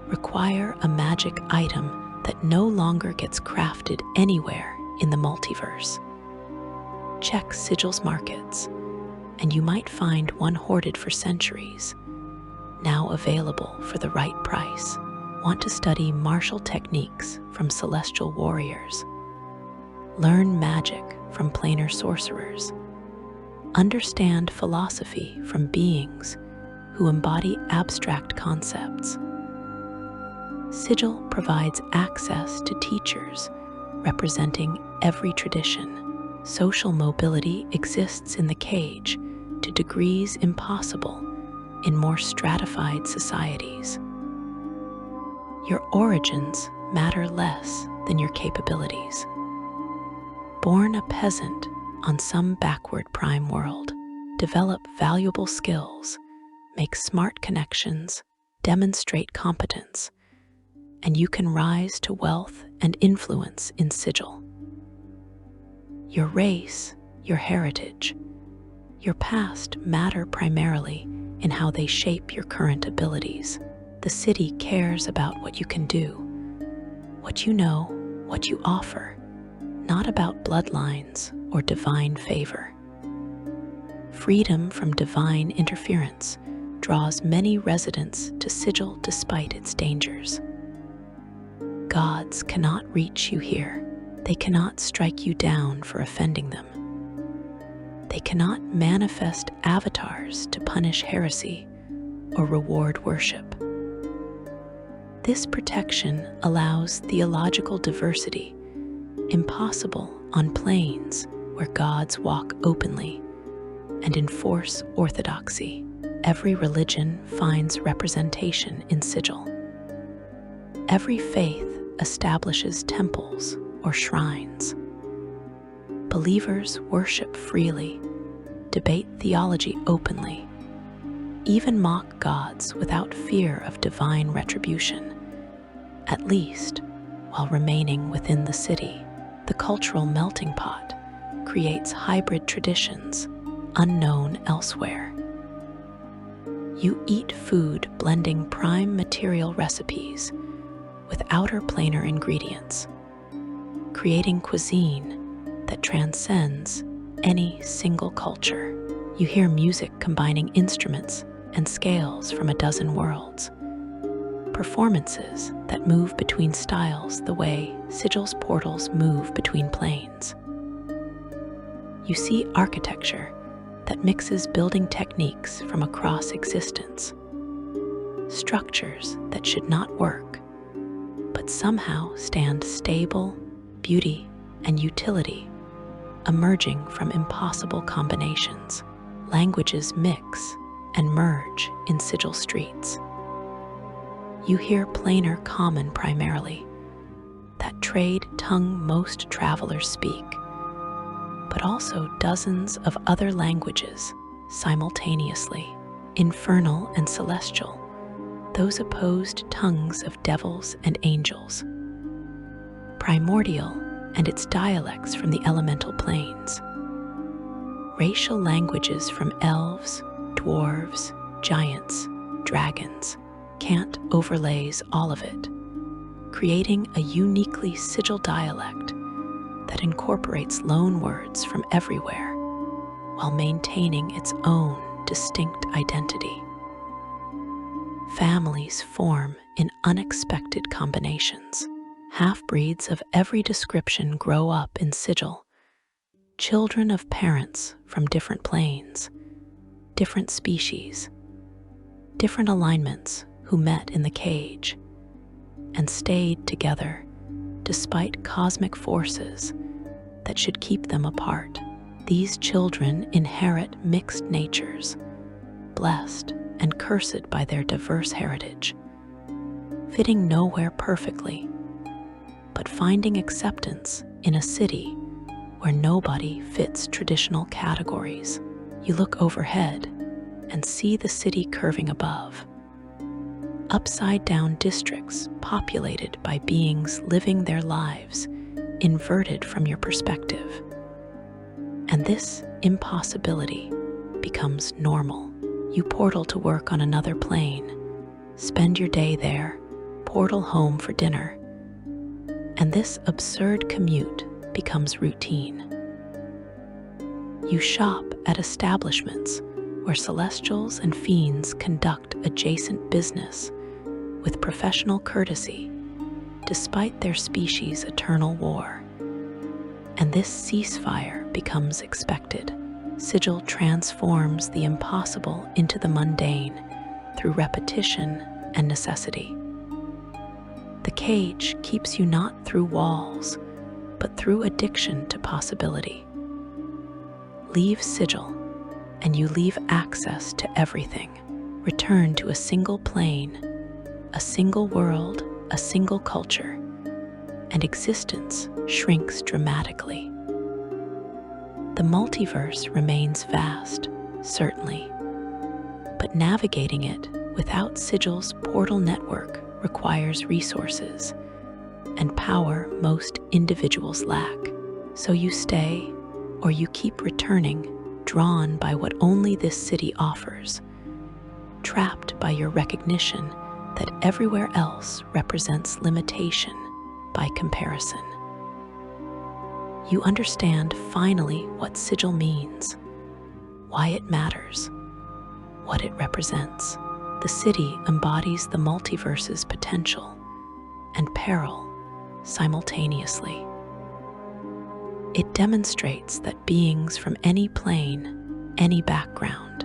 Require a magic item that no longer gets crafted anywhere in the multiverse. Check Sigil's markets, and you might find one hoarded for centuries, now available for the right price. Want to study martial techniques from celestial warriors? Learn magic from planar sorcerers. Understand philosophy from beings who embody abstract concepts. Sigil provides access to teachers representing every tradition. Social mobility exists in the cage to degrees impossible in more stratified societies. Your origins matter less than your capabilities. Born a peasant on some backward prime world, develop valuable skills, make smart connections, demonstrate competence, and you can rise to wealth and influence in Sigil. Your race, your heritage, your past matter primarily in how they shape your current abilities. The city cares about what you can do, what you know, what you offer, not about bloodlines or divine favor. Freedom from divine interference draws many residents to Sigil despite its dangers. Gods cannot reach you here. They cannot strike you down for offending them. They cannot manifest avatars to punish heresy or reward worship. This protection allows theological diversity, impossible on planes where gods walk openly and enforce orthodoxy. Every religion finds representation in Sigil. Every faith establishes temples or shrines. Believers worship freely, debate theology openly, even mock gods without fear of divine retribution, at least while remaining within the city. The cultural melting pot creates hybrid traditions unknown elsewhere. You eat food blending prime material recipes with outer planar ingredients, creating cuisine that transcends any single culture. You hear music combining instruments and scales from a dozen worlds, performances that move between styles the way Sigil's portals move between planes. You see architecture that mixes building techniques from across existence, structures that should not work, but somehow stand stable, beauty, and utility emerging from impossible combinations. Languages mix and merge in Sigil streets. You hear planar common primarily, that trade tongue most travelers speak, but also dozens of other languages simultaneously, infernal and celestial, those opposed tongues of devils and angels, primordial and its dialects from the elemental planes, racial languages from elves, dwarves, giants, dragons. Cant overlays all of it, creating a uniquely Sigil dialect that incorporates loan words from everywhere while maintaining its own distinct identity. Families form in unexpected combinations. Half-breeds of every description grow up in Sigil, children of parents from different planes, different species, different alignments who met in the cage and stayed together despite cosmic forces that should keep them apart. These children inherit mixed natures, blessed and cursed by their diverse heritage, fitting nowhere perfectly, but finding acceptance in a city where nobody fits traditional categories. You look overhead and see the city curving above. Upside-down districts populated by beings living their lives inverted from your perspective. And this impossibility becomes normal. You portal to work on another plane, spend your day there, portal home for dinner, and this absurd commute becomes routine. You shop at establishments where celestials and fiends conduct adjacent business with professional courtesy, despite their species' eternal war. And this ceasefire becomes expected. Sigil transforms the impossible into the mundane through repetition and necessity. The cage keeps you not through walls, but through addiction to possibility. Leave Sigil, and you leave access to everything. Return to a single plane, a single world, a single culture, and existence shrinks dramatically. The multiverse remains vast, certainly, but navigating it without Sigil's portal network requires resources and power most individuals lack. So you stay, or you keep returning, drawn by what only this city offers, trapped by your recognition that everywhere else represents limitation by comparison. You understand finally what Sigil means, why it matters, what it represents. The city embodies the multiverse's potential and peril simultaneously. It demonstrates that beings from any plane, any background,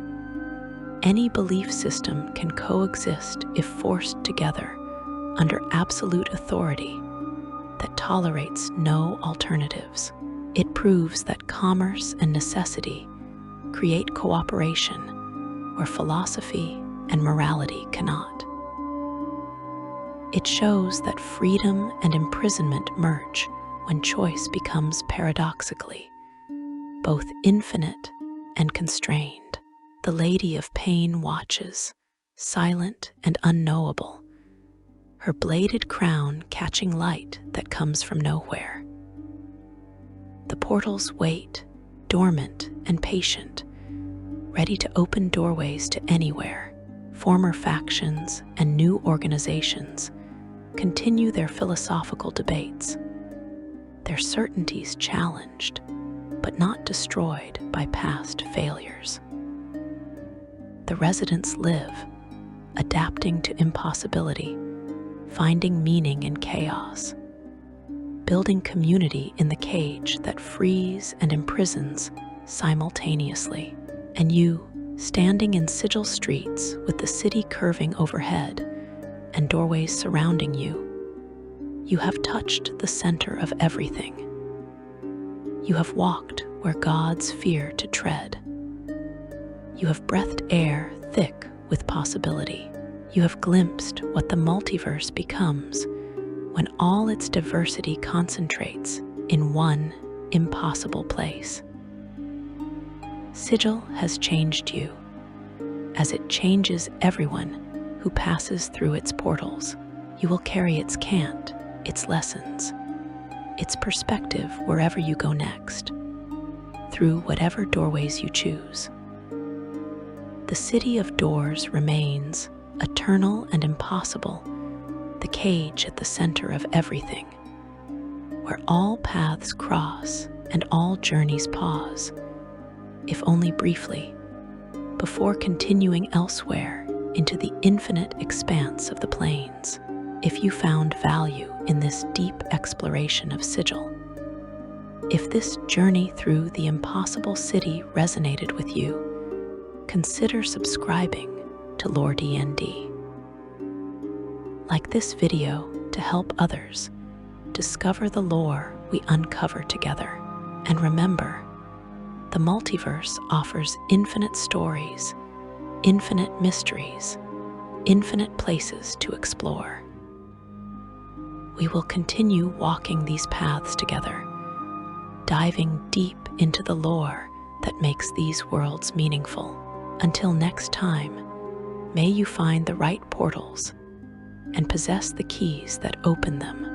any belief system can coexist if forced together under absolute authority that tolerates no alternatives. It proves that commerce and necessity create cooperation where philosophy and morality cannot. It shows that freedom and imprisonment merge when choice becomes paradoxically both infinite and constrained. The Lady of Pain watches, silent and unknowable, her bladed crown catching light that comes from nowhere. The portals wait, dormant and patient, ready to open doorways to anywhere. Former factions and new organizations continue their philosophical debates, their certainties challenged, but not destroyed by past failures. The residents live, adapting to impossibility, finding meaning in chaos, building community in the cage that frees and imprisons simultaneously. And you, standing in Sigil streets with the city curving overhead and doorways surrounding you, you have touched the center of everything. You have walked where gods fear to tread. You have breathed air thick with possibility. You have glimpsed what the multiverse becomes when all its diversity concentrates in one impossible place. Sigil has changed you, as it changes everyone who passes through its portals. You will carry its cant, its lessons, its perspective wherever you go next, through whatever doorways you choose. The city of doors remains, eternal and impossible, the cage at the center of everything, where all paths cross and all journeys pause, if only briefly, before continuing elsewhere into the infinite expanse of the planes. If you found value in this deep exploration of Sigil, if this journey through the impossible city resonated with you, consider subscribing to Lore D&D. Like this video to help others discover the lore we uncover together. And remember, the multiverse offers infinite stories, infinite mysteries, infinite places to explore. We will continue walking these paths together, diving deep into the lore that makes these worlds meaningful. Until next time, may you find the right portals and possess the keys that open them.